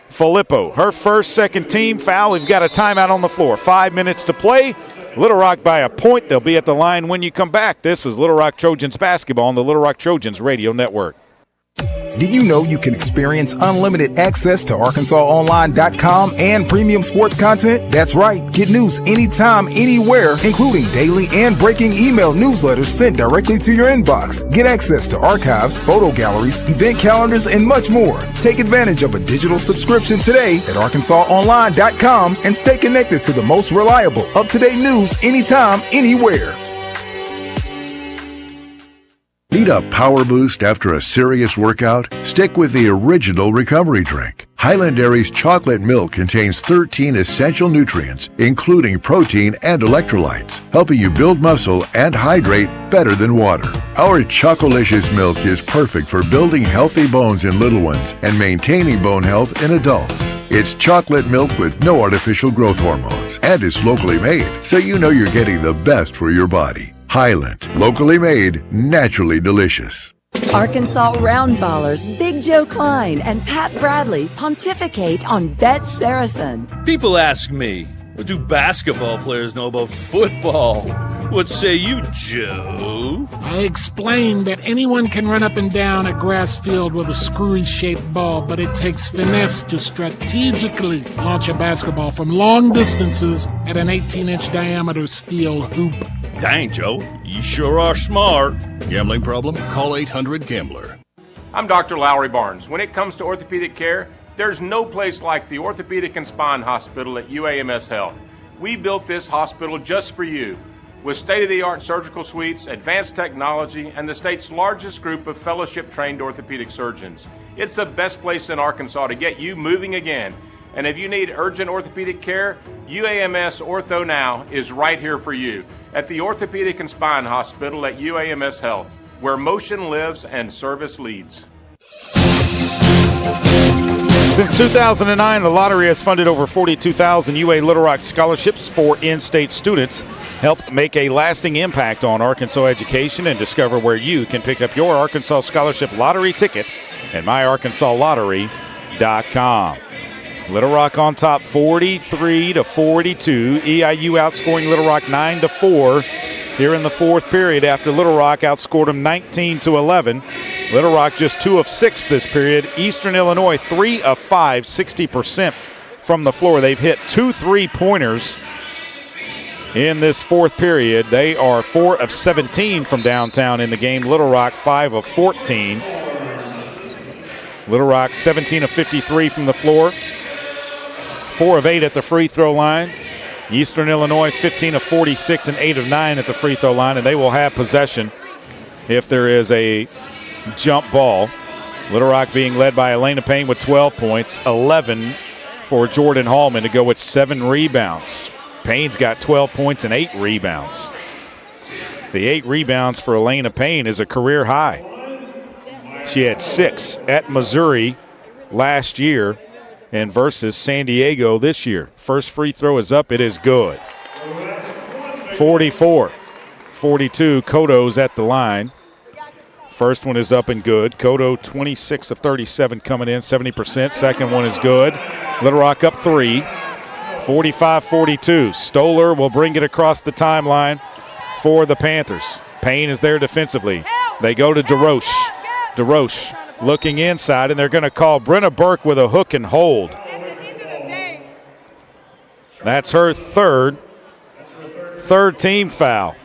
D: Filippo. Her first second team foul. We've got a timeout on the floor. 5 minutes to play. Little Rock by a point. They'll be at the line when you come back. This is Little Rock Trojans basketball on the Little Rock Trojans radio network.
L: Did you know you can experience unlimited access to ArkansasOnline.com and premium sports content? That's right. Get news anytime, anywhere, including daily and breaking email newsletters sent directly to your inbox. Get access to archives, photo galleries, event calendars, and much more. Take advantage of a digital subscription today at ArkansasOnline.com and stay connected to the most reliable, up-to-date news anytime, anywhere.
M: Need a power boost after a serious workout? Stick with the original recovery drink. Highland Dairy's chocolate milk contains 13 essential nutrients, including protein and electrolytes, helping you build muscle and hydrate better than water. Our Chocolicious milk is perfect for building healthy bones in little ones and maintaining bone health in adults. It's chocolate milk with no artificial growth hormones, and it's locally made, so you know you're getting the best for your body. Highland, locally made, naturally delicious.
N: Arkansas Roundballers Big Joe Klein and Pat Bradley pontificate on Bet Saracen.
O: People ask me, what do basketball players know about football? What say you, Joe?
P: I explained that anyone can run up and down a grass field with a screwy-shaped ball, but it takes finesse to strategically launch a basketball from long distances at an 18-inch diameter steel hoop.
O: Dang, Joe, you sure are smart.
Q: Gambling problem? Call 800-GAMBLER.
S: I'm Dr. Lowry Barnes. When it comes to orthopedic care, there's no place like the Orthopedic and Spine Hospital at UAMS Health. We built this hospital just for you, with state-of-the-art surgical suites, advanced technology, and the state's largest group of fellowship-trained orthopedic surgeons. It's the best place in Arkansas to get you moving again. And if you need urgent orthopedic care, UAMS Ortho Now is right here for you at the Orthopedic and Spine Hospital at UAMS Health, where motion lives and service leads.
D: Since 2009, the lottery has funded over 42,000 UA Little Rock scholarships for in-state students. Help make a lasting impact on Arkansas education and discover where you can pick up your Arkansas Scholarship Lottery ticket at myarkansasLottery.com. Little Rock on top 43-42. EIU outscoring Little Rock 9-4 here in the fourth period after Little Rock outscored them 19-11. Little Rock just 2 of 6 this period. Eastern Illinois 3 of 5, 60% from the floor. They've hit 2 3-pointers in this fourth period. They are 4 of 17 from downtown in the game. Little Rock 5 of 14. Little Rock 17 of 53 from the floor. 4 of 8 at the free throw line. Eastern Illinois 15 of 46 and 8 of 9 at the free throw line, and they will have possession if there is a jump ball. Little Rock being led by Elena Payne with 12 points, 11 for Jordan Hallman to go with 7 rebounds. Payne's got 12 points and 8 rebounds. The 8 rebounds for Elena Payne is a career high. She had 6 at Missouri last year and versus San Diego this year. First free throw is up. It is good. 44-42. Koto's at the line. First one is up and good. Koto 26 of 37 coming in, 70%. Second one is good. Little Rock up 3. 45-42. Stoller will bring it across the timeline for the Panthers. Payne is there defensively. They go to DeRoche. DeRoche looking inside, and they're going to call Brenna Burke with a hook and hold. That's her third team foul.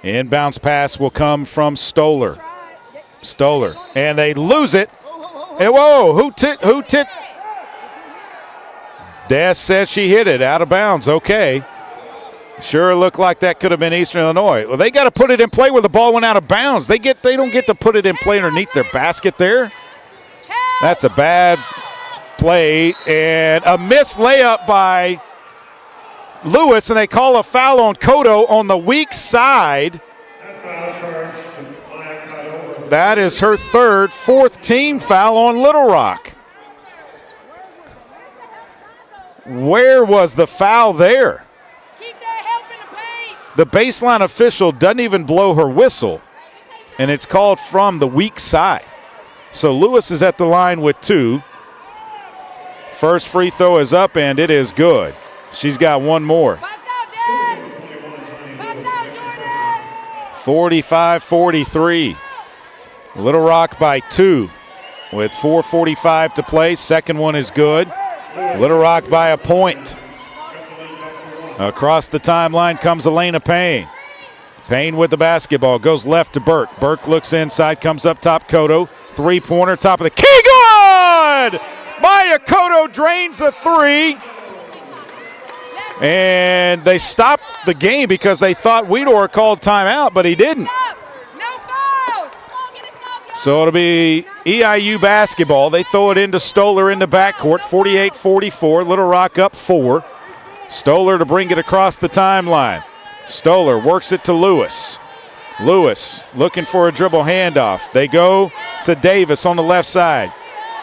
D: Inbounds pass will come from Stoller. And they lose it. And whoa, who tipped? Des said she hit it out of bounds. Okay. Sure looked like that could have been Eastern Illinois. Well, they got to put it in play where the ball went out of bounds. They don't get to put it in play underneath their basket there. That's a bad play and a missed layup by Lewis, and they call a foul on Koto on the weak side. That is her fourth team foul on Little Rock. Where was the foul there? The baseline official doesn't even blow her whistle, and it's called from the weak side. So Lewis is at the line with 2. First free throw is up, and it is good. She's got one more. 45-43. Little Rock by 2 with 4:45 to play. Second one is good. Little Rock by a point. Across the timeline comes Elena Payne. Payne with the basketball, goes left to Burke. Burke looks inside, comes up top, Cotto. Three-pointer, top of the key, good! Maya Cotto drains a three. And they stopped the game because they thought Weedor called timeout, but he didn't. So it'll be EIU basketball. They throw it into Stoller in the backcourt, 48-44. Little Rock up 4. Stoller to bring it across the timeline. Stoller works it to Lewis. Lewis looking for a dribble handoff. They go to Davis on the left side.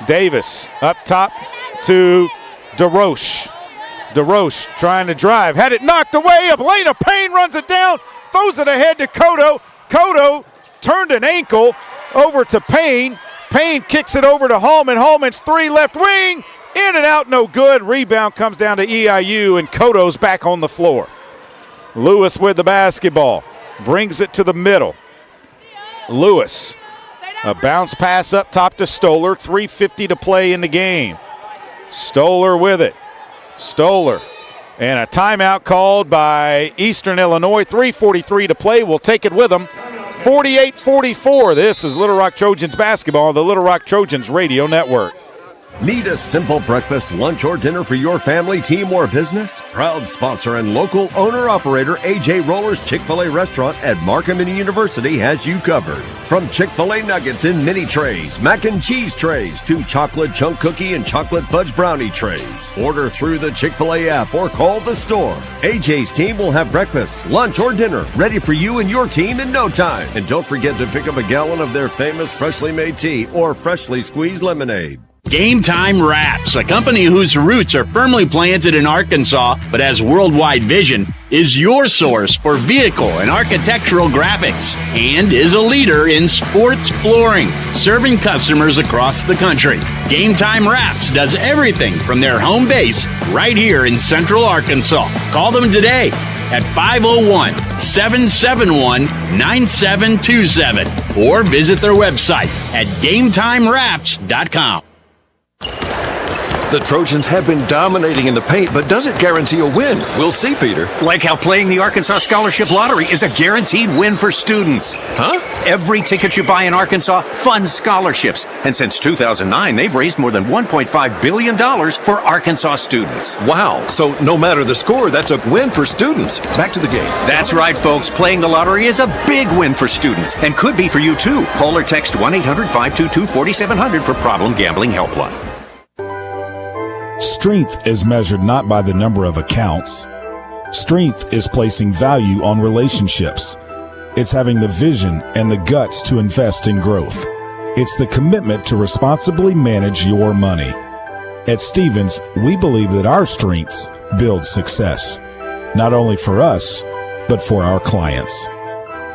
D: Davis up top to DeRoche. DeRoche trying to drive. Had it knocked away. Elena Payne runs it down. Throws it ahead to Cotto. Cotto turned an ankle over to Payne. Payne kicks it over to Hallman. Hallman's three left wing. In and out, no good. Rebound comes down to EIU, and Cotto's back on the floor. Lewis with the basketball. Brings it to the middle. Lewis. A bounce pass up top to Stoller. 3:50 to play in the game. Stoller with it. Stoller. And a timeout called by Eastern Illinois. 3:43 to play. We'll take it with them. 48-44. This is Little Rock Trojans basketball on the Little Rock Trojans Radio Network.
H: Need a simple breakfast, lunch, or dinner for your family, team, or business? Proud sponsor and local owner-operator A.J. Roller's Chick-fil-A restaurant at Markham University has you covered. From Chick-fil-A nuggets in mini trays, mac and cheese trays, to chocolate chunk cookie and chocolate fudge brownie trays. Order through the Chick-fil-A app or call the store. A.J.'s team will have breakfast, lunch, or dinner ready for you and your team in no time. And don't forget to pick up a gallon of their famous freshly made tea or freshly squeezed lemonade.
I: Game Time Wraps, a company whose roots are firmly planted in Arkansas but has worldwide vision, is your source for vehicle and architectural graphics and is a leader in sports flooring, serving customers across the country. Game Time Wraps does everything from their home base right here in Central Arkansas. Call them today at 501-771-9727 or visit their website at GameTimeWraps.com.
A: The Trojans have been dominating in the paint, but does it guarantee a win? We'll see, Peter.
J: Like how playing the Arkansas Scholarship Lottery is a guaranteed win for students.
A: Huh?
J: Every ticket you buy in Arkansas funds scholarships. And since 2009, they've raised more than $1.5 billion for Arkansas students.
A: Wow. So no matter the score, that's a win for students. Back to the game.
J: That's right, folks. Playing the lottery is a big win for students and could be for you, too. Call or text 1-800-522-4700 for Problem Gambling Helpline.
R: Strength is measured not by the number of accounts. Strength is placing value on relationships. It's having the vision and the guts to invest in growth. It's the commitment to responsibly manage your money. At Stephens, we believe that our strengths build success, not only for us, but for our clients.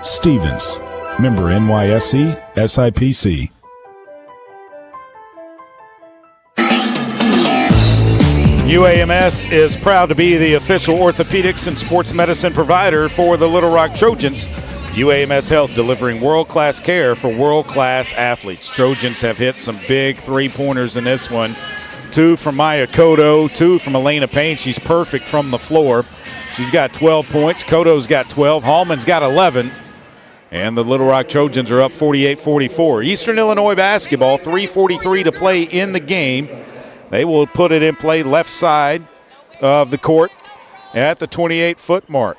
R: Stephens, member NYSE, SIPC.
D: UAMS is proud to be the official orthopedics and sports medicine provider for the Little Rock Trojans. UAMS Health delivering world-class care for world-class athletes. Trojans have hit some big three-pointers in this one. 2 from Maya Cotto, 2 from Elena Payne. She's perfect from the floor. She's got 12 points. Cotto's got 12. Hallman's got 11. And the Little Rock Trojans are up 48-44. Eastern Illinois basketball, 3:43 to play in the game. They will put it in play left side of the court at the 28-foot mark.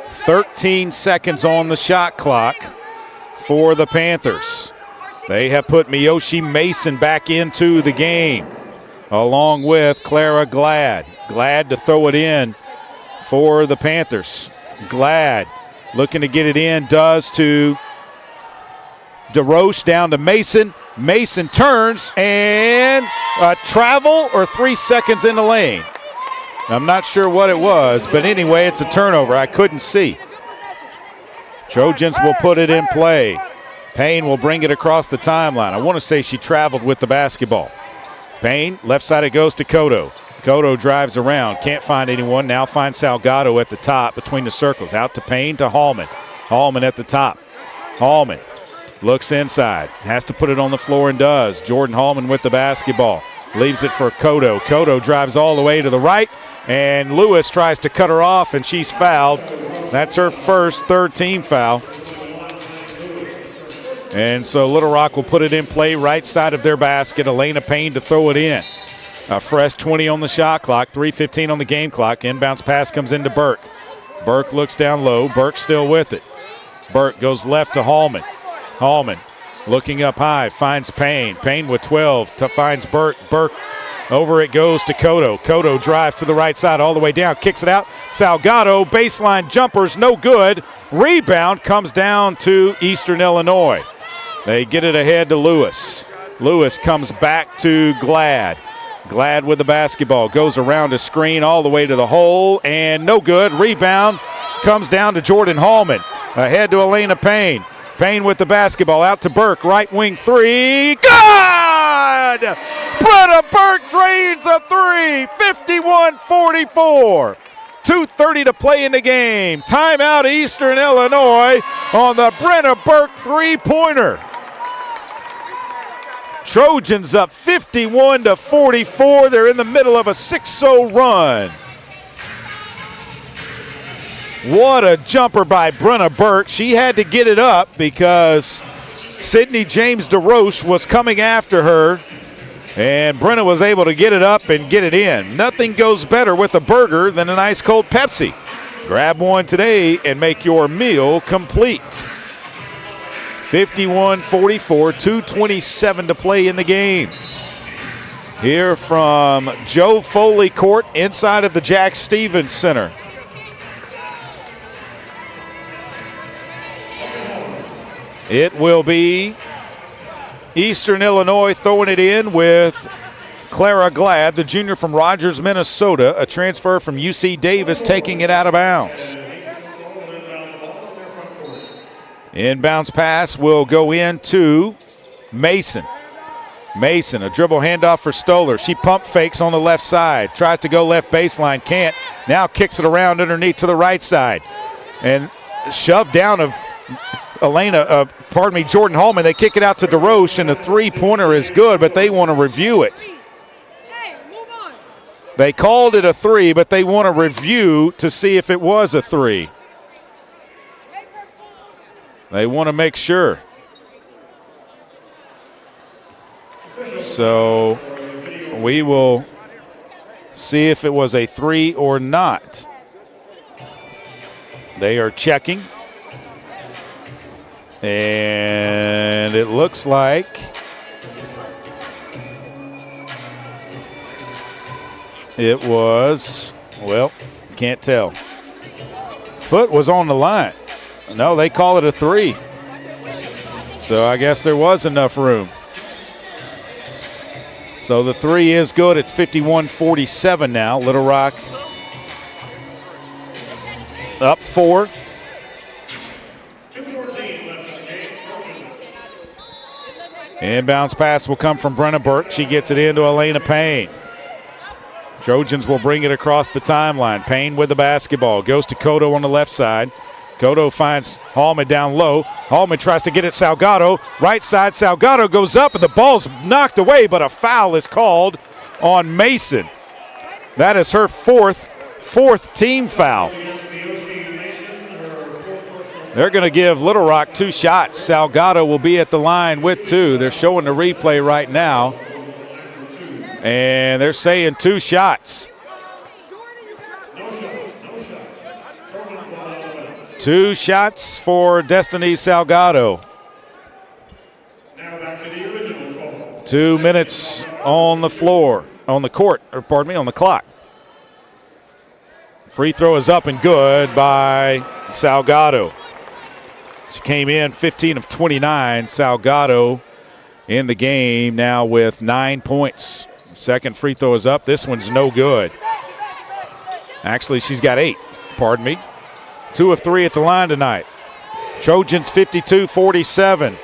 D: 13 seconds on the shot clock for the Panthers. They have put Miyoshi Mason back into the game, along with Clara Glad. Glad to throw it in for the Panthers. Glad looking to get it in, does to DeRoche, down to Mason. Mason turns, and a travel or 3 seconds in the lane. I'm not sure what it was, but anyway, it's a turnover. I couldn't see. Trojans will put it in play. Payne will bring it across the timeline. I want to say she traveled with the basketball. Payne, left side it goes to Cotto. Cotto drives around, can't find anyone. Now finds Salgado at the top between the circles. Out to Payne to Hallman. Hallman at the top. Hallman looks inside, has to put it on the floor and does. Jordan Hallman with the basketball. Leaves it for Cotto. Cotto drives all the way to the right, and Lewis tries to cut her off, and she's fouled. That's her first third-team foul. And so Little Rock will put it in play right side of their basket. Elena Payne to throw it in. A fresh 20 on the shot clock, 3:15 on the game clock. Inbounds pass comes into Burke. Burke looks down low. Burke still with it. Burke goes left to Hallman. Hallman looking up high, finds Payne. Payne with 12 finds Burke. Burke over it goes to Cotto. Cotto drives to the right side all the way down, kicks it out. Salgado, baseline jumpers, no good. Rebound comes down to Eastern Illinois. They get it ahead to Lewis. Lewis comes back to Glad. Glad with the basketball, goes around a screen all the way to the hole, and no good. Rebound comes down to Jordan Hallman. Ahead to Elena Payne. Payne with the basketball, out to Burke, right wing three. Good! Brenna Burke drains a three, 51-44. 2:30 to play in the game. Timeout Eastern Illinois on the Brenna Burke three-pointer. Trojans up 51-44. They're in the middle of a 6-0 run. What a jumper by Brenna Burke. She had to get it up because Sydney James DeRoche was coming after her, and Brenna was able to get it up and get it in. Nothing goes better with a burger than an ice cold Pepsi. Grab one today and make your meal complete. 51-44, 2:27 to play in the game. Here from Joe Foley Court inside of the Jack Stevens Center. It will be Eastern Illinois throwing it in with Clara Glad, the junior from Rogers, Minnesota, a transfer from UC Davis, taking it out of bounds. Inbounds pass will go into Mason. Mason, a dribble handoff for Stoller. She pump fakes on the left side. Tries to go left baseline, can't. Now kicks it around underneath to the right side. And shoved down of Jordan Hallman. They kick it out to DeRoche, and the three-pointer is good, but they want to review it. They called it a three, but they want to review to see if it was a three. They want to make sure. So we will see if it was a three or not. They are checking. And it looks like it was, well, can't tell. Foot was on the line. No, they call it a three. So I guess there was enough room. So the three is good. It's 51-47 now. Little Rock up 4. Inbounds pass will come from Brenna Burke. She gets it into Elena Payne. Trojans will bring it across the timeline. Payne with the basketball. Goes to Cotto on the left side. Cotto finds Hallman down low. Hallman tries to get it Salgado. Right side, Salgado goes up, and the ball's knocked away, but a foul is called on Mason. That is her fourth team foul. They're going to give Little Rock 2 shots. Salgado will be at the line with 2. They're showing the replay right now. And they're saying 2 shots. 2 shots for Destiny Salgado. 2 minutes on the floor, on the court, or pardon me, on the clock. Free throw is up and good by Salgado. She came in 15 of 29. Salgado in the game now with 9 points. Second free throw is up. This one's no good. Actually, she's got 8. Pardon me. 2 of 3 at the line tonight. Trojans 52-47.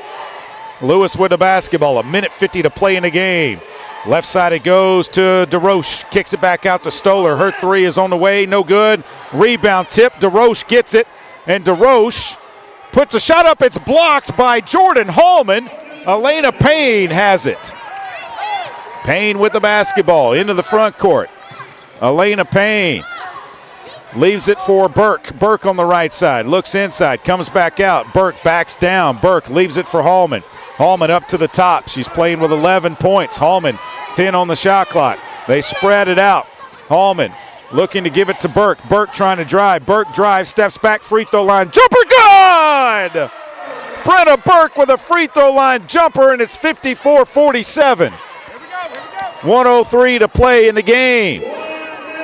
D: Lewis with the basketball. 1:50 to play in the game. Left side it goes to DeRoche. Kicks it back out to Stoller. Her three is on the way. No good. Rebound tip. DeRoche gets it. And DeRoche puts a shot up. It's blocked by Jordan Hallman. Elena Payne has it. Payne with the basketball into the front court. Elena Payne leaves it for Burke. Burke on the right side. Looks inside. Comes back out. Burke backs down. Burke leaves it for Hallman. Hallman up to the top. She's playing with 11 points. Hallman, 10 on the shot clock. They spread it out. Hallman looking to give it to Burke. Burke trying to drive. Burke drives, steps back, free throw line. Jumper good! Brenna Burke with a free throw line jumper, and it's 54-47. 1:03 to play in the game.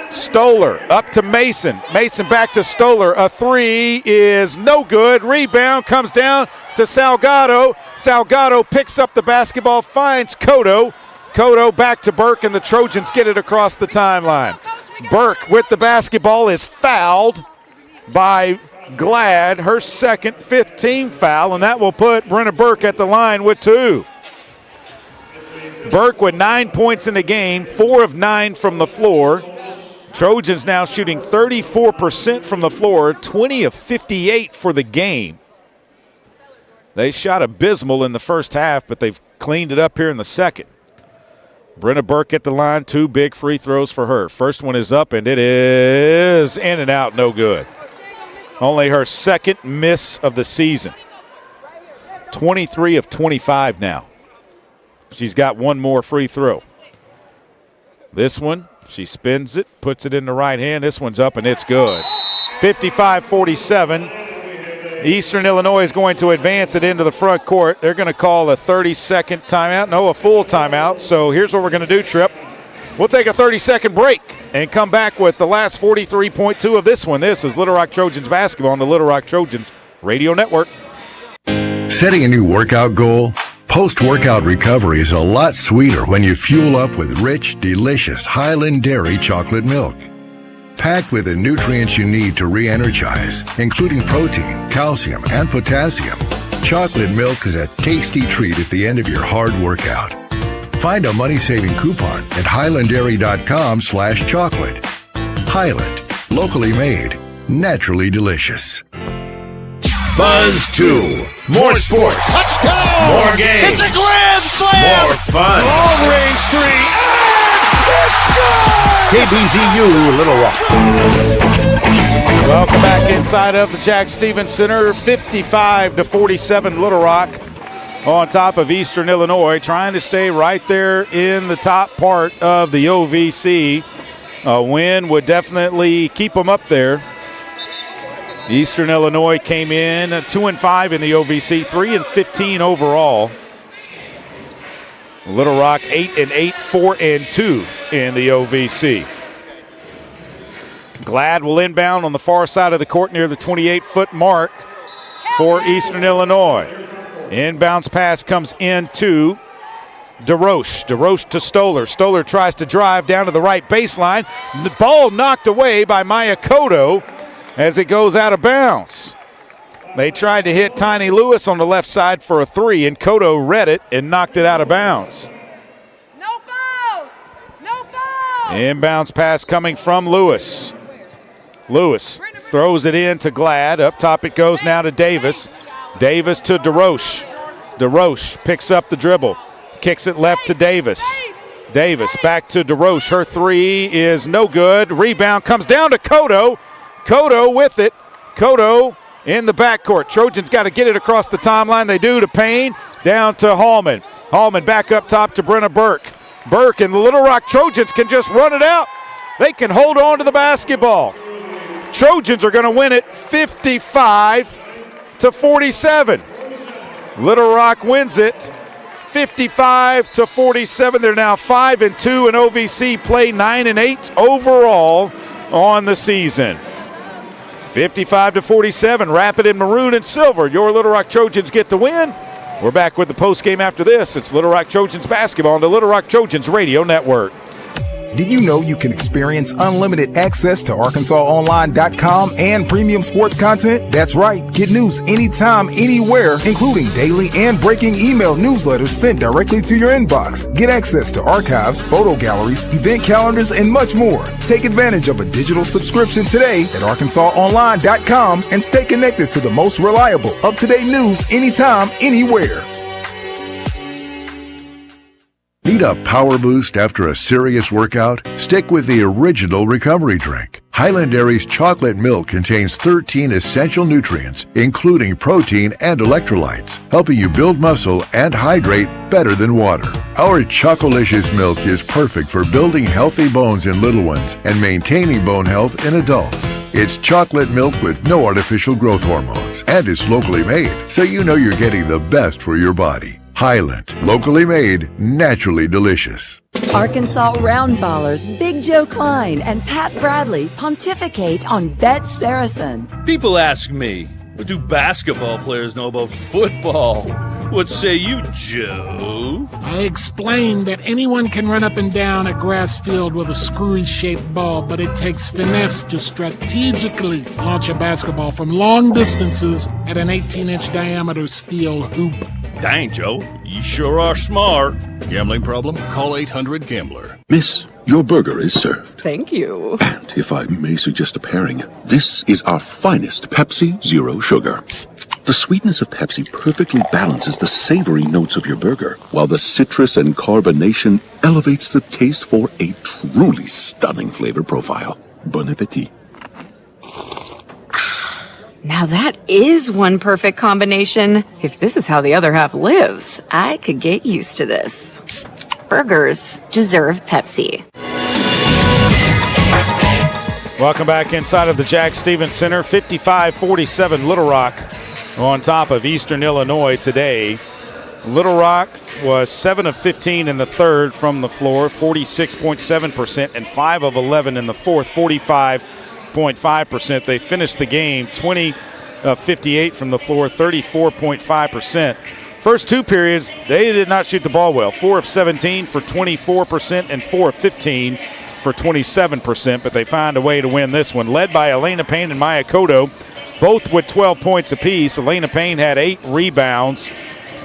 D: Stoller up to Mason. Mason back to Stoller. A three is no good. Rebound comes down to Salgado. Salgado picks up the basketball, finds Cotto. Cotto back to Burke, and the Trojans get it across the timeline. Burke with the basketball is fouled by Glad, her second, fifth team foul, and that will put Brenna Burke at the line with 2. Burke with 9 points in the game, 4 of 9 from the floor. Trojans now shooting 34% from the floor, 20 of 58 for the game. They shot abysmal in the first half, but they've cleaned it up here in the second. Brenna Burke at the line, 2 big free throws for her. First one is up, and it is in and out, no good. Only her second miss of the season. 23 of 25 now. She's got one more free throw. This one, she spins it, puts it in the right hand. This one's up, and it's good. 55-47. Eastern Illinois is going to advance it into the front court. They're going to call a 30-second timeout. No, a full timeout. So here's what we're going to do, Tripp. We'll take a 30-second break and come back with the last 43.2 of this one. This is Little Rock Trojans basketball on the Little Rock Trojans Radio Network.
M: Setting a new workout goal? Post-workout recovery is a lot sweeter when you fuel up with rich, delicious Highland Dairy chocolate milk. Packed with the nutrients you need to re-energize, including protein, calcium, and potassium, chocolate milk is a tasty treat at the end of your hard workout. Find a money-saving coupon at highlanddairy.com/chocolate. Highland, locally made, naturally delicious.
A: Buzz 2. More sports.
B: Touchdown!
A: More games.
B: It's a grand slam!
A: More fun.
B: Long range three. And it's good!
A: KBZU Little Rock.
D: Welcome back inside of the Jack Stevens Center. 55-47 Little Rock on top of Eastern Illinois, trying to stay right there in the top part of the OVC. A win would definitely keep them up there. Eastern Illinois came in 2-5 in the OVC, 3-15 overall. Little Rock 8-8, 4-2 in the OVC. Glad will inbound on the far side of the court near the 28-foot mark for Eastern Illinois. Inbounds pass comes into DeRoche. DeRoche to Stoller. Stoller tries to drive down to the right baseline. The ball knocked away by Maya Cotto as it goes out of bounds. They tried to hit Tiny Lewis on the left side for a three, and Cotto read it and knocked it out of bounds.
U: No foul! No foul!
D: Inbounds pass coming from Lewis. Lewis throws it in to Glad. Up top it goes now to Davis. Davis to DeRoche. DeRoche picks up the dribble. Kicks it left to Davis. Davis back to DeRoche. Her three is no good. Rebound comes down to Cotto. Cotto with it. Cotto in the backcourt. Trojans got to get it across the timeline. They do to Payne. Down to Hallman. Hallman back up top to Brenna Burke. Burke and the Little Rock Trojans can just run it out. They can hold on to the basketball. Trojans are going to win it 55-47. Little Rock wins it 55-47. They're now 5-2 in OVC play, 9-8 overall on the season. 55-47, Rapid in maroon and silver. Your Little Rock Trojans get the win. We're back with the postgame after this. It's Little Rock Trojans basketball on the Little Rock Trojans Radio Network.
L: Did you know you can experience unlimited access to ArkansasOnline.com and premium sports content? That's right. Get news anytime, anywhere, including daily and breaking email newsletters sent directly to your inbox. Get access to archives, photo galleries, event calendars, and much more. Take advantage of a digital subscription today at ArkansasOnline.com and stay connected to the most reliable, up-to-date news anytime, anywhere.
M: Need a power boost after a serious workout? Stick with the original recovery drink. Highland Dairy's chocolate milk contains 13 essential nutrients, including protein and electrolytes, helping you build muscle and hydrate better than water. Our Chocolicious milk is perfect for building healthy bones in little ones and maintaining bone health in adults. It's chocolate milk with no artificial growth hormones and is locally made, so you know you're getting the best for your body. Highland, locally made, naturally delicious.
N: Arkansas Roundballers Big Joe Klein and Pat Bradley pontificate on Bet Saracen.
O: People ask me, what do basketball players know about football? What say you, Joe?
P: I explained that anyone can run up and down a grass field with a screwy-shaped ball, but it takes finesse to strategically launch a basketball from long distances at an 18-inch diameter steel hoop.
O: Dang, Joe, you sure are smart.
Q: Gambling problem? Call 800-GAMBLER.
E: Miss, your burger is served.
F: Thank you.
E: And if I may suggest a pairing, this is our finest Pepsi Zero Sugar. The sweetness of Pepsi perfectly balances the savory notes of your burger, while the citrus and carbonation elevates the taste for a truly stunning flavor profile. Bon appetit.
F: Now that is one perfect combination. If this is how the other half lives, I could get used to this.
G: Burgers deserve Pepsi.
D: Welcome back inside of the Jack Stevens Center. 55-47 Little Rock on top of Eastern Illinois today. Little Rock was 7 of 15 in the third from the floor, 46.7%, and 5 of 11 in the fourth, 45.5%. They finished the game 20 of 58 from the floor, 34.5%. First two periods, they did not shoot the ball well. 4 of 17 for 24% and 4 of 15 for 27%, but they found a way to win this one. Led by Elena Payne and Maya Cotto, both with 12 points apiece. Elena Payne had 8 rebounds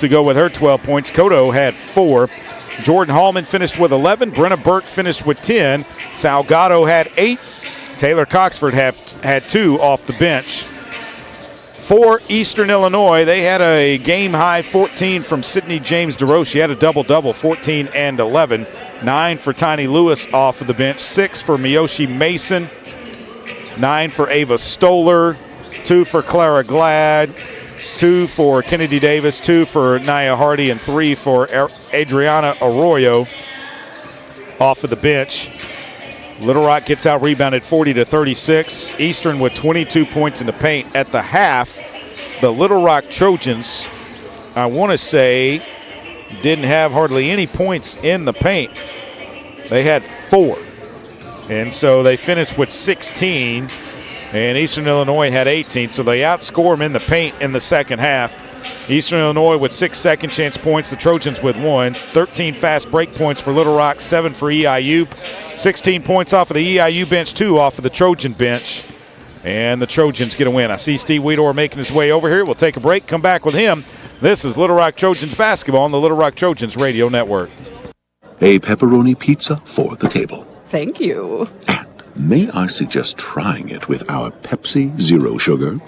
D: to go with her 12 points. Cotto had 4. Jordan Hallman finished with 11. Brenna Burt finished with 10. Salgado had 8. Taylor Coxford had 2 off the bench. For Eastern Illinois, they had a game-high 14 from Sydney James DeRoche. She had a double-double, 14 and 11. 9 for Tiny Lewis off of the bench. 6 for Miyoshi Mason. 9 for Ava Stoller. 2 for Clara Glad. 2 for Kennedy Davis. 2 for Nia Hardy. And 3 for Adriana Arroyo off of the bench. Little Rock gets out rebounded 40-36. Eastern with 22 points in the paint. At the half, the Little Rock Trojans, I want to say, didn't have hardly any points in the paint. They had 4. And so they finished with 16. And Eastern Illinois had 18. So they outscore them in the paint in the second half. Eastern Illinois with 6 second chance points, the Trojans with 1. 13 fast break points for Little Rock, 7 for EIU. 16 points off of the EIU bench, 2 off of the Trojan bench. And the Trojans get a win. I see Steve Weedor making his way over here. We'll take a break, come back with him. This is Little Rock Trojans basketball on the Little Rock Trojans radio network.
E: A pepperoni pizza for the table.
F: Thank you.
E: May I suggest trying it with our Pepsi Zero Sugar?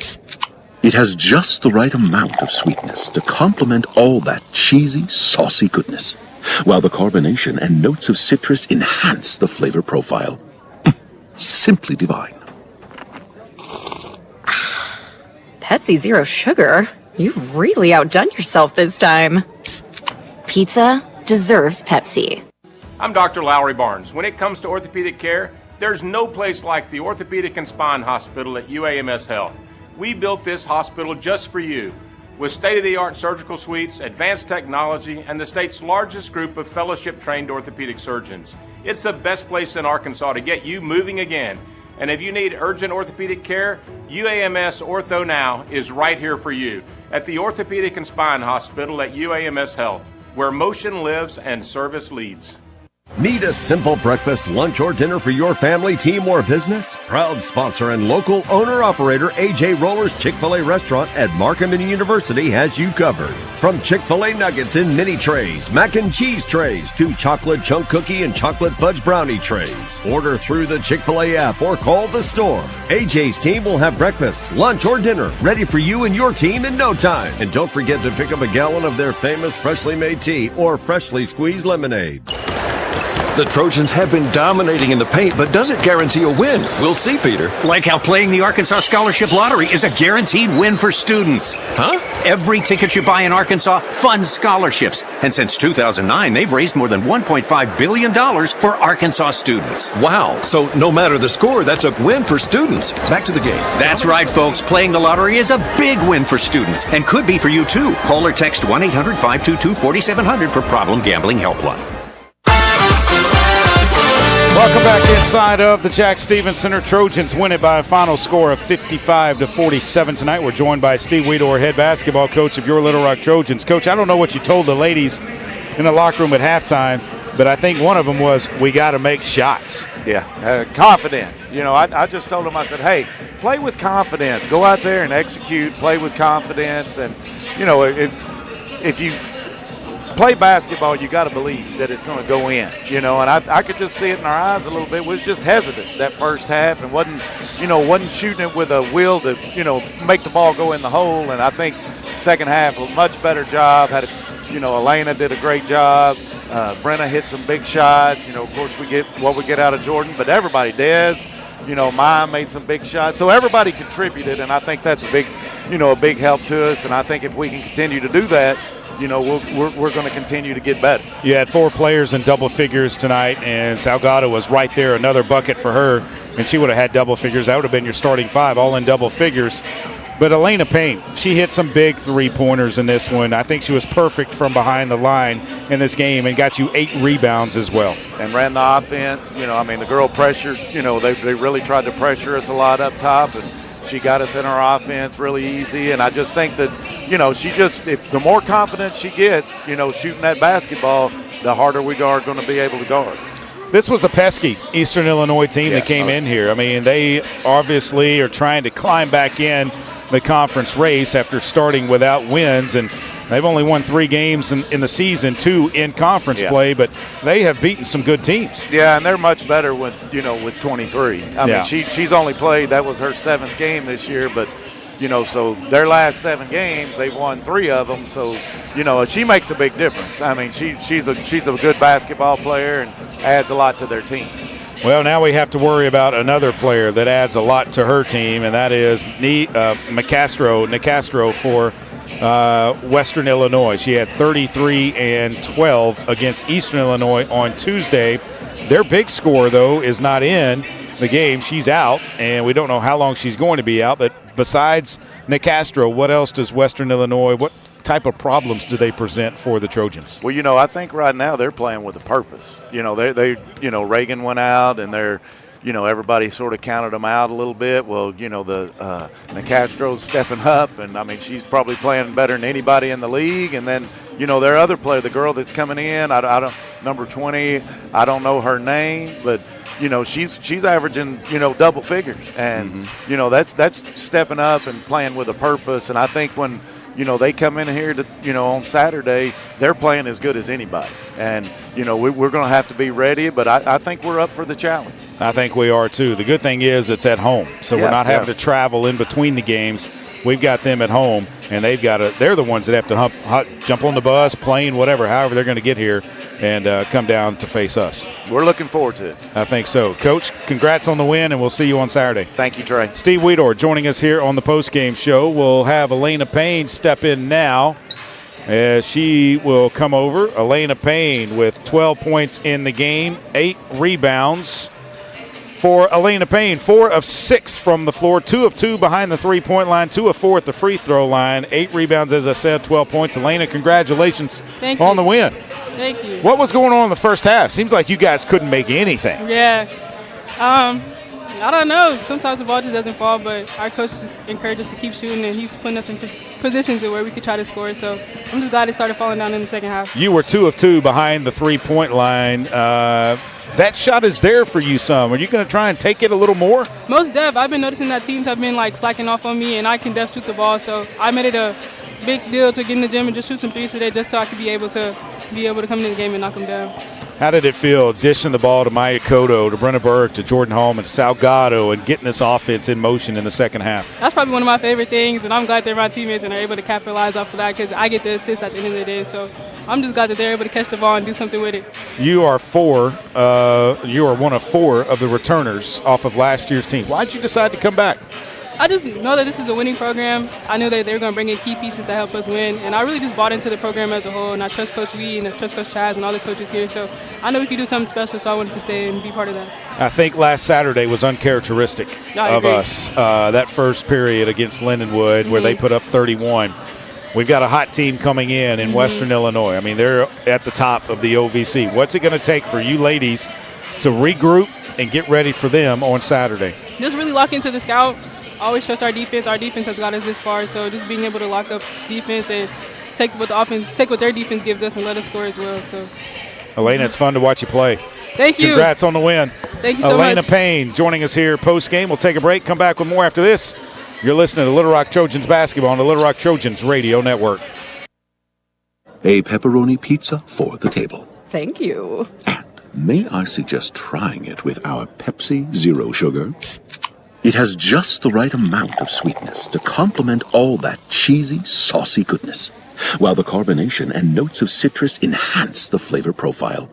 E: It has just the right amount of sweetness to complement all that cheesy, saucy goodness, while the carbonation and notes of citrus enhance the flavor profile. Simply divine.
F: Pepsi Zero Sugar? You've really outdone yourself this time.
G: Pizza deserves Pepsi.
S: I'm Dr. Lowry Barnes. When it comes to orthopedic care, there's no place like the Orthopedic and Spine Hospital at UAMS Health. We built this hospital just for you, with state-of-the-art surgical suites, advanced technology, and the state's largest group of fellowship-trained orthopedic surgeons. It's the best place in Arkansas to get you moving again. And if you need urgent orthopedic care, UAMS Ortho Now is right here for you at the Orthopedic and Spine Hospital at UAMS Health, where motion lives and service leads.
H: Need a simple breakfast, lunch, or dinner for your family, team, or business? Proud sponsor and local owner-operator AJ Roller's Chick-fil-A restaurant at Markham University has you covered. From Chick-fil-A nuggets in mini trays, mac and cheese trays, to chocolate chunk cookie and chocolate fudge brownie trays. Order through the Chick-fil-A app or call the store. AJ's team will have breakfast, lunch, or dinner ready for you and your team in no time. And don't forget to pick up a gallon of their famous freshly made tea or freshly squeezed lemonade.
A: The Trojans have been dominating in the paint, but does it guarantee a win? We'll see, Peter.
J: Like how playing the Arkansas Scholarship Lottery is a guaranteed win for students.
A: Huh?
J: Every ticket you buy in Arkansas funds scholarships. And since 2009, they've raised more than $1.5 billion for Arkansas students.
A: Wow. So no matter the score, that's a win for students. Back to the game.
J: That's right, folks. Playing the lottery is a big win for students and could be for you, too. Call or text 1-800-522-4700 for Problem Gambling Helpline.
D: Welcome back inside of the Jack Stevens Center. Trojans win it by a final score of 55-47 tonight. We're joined by Steve Weedor, head basketball coach of your Little Rock Trojans. Coach, I don't know what you told the ladies in the locker room at halftime, but I think one of them was, we got to make shots.
B: Yeah, confidence. You know, I just told them, I said, hey, play with confidence. Go out there and execute, play with confidence. And, you know, if you play basketball, you got to believe that it's going to go in, you know, and I could just see it in our eyes a little bit. We was just hesitant that first half and wasn't shooting it with a will to, you know, make the ball go in the hole. And I think second half, a much better job. Elena did a great job. Brenna hit some big shots. You know, of course, we get what we get out of Jordan, but everybody does. You know, Maya made some big shots. So everybody contributed, and I think that's a big help to us. And I think if we can continue to do that, you know, we're going to continue to get better.
D: You had 4 players in double figures tonight, and Salgado was right there, another bucket for her, and she would have had double figures. That would have been your starting 5, all in double figures. But Elena Payne, she hit some big three-pointers in this one. I think she was perfect from behind the line in this game and got you 8 rebounds as well.
B: And ran the offense. You know, I mean, the girl pressured. You know, they really tried to pressure us a lot up top, and she got us in our offense really easy. And I just think that, you know, the more confidence she gets, you know, shooting that basketball, the harder we are going to be able to guard.
D: This was a pesky Eastern Illinois team that came in here. I mean, they obviously are trying to climb back in the conference race after starting without wins, and they've only won 3 games in the season, 2 in conference play, but they have beaten some good teams.
B: Yeah, and they're much better with 23. I mean, she's only played, that was her 7th game this year, but, you know, so their last 7 games, they've won 3 of them, so, you know, she makes a big difference. I mean, she's a good basketball player and adds a lot to their team.
D: Well, now we have to worry about another player that adds a lot to her team, and that is Nicastro for Western Illinois. She had 33 and 12 against Eastern Illinois on Tuesday. Their big scorer, though, is not in the game. She's out, and we don't know how long she's going to be out. But besides Nicastro, what else does Western Illinois, what type of problems do they present for the Trojans?
B: Well, you know, I think right now they're playing with a purpose. You know, they Reagan went out, and they're, you know, everybody sort of counted them out a little bit. Well, you know, the Nicastro's stepping up, and I mean, she's probably playing better than anybody in the league. And then, you know, their other player, the girl that's coming in, I don't number 20, I don't know her name, but you know, she's averaging, you know, double figures, and you know, that's stepping up and playing with a purpose. And I think when, you know, they come in here to, you know, on Saturday, they're playing as good as anybody. And, you know, we're going to have to be ready, but I think we're up for the challenge.
D: I think we are too. The good thing is it's at home, so we're not having to travel in between the games. We've got them at home, and they're the ones that have to jump on the bus, plane, whatever, however they're going to get here and come down to face us.
B: We're looking forward to it.
D: I think so. Coach, congrats on the win, and we'll see you on Saturday.
B: Thank you, Trey.
D: Steve Weedor joining us here on the postgame show. We'll have Elena Payne step in now as she will come over. Elena Payne with 12 points in the game, 8 rebounds. For Elena Payne, 4 of 6 from the floor, 2 of 2 behind the three-point line, 2 of 4 at the free throw line, 8 rebounds, as I said, 12 points. Elena, congratulations on the win.
U: Thank you.
D: What was going on in the first half? Seems like you guys couldn't make anything.
U: Yeah.
C: I don't know. Sometimes the ball just doesn't fall, but our coach just encourages us to keep shooting, and he's putting us in positions where we could try to score. So I'm just glad it started falling down in the second half.
D: You were 2 of 2 behind the three-point line. That shot is there for you some. Are you going to try and take it a little more?
C: Most def. I've been noticing that teams have been slacking off on me, and I can def shoot the ball. So I made it a big deal to get in the gym and just shoot some threes today, just so I could be able to come into the game and knock them down.
D: How did it feel dishing the ball to Maya Cotto, to Brenna Burke, to Jordan Hallman, to Salgado, and getting this offense in motion in the second half?
C: That's probably one of my favorite things, and I'm glad they're my teammates and are able to capitalize off of that because I get the assist at the end of the day. So I'm just glad that they're able to catch the ball and do something with it.
D: You are one of 4 of the returners off of last year's team. Why did you decide to come back?
C: I just know that this is a winning program. I knew that they were going to bring in key pieces to help us win, and I really just bought into the program as a whole, and I trust Coach Lee and I trust Coach Chaz and all the coaches here, so I know we could do something special, so I wanted to stay and be part of that.
D: I think last Saturday was uncharacteristic of us, that first period against Lindenwood where they put up 31. We've got a hot team coming in Western Illinois. I mean, they're at the top of the OVC. What's it going to take for you ladies to regroup and get ready for them on Saturday?
C: Just really lock into the scout. Always trust our defense. Our defense has got us this far, so just being able to lock up defense and take what their defense gives us and let us score as well. So,
D: Elena, it's fun to watch you play.
C: Thank you.
D: Congrats on the win.
C: Thank you so much.
D: Elena Payne joining us here post-game. We'll take a break, come back with more after this. You're listening to Little Rock Trojans basketball on the Little Rock Trojans Radio Network.
E: A pepperoni pizza for the table.
F: Thank you.
E: And may I suggest trying it with our Pepsi Zero Sugar? It has just the right amount of sweetness to complement all that cheesy, saucy goodness, while the carbonation and notes of citrus enhance the flavor profile.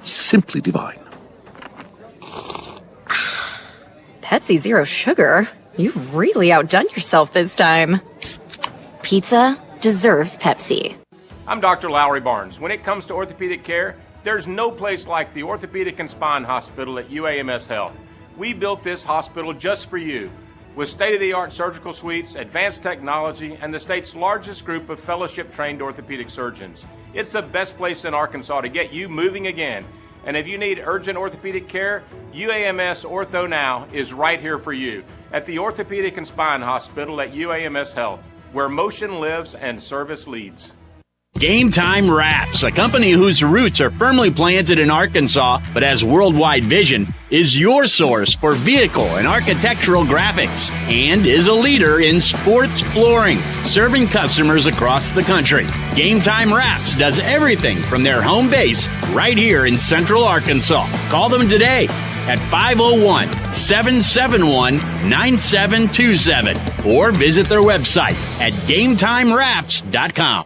E: Simply divine.
F: Pepsi Zero Sugar? You've really outdone yourself this time.
G: Pizza deserves Pepsi.
S: I'm Dr. Lowry Barnes. When it comes to orthopedic care, there's no place like the Orthopedic and Spine Hospital at UAMS Health. We built this hospital just for you, with state-of-the-art surgical suites, advanced technology, and the state's largest group of fellowship-trained orthopedic surgeons. It's the best place in Arkansas to get you moving again. And if you need urgent orthopedic care, UAMS Ortho Now is right here for you at the Orthopedic and Spine Hospital at UAMS Health, where motion lives and service leads.
I: Game Time Wraps, a company whose roots are firmly planted in Arkansas but has worldwide vision, is your source for vehicle and architectural graphics and is a leader in sports flooring, serving customers across the country. Game Time Wraps does everything from their home base right here in Central Arkansas. Call them today at 501-771-9727 or visit their website at GameTimeWraps.com.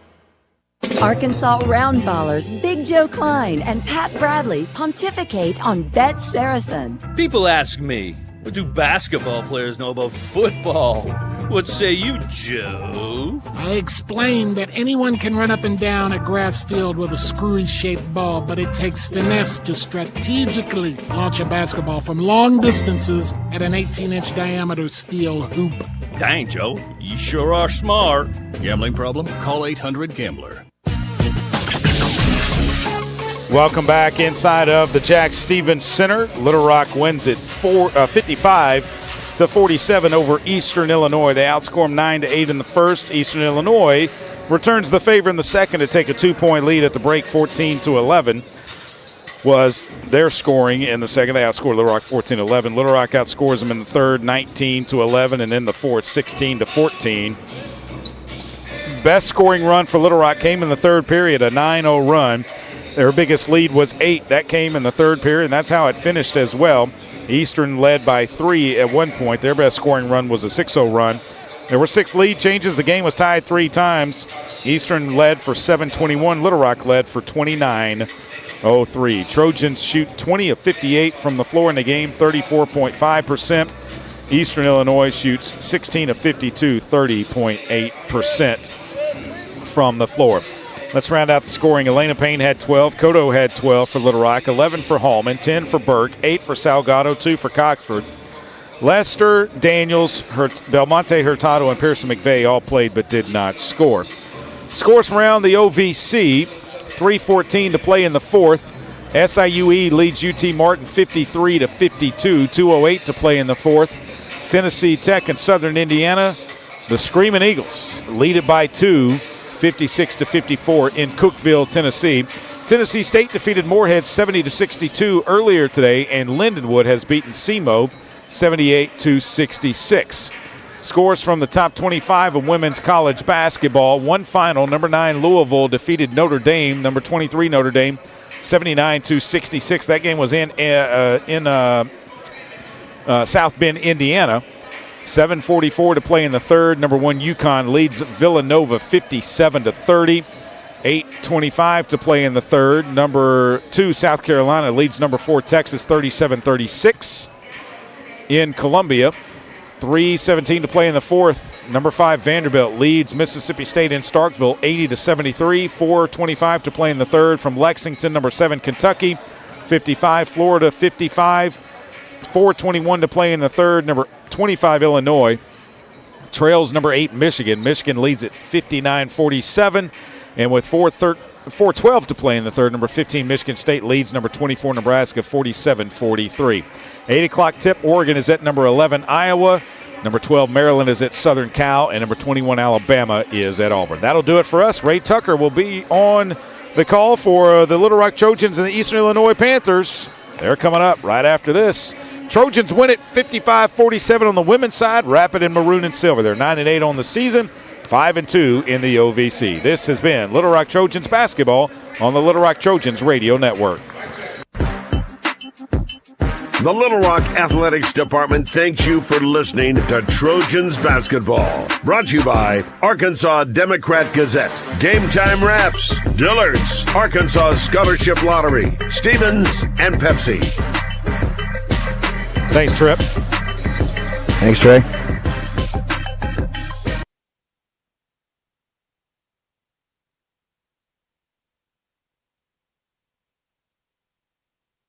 N: Arkansas Roundballers Big Joe Klein and Pat Bradley pontificate on Bet Saracen.
O: People ask me, what do basketball players know about football? What say you, Joe?
P: I explained that anyone can run up and down a grass field with a screwy-shaped ball, but it takes finesse to strategically launch a basketball from long distances at an 18-inch diameter steel hoop.
O: Dang, Joe, you sure are smart.
Q: Gambling problem? Call 800-GAMBLER.
D: Welcome back inside of the Jack Stevens Center. Little Rock wins it 55-47 over Eastern Illinois. They outscore them 9-8 in the first. Eastern Illinois returns the favor in the second to take a 2-point lead at the break. 14-11 was their scoring in the second. They outscored Little Rock 14-11. Little Rock outscores them in the third 19-11 and in the fourth 16-14. Best scoring run for Little Rock came in the third period, a 9-0 run. Their biggest lead was 8. That came in the third period, and that's how it finished as well. Eastern led by 3 at one point. Their best scoring run was a 6-0 run. There were 6 lead changes. The game was tied 3 times. Eastern led for 7-21. Little Rock led for 29-03. Trojans shoot 20 of 58 from the floor in the game, 34.5%. Eastern Illinois shoots 16 of 52, 30.8% from the floor. Let's round out the scoring. Elena Payne had 12. Cotto had 12 for Little Rock. 11 for Hallman. 10 for Burke. 8 for Salgado. 2 for Coxford. Lester, Daniels, Belmonte Hurtado, and Pearson McVeigh all played but did not score. Scores from around the OVC. 3:14 to play in the fourth. SIUE leads UT Martin 53-52, 2:08 to play in the fourth. Tennessee Tech and Southern Indiana, the Screaming Eagles, lead it by 2, 56-54 in Cookeville, Tennessee. Tennessee State defeated Morehead 70-62 earlier today, and Lindenwood has beaten SEMO 78-66. Scores from the top 25 of women's college basketball. One final, number 9 Louisville defeated Notre Dame, number 23 Notre Dame, 79-66. That game was in South Bend, Indiana. 7:44 to play in the third. Number 1 UConn leads Villanova 57-30. 8:25 to play in the third. Number 2 South Carolina leads number 4 Texas 37-36 in Columbia. 3:17 to play in the fourth. Number 5 Vanderbilt leads Mississippi State in Starkville 80-73. 4:25 to play in the third. From Lexington, number 7 Kentucky 55, Florida 55. 4:21 to play in the third. Number 25 Illinois trails number 8 Michigan. Michigan leads at 59-47. And with 4:12 to play in the third, number 15 Michigan State leads number 24 Nebraska 47-43. 8 o'clock tip, Oregon is at number 11 Iowa. Number 12 Maryland is at Southern Cal. And number 21 Alabama is at Auburn. That'll do it for us. Ray Tucker will be on the call for the Little Rock Trojans and the Eastern Illinois Panthers. They're coming up right after this. Trojans win it 55-47 on the women's side. Rapid in maroon and silver. They're 9-8 on the season. 5-2 in the OVC. This has been Little Rock Trojans basketball on the Little Rock Trojans Radio Network.
K: The Little Rock Athletics Department thanks you for listening to Trojans basketball. Brought to you by Arkansas Democrat Gazette, Game Time Wraps, Dillard's, Arkansas Scholarship Lottery, Stevens, and Pepsi.
D: Thanks, Trip.
V: Thanks, Trey.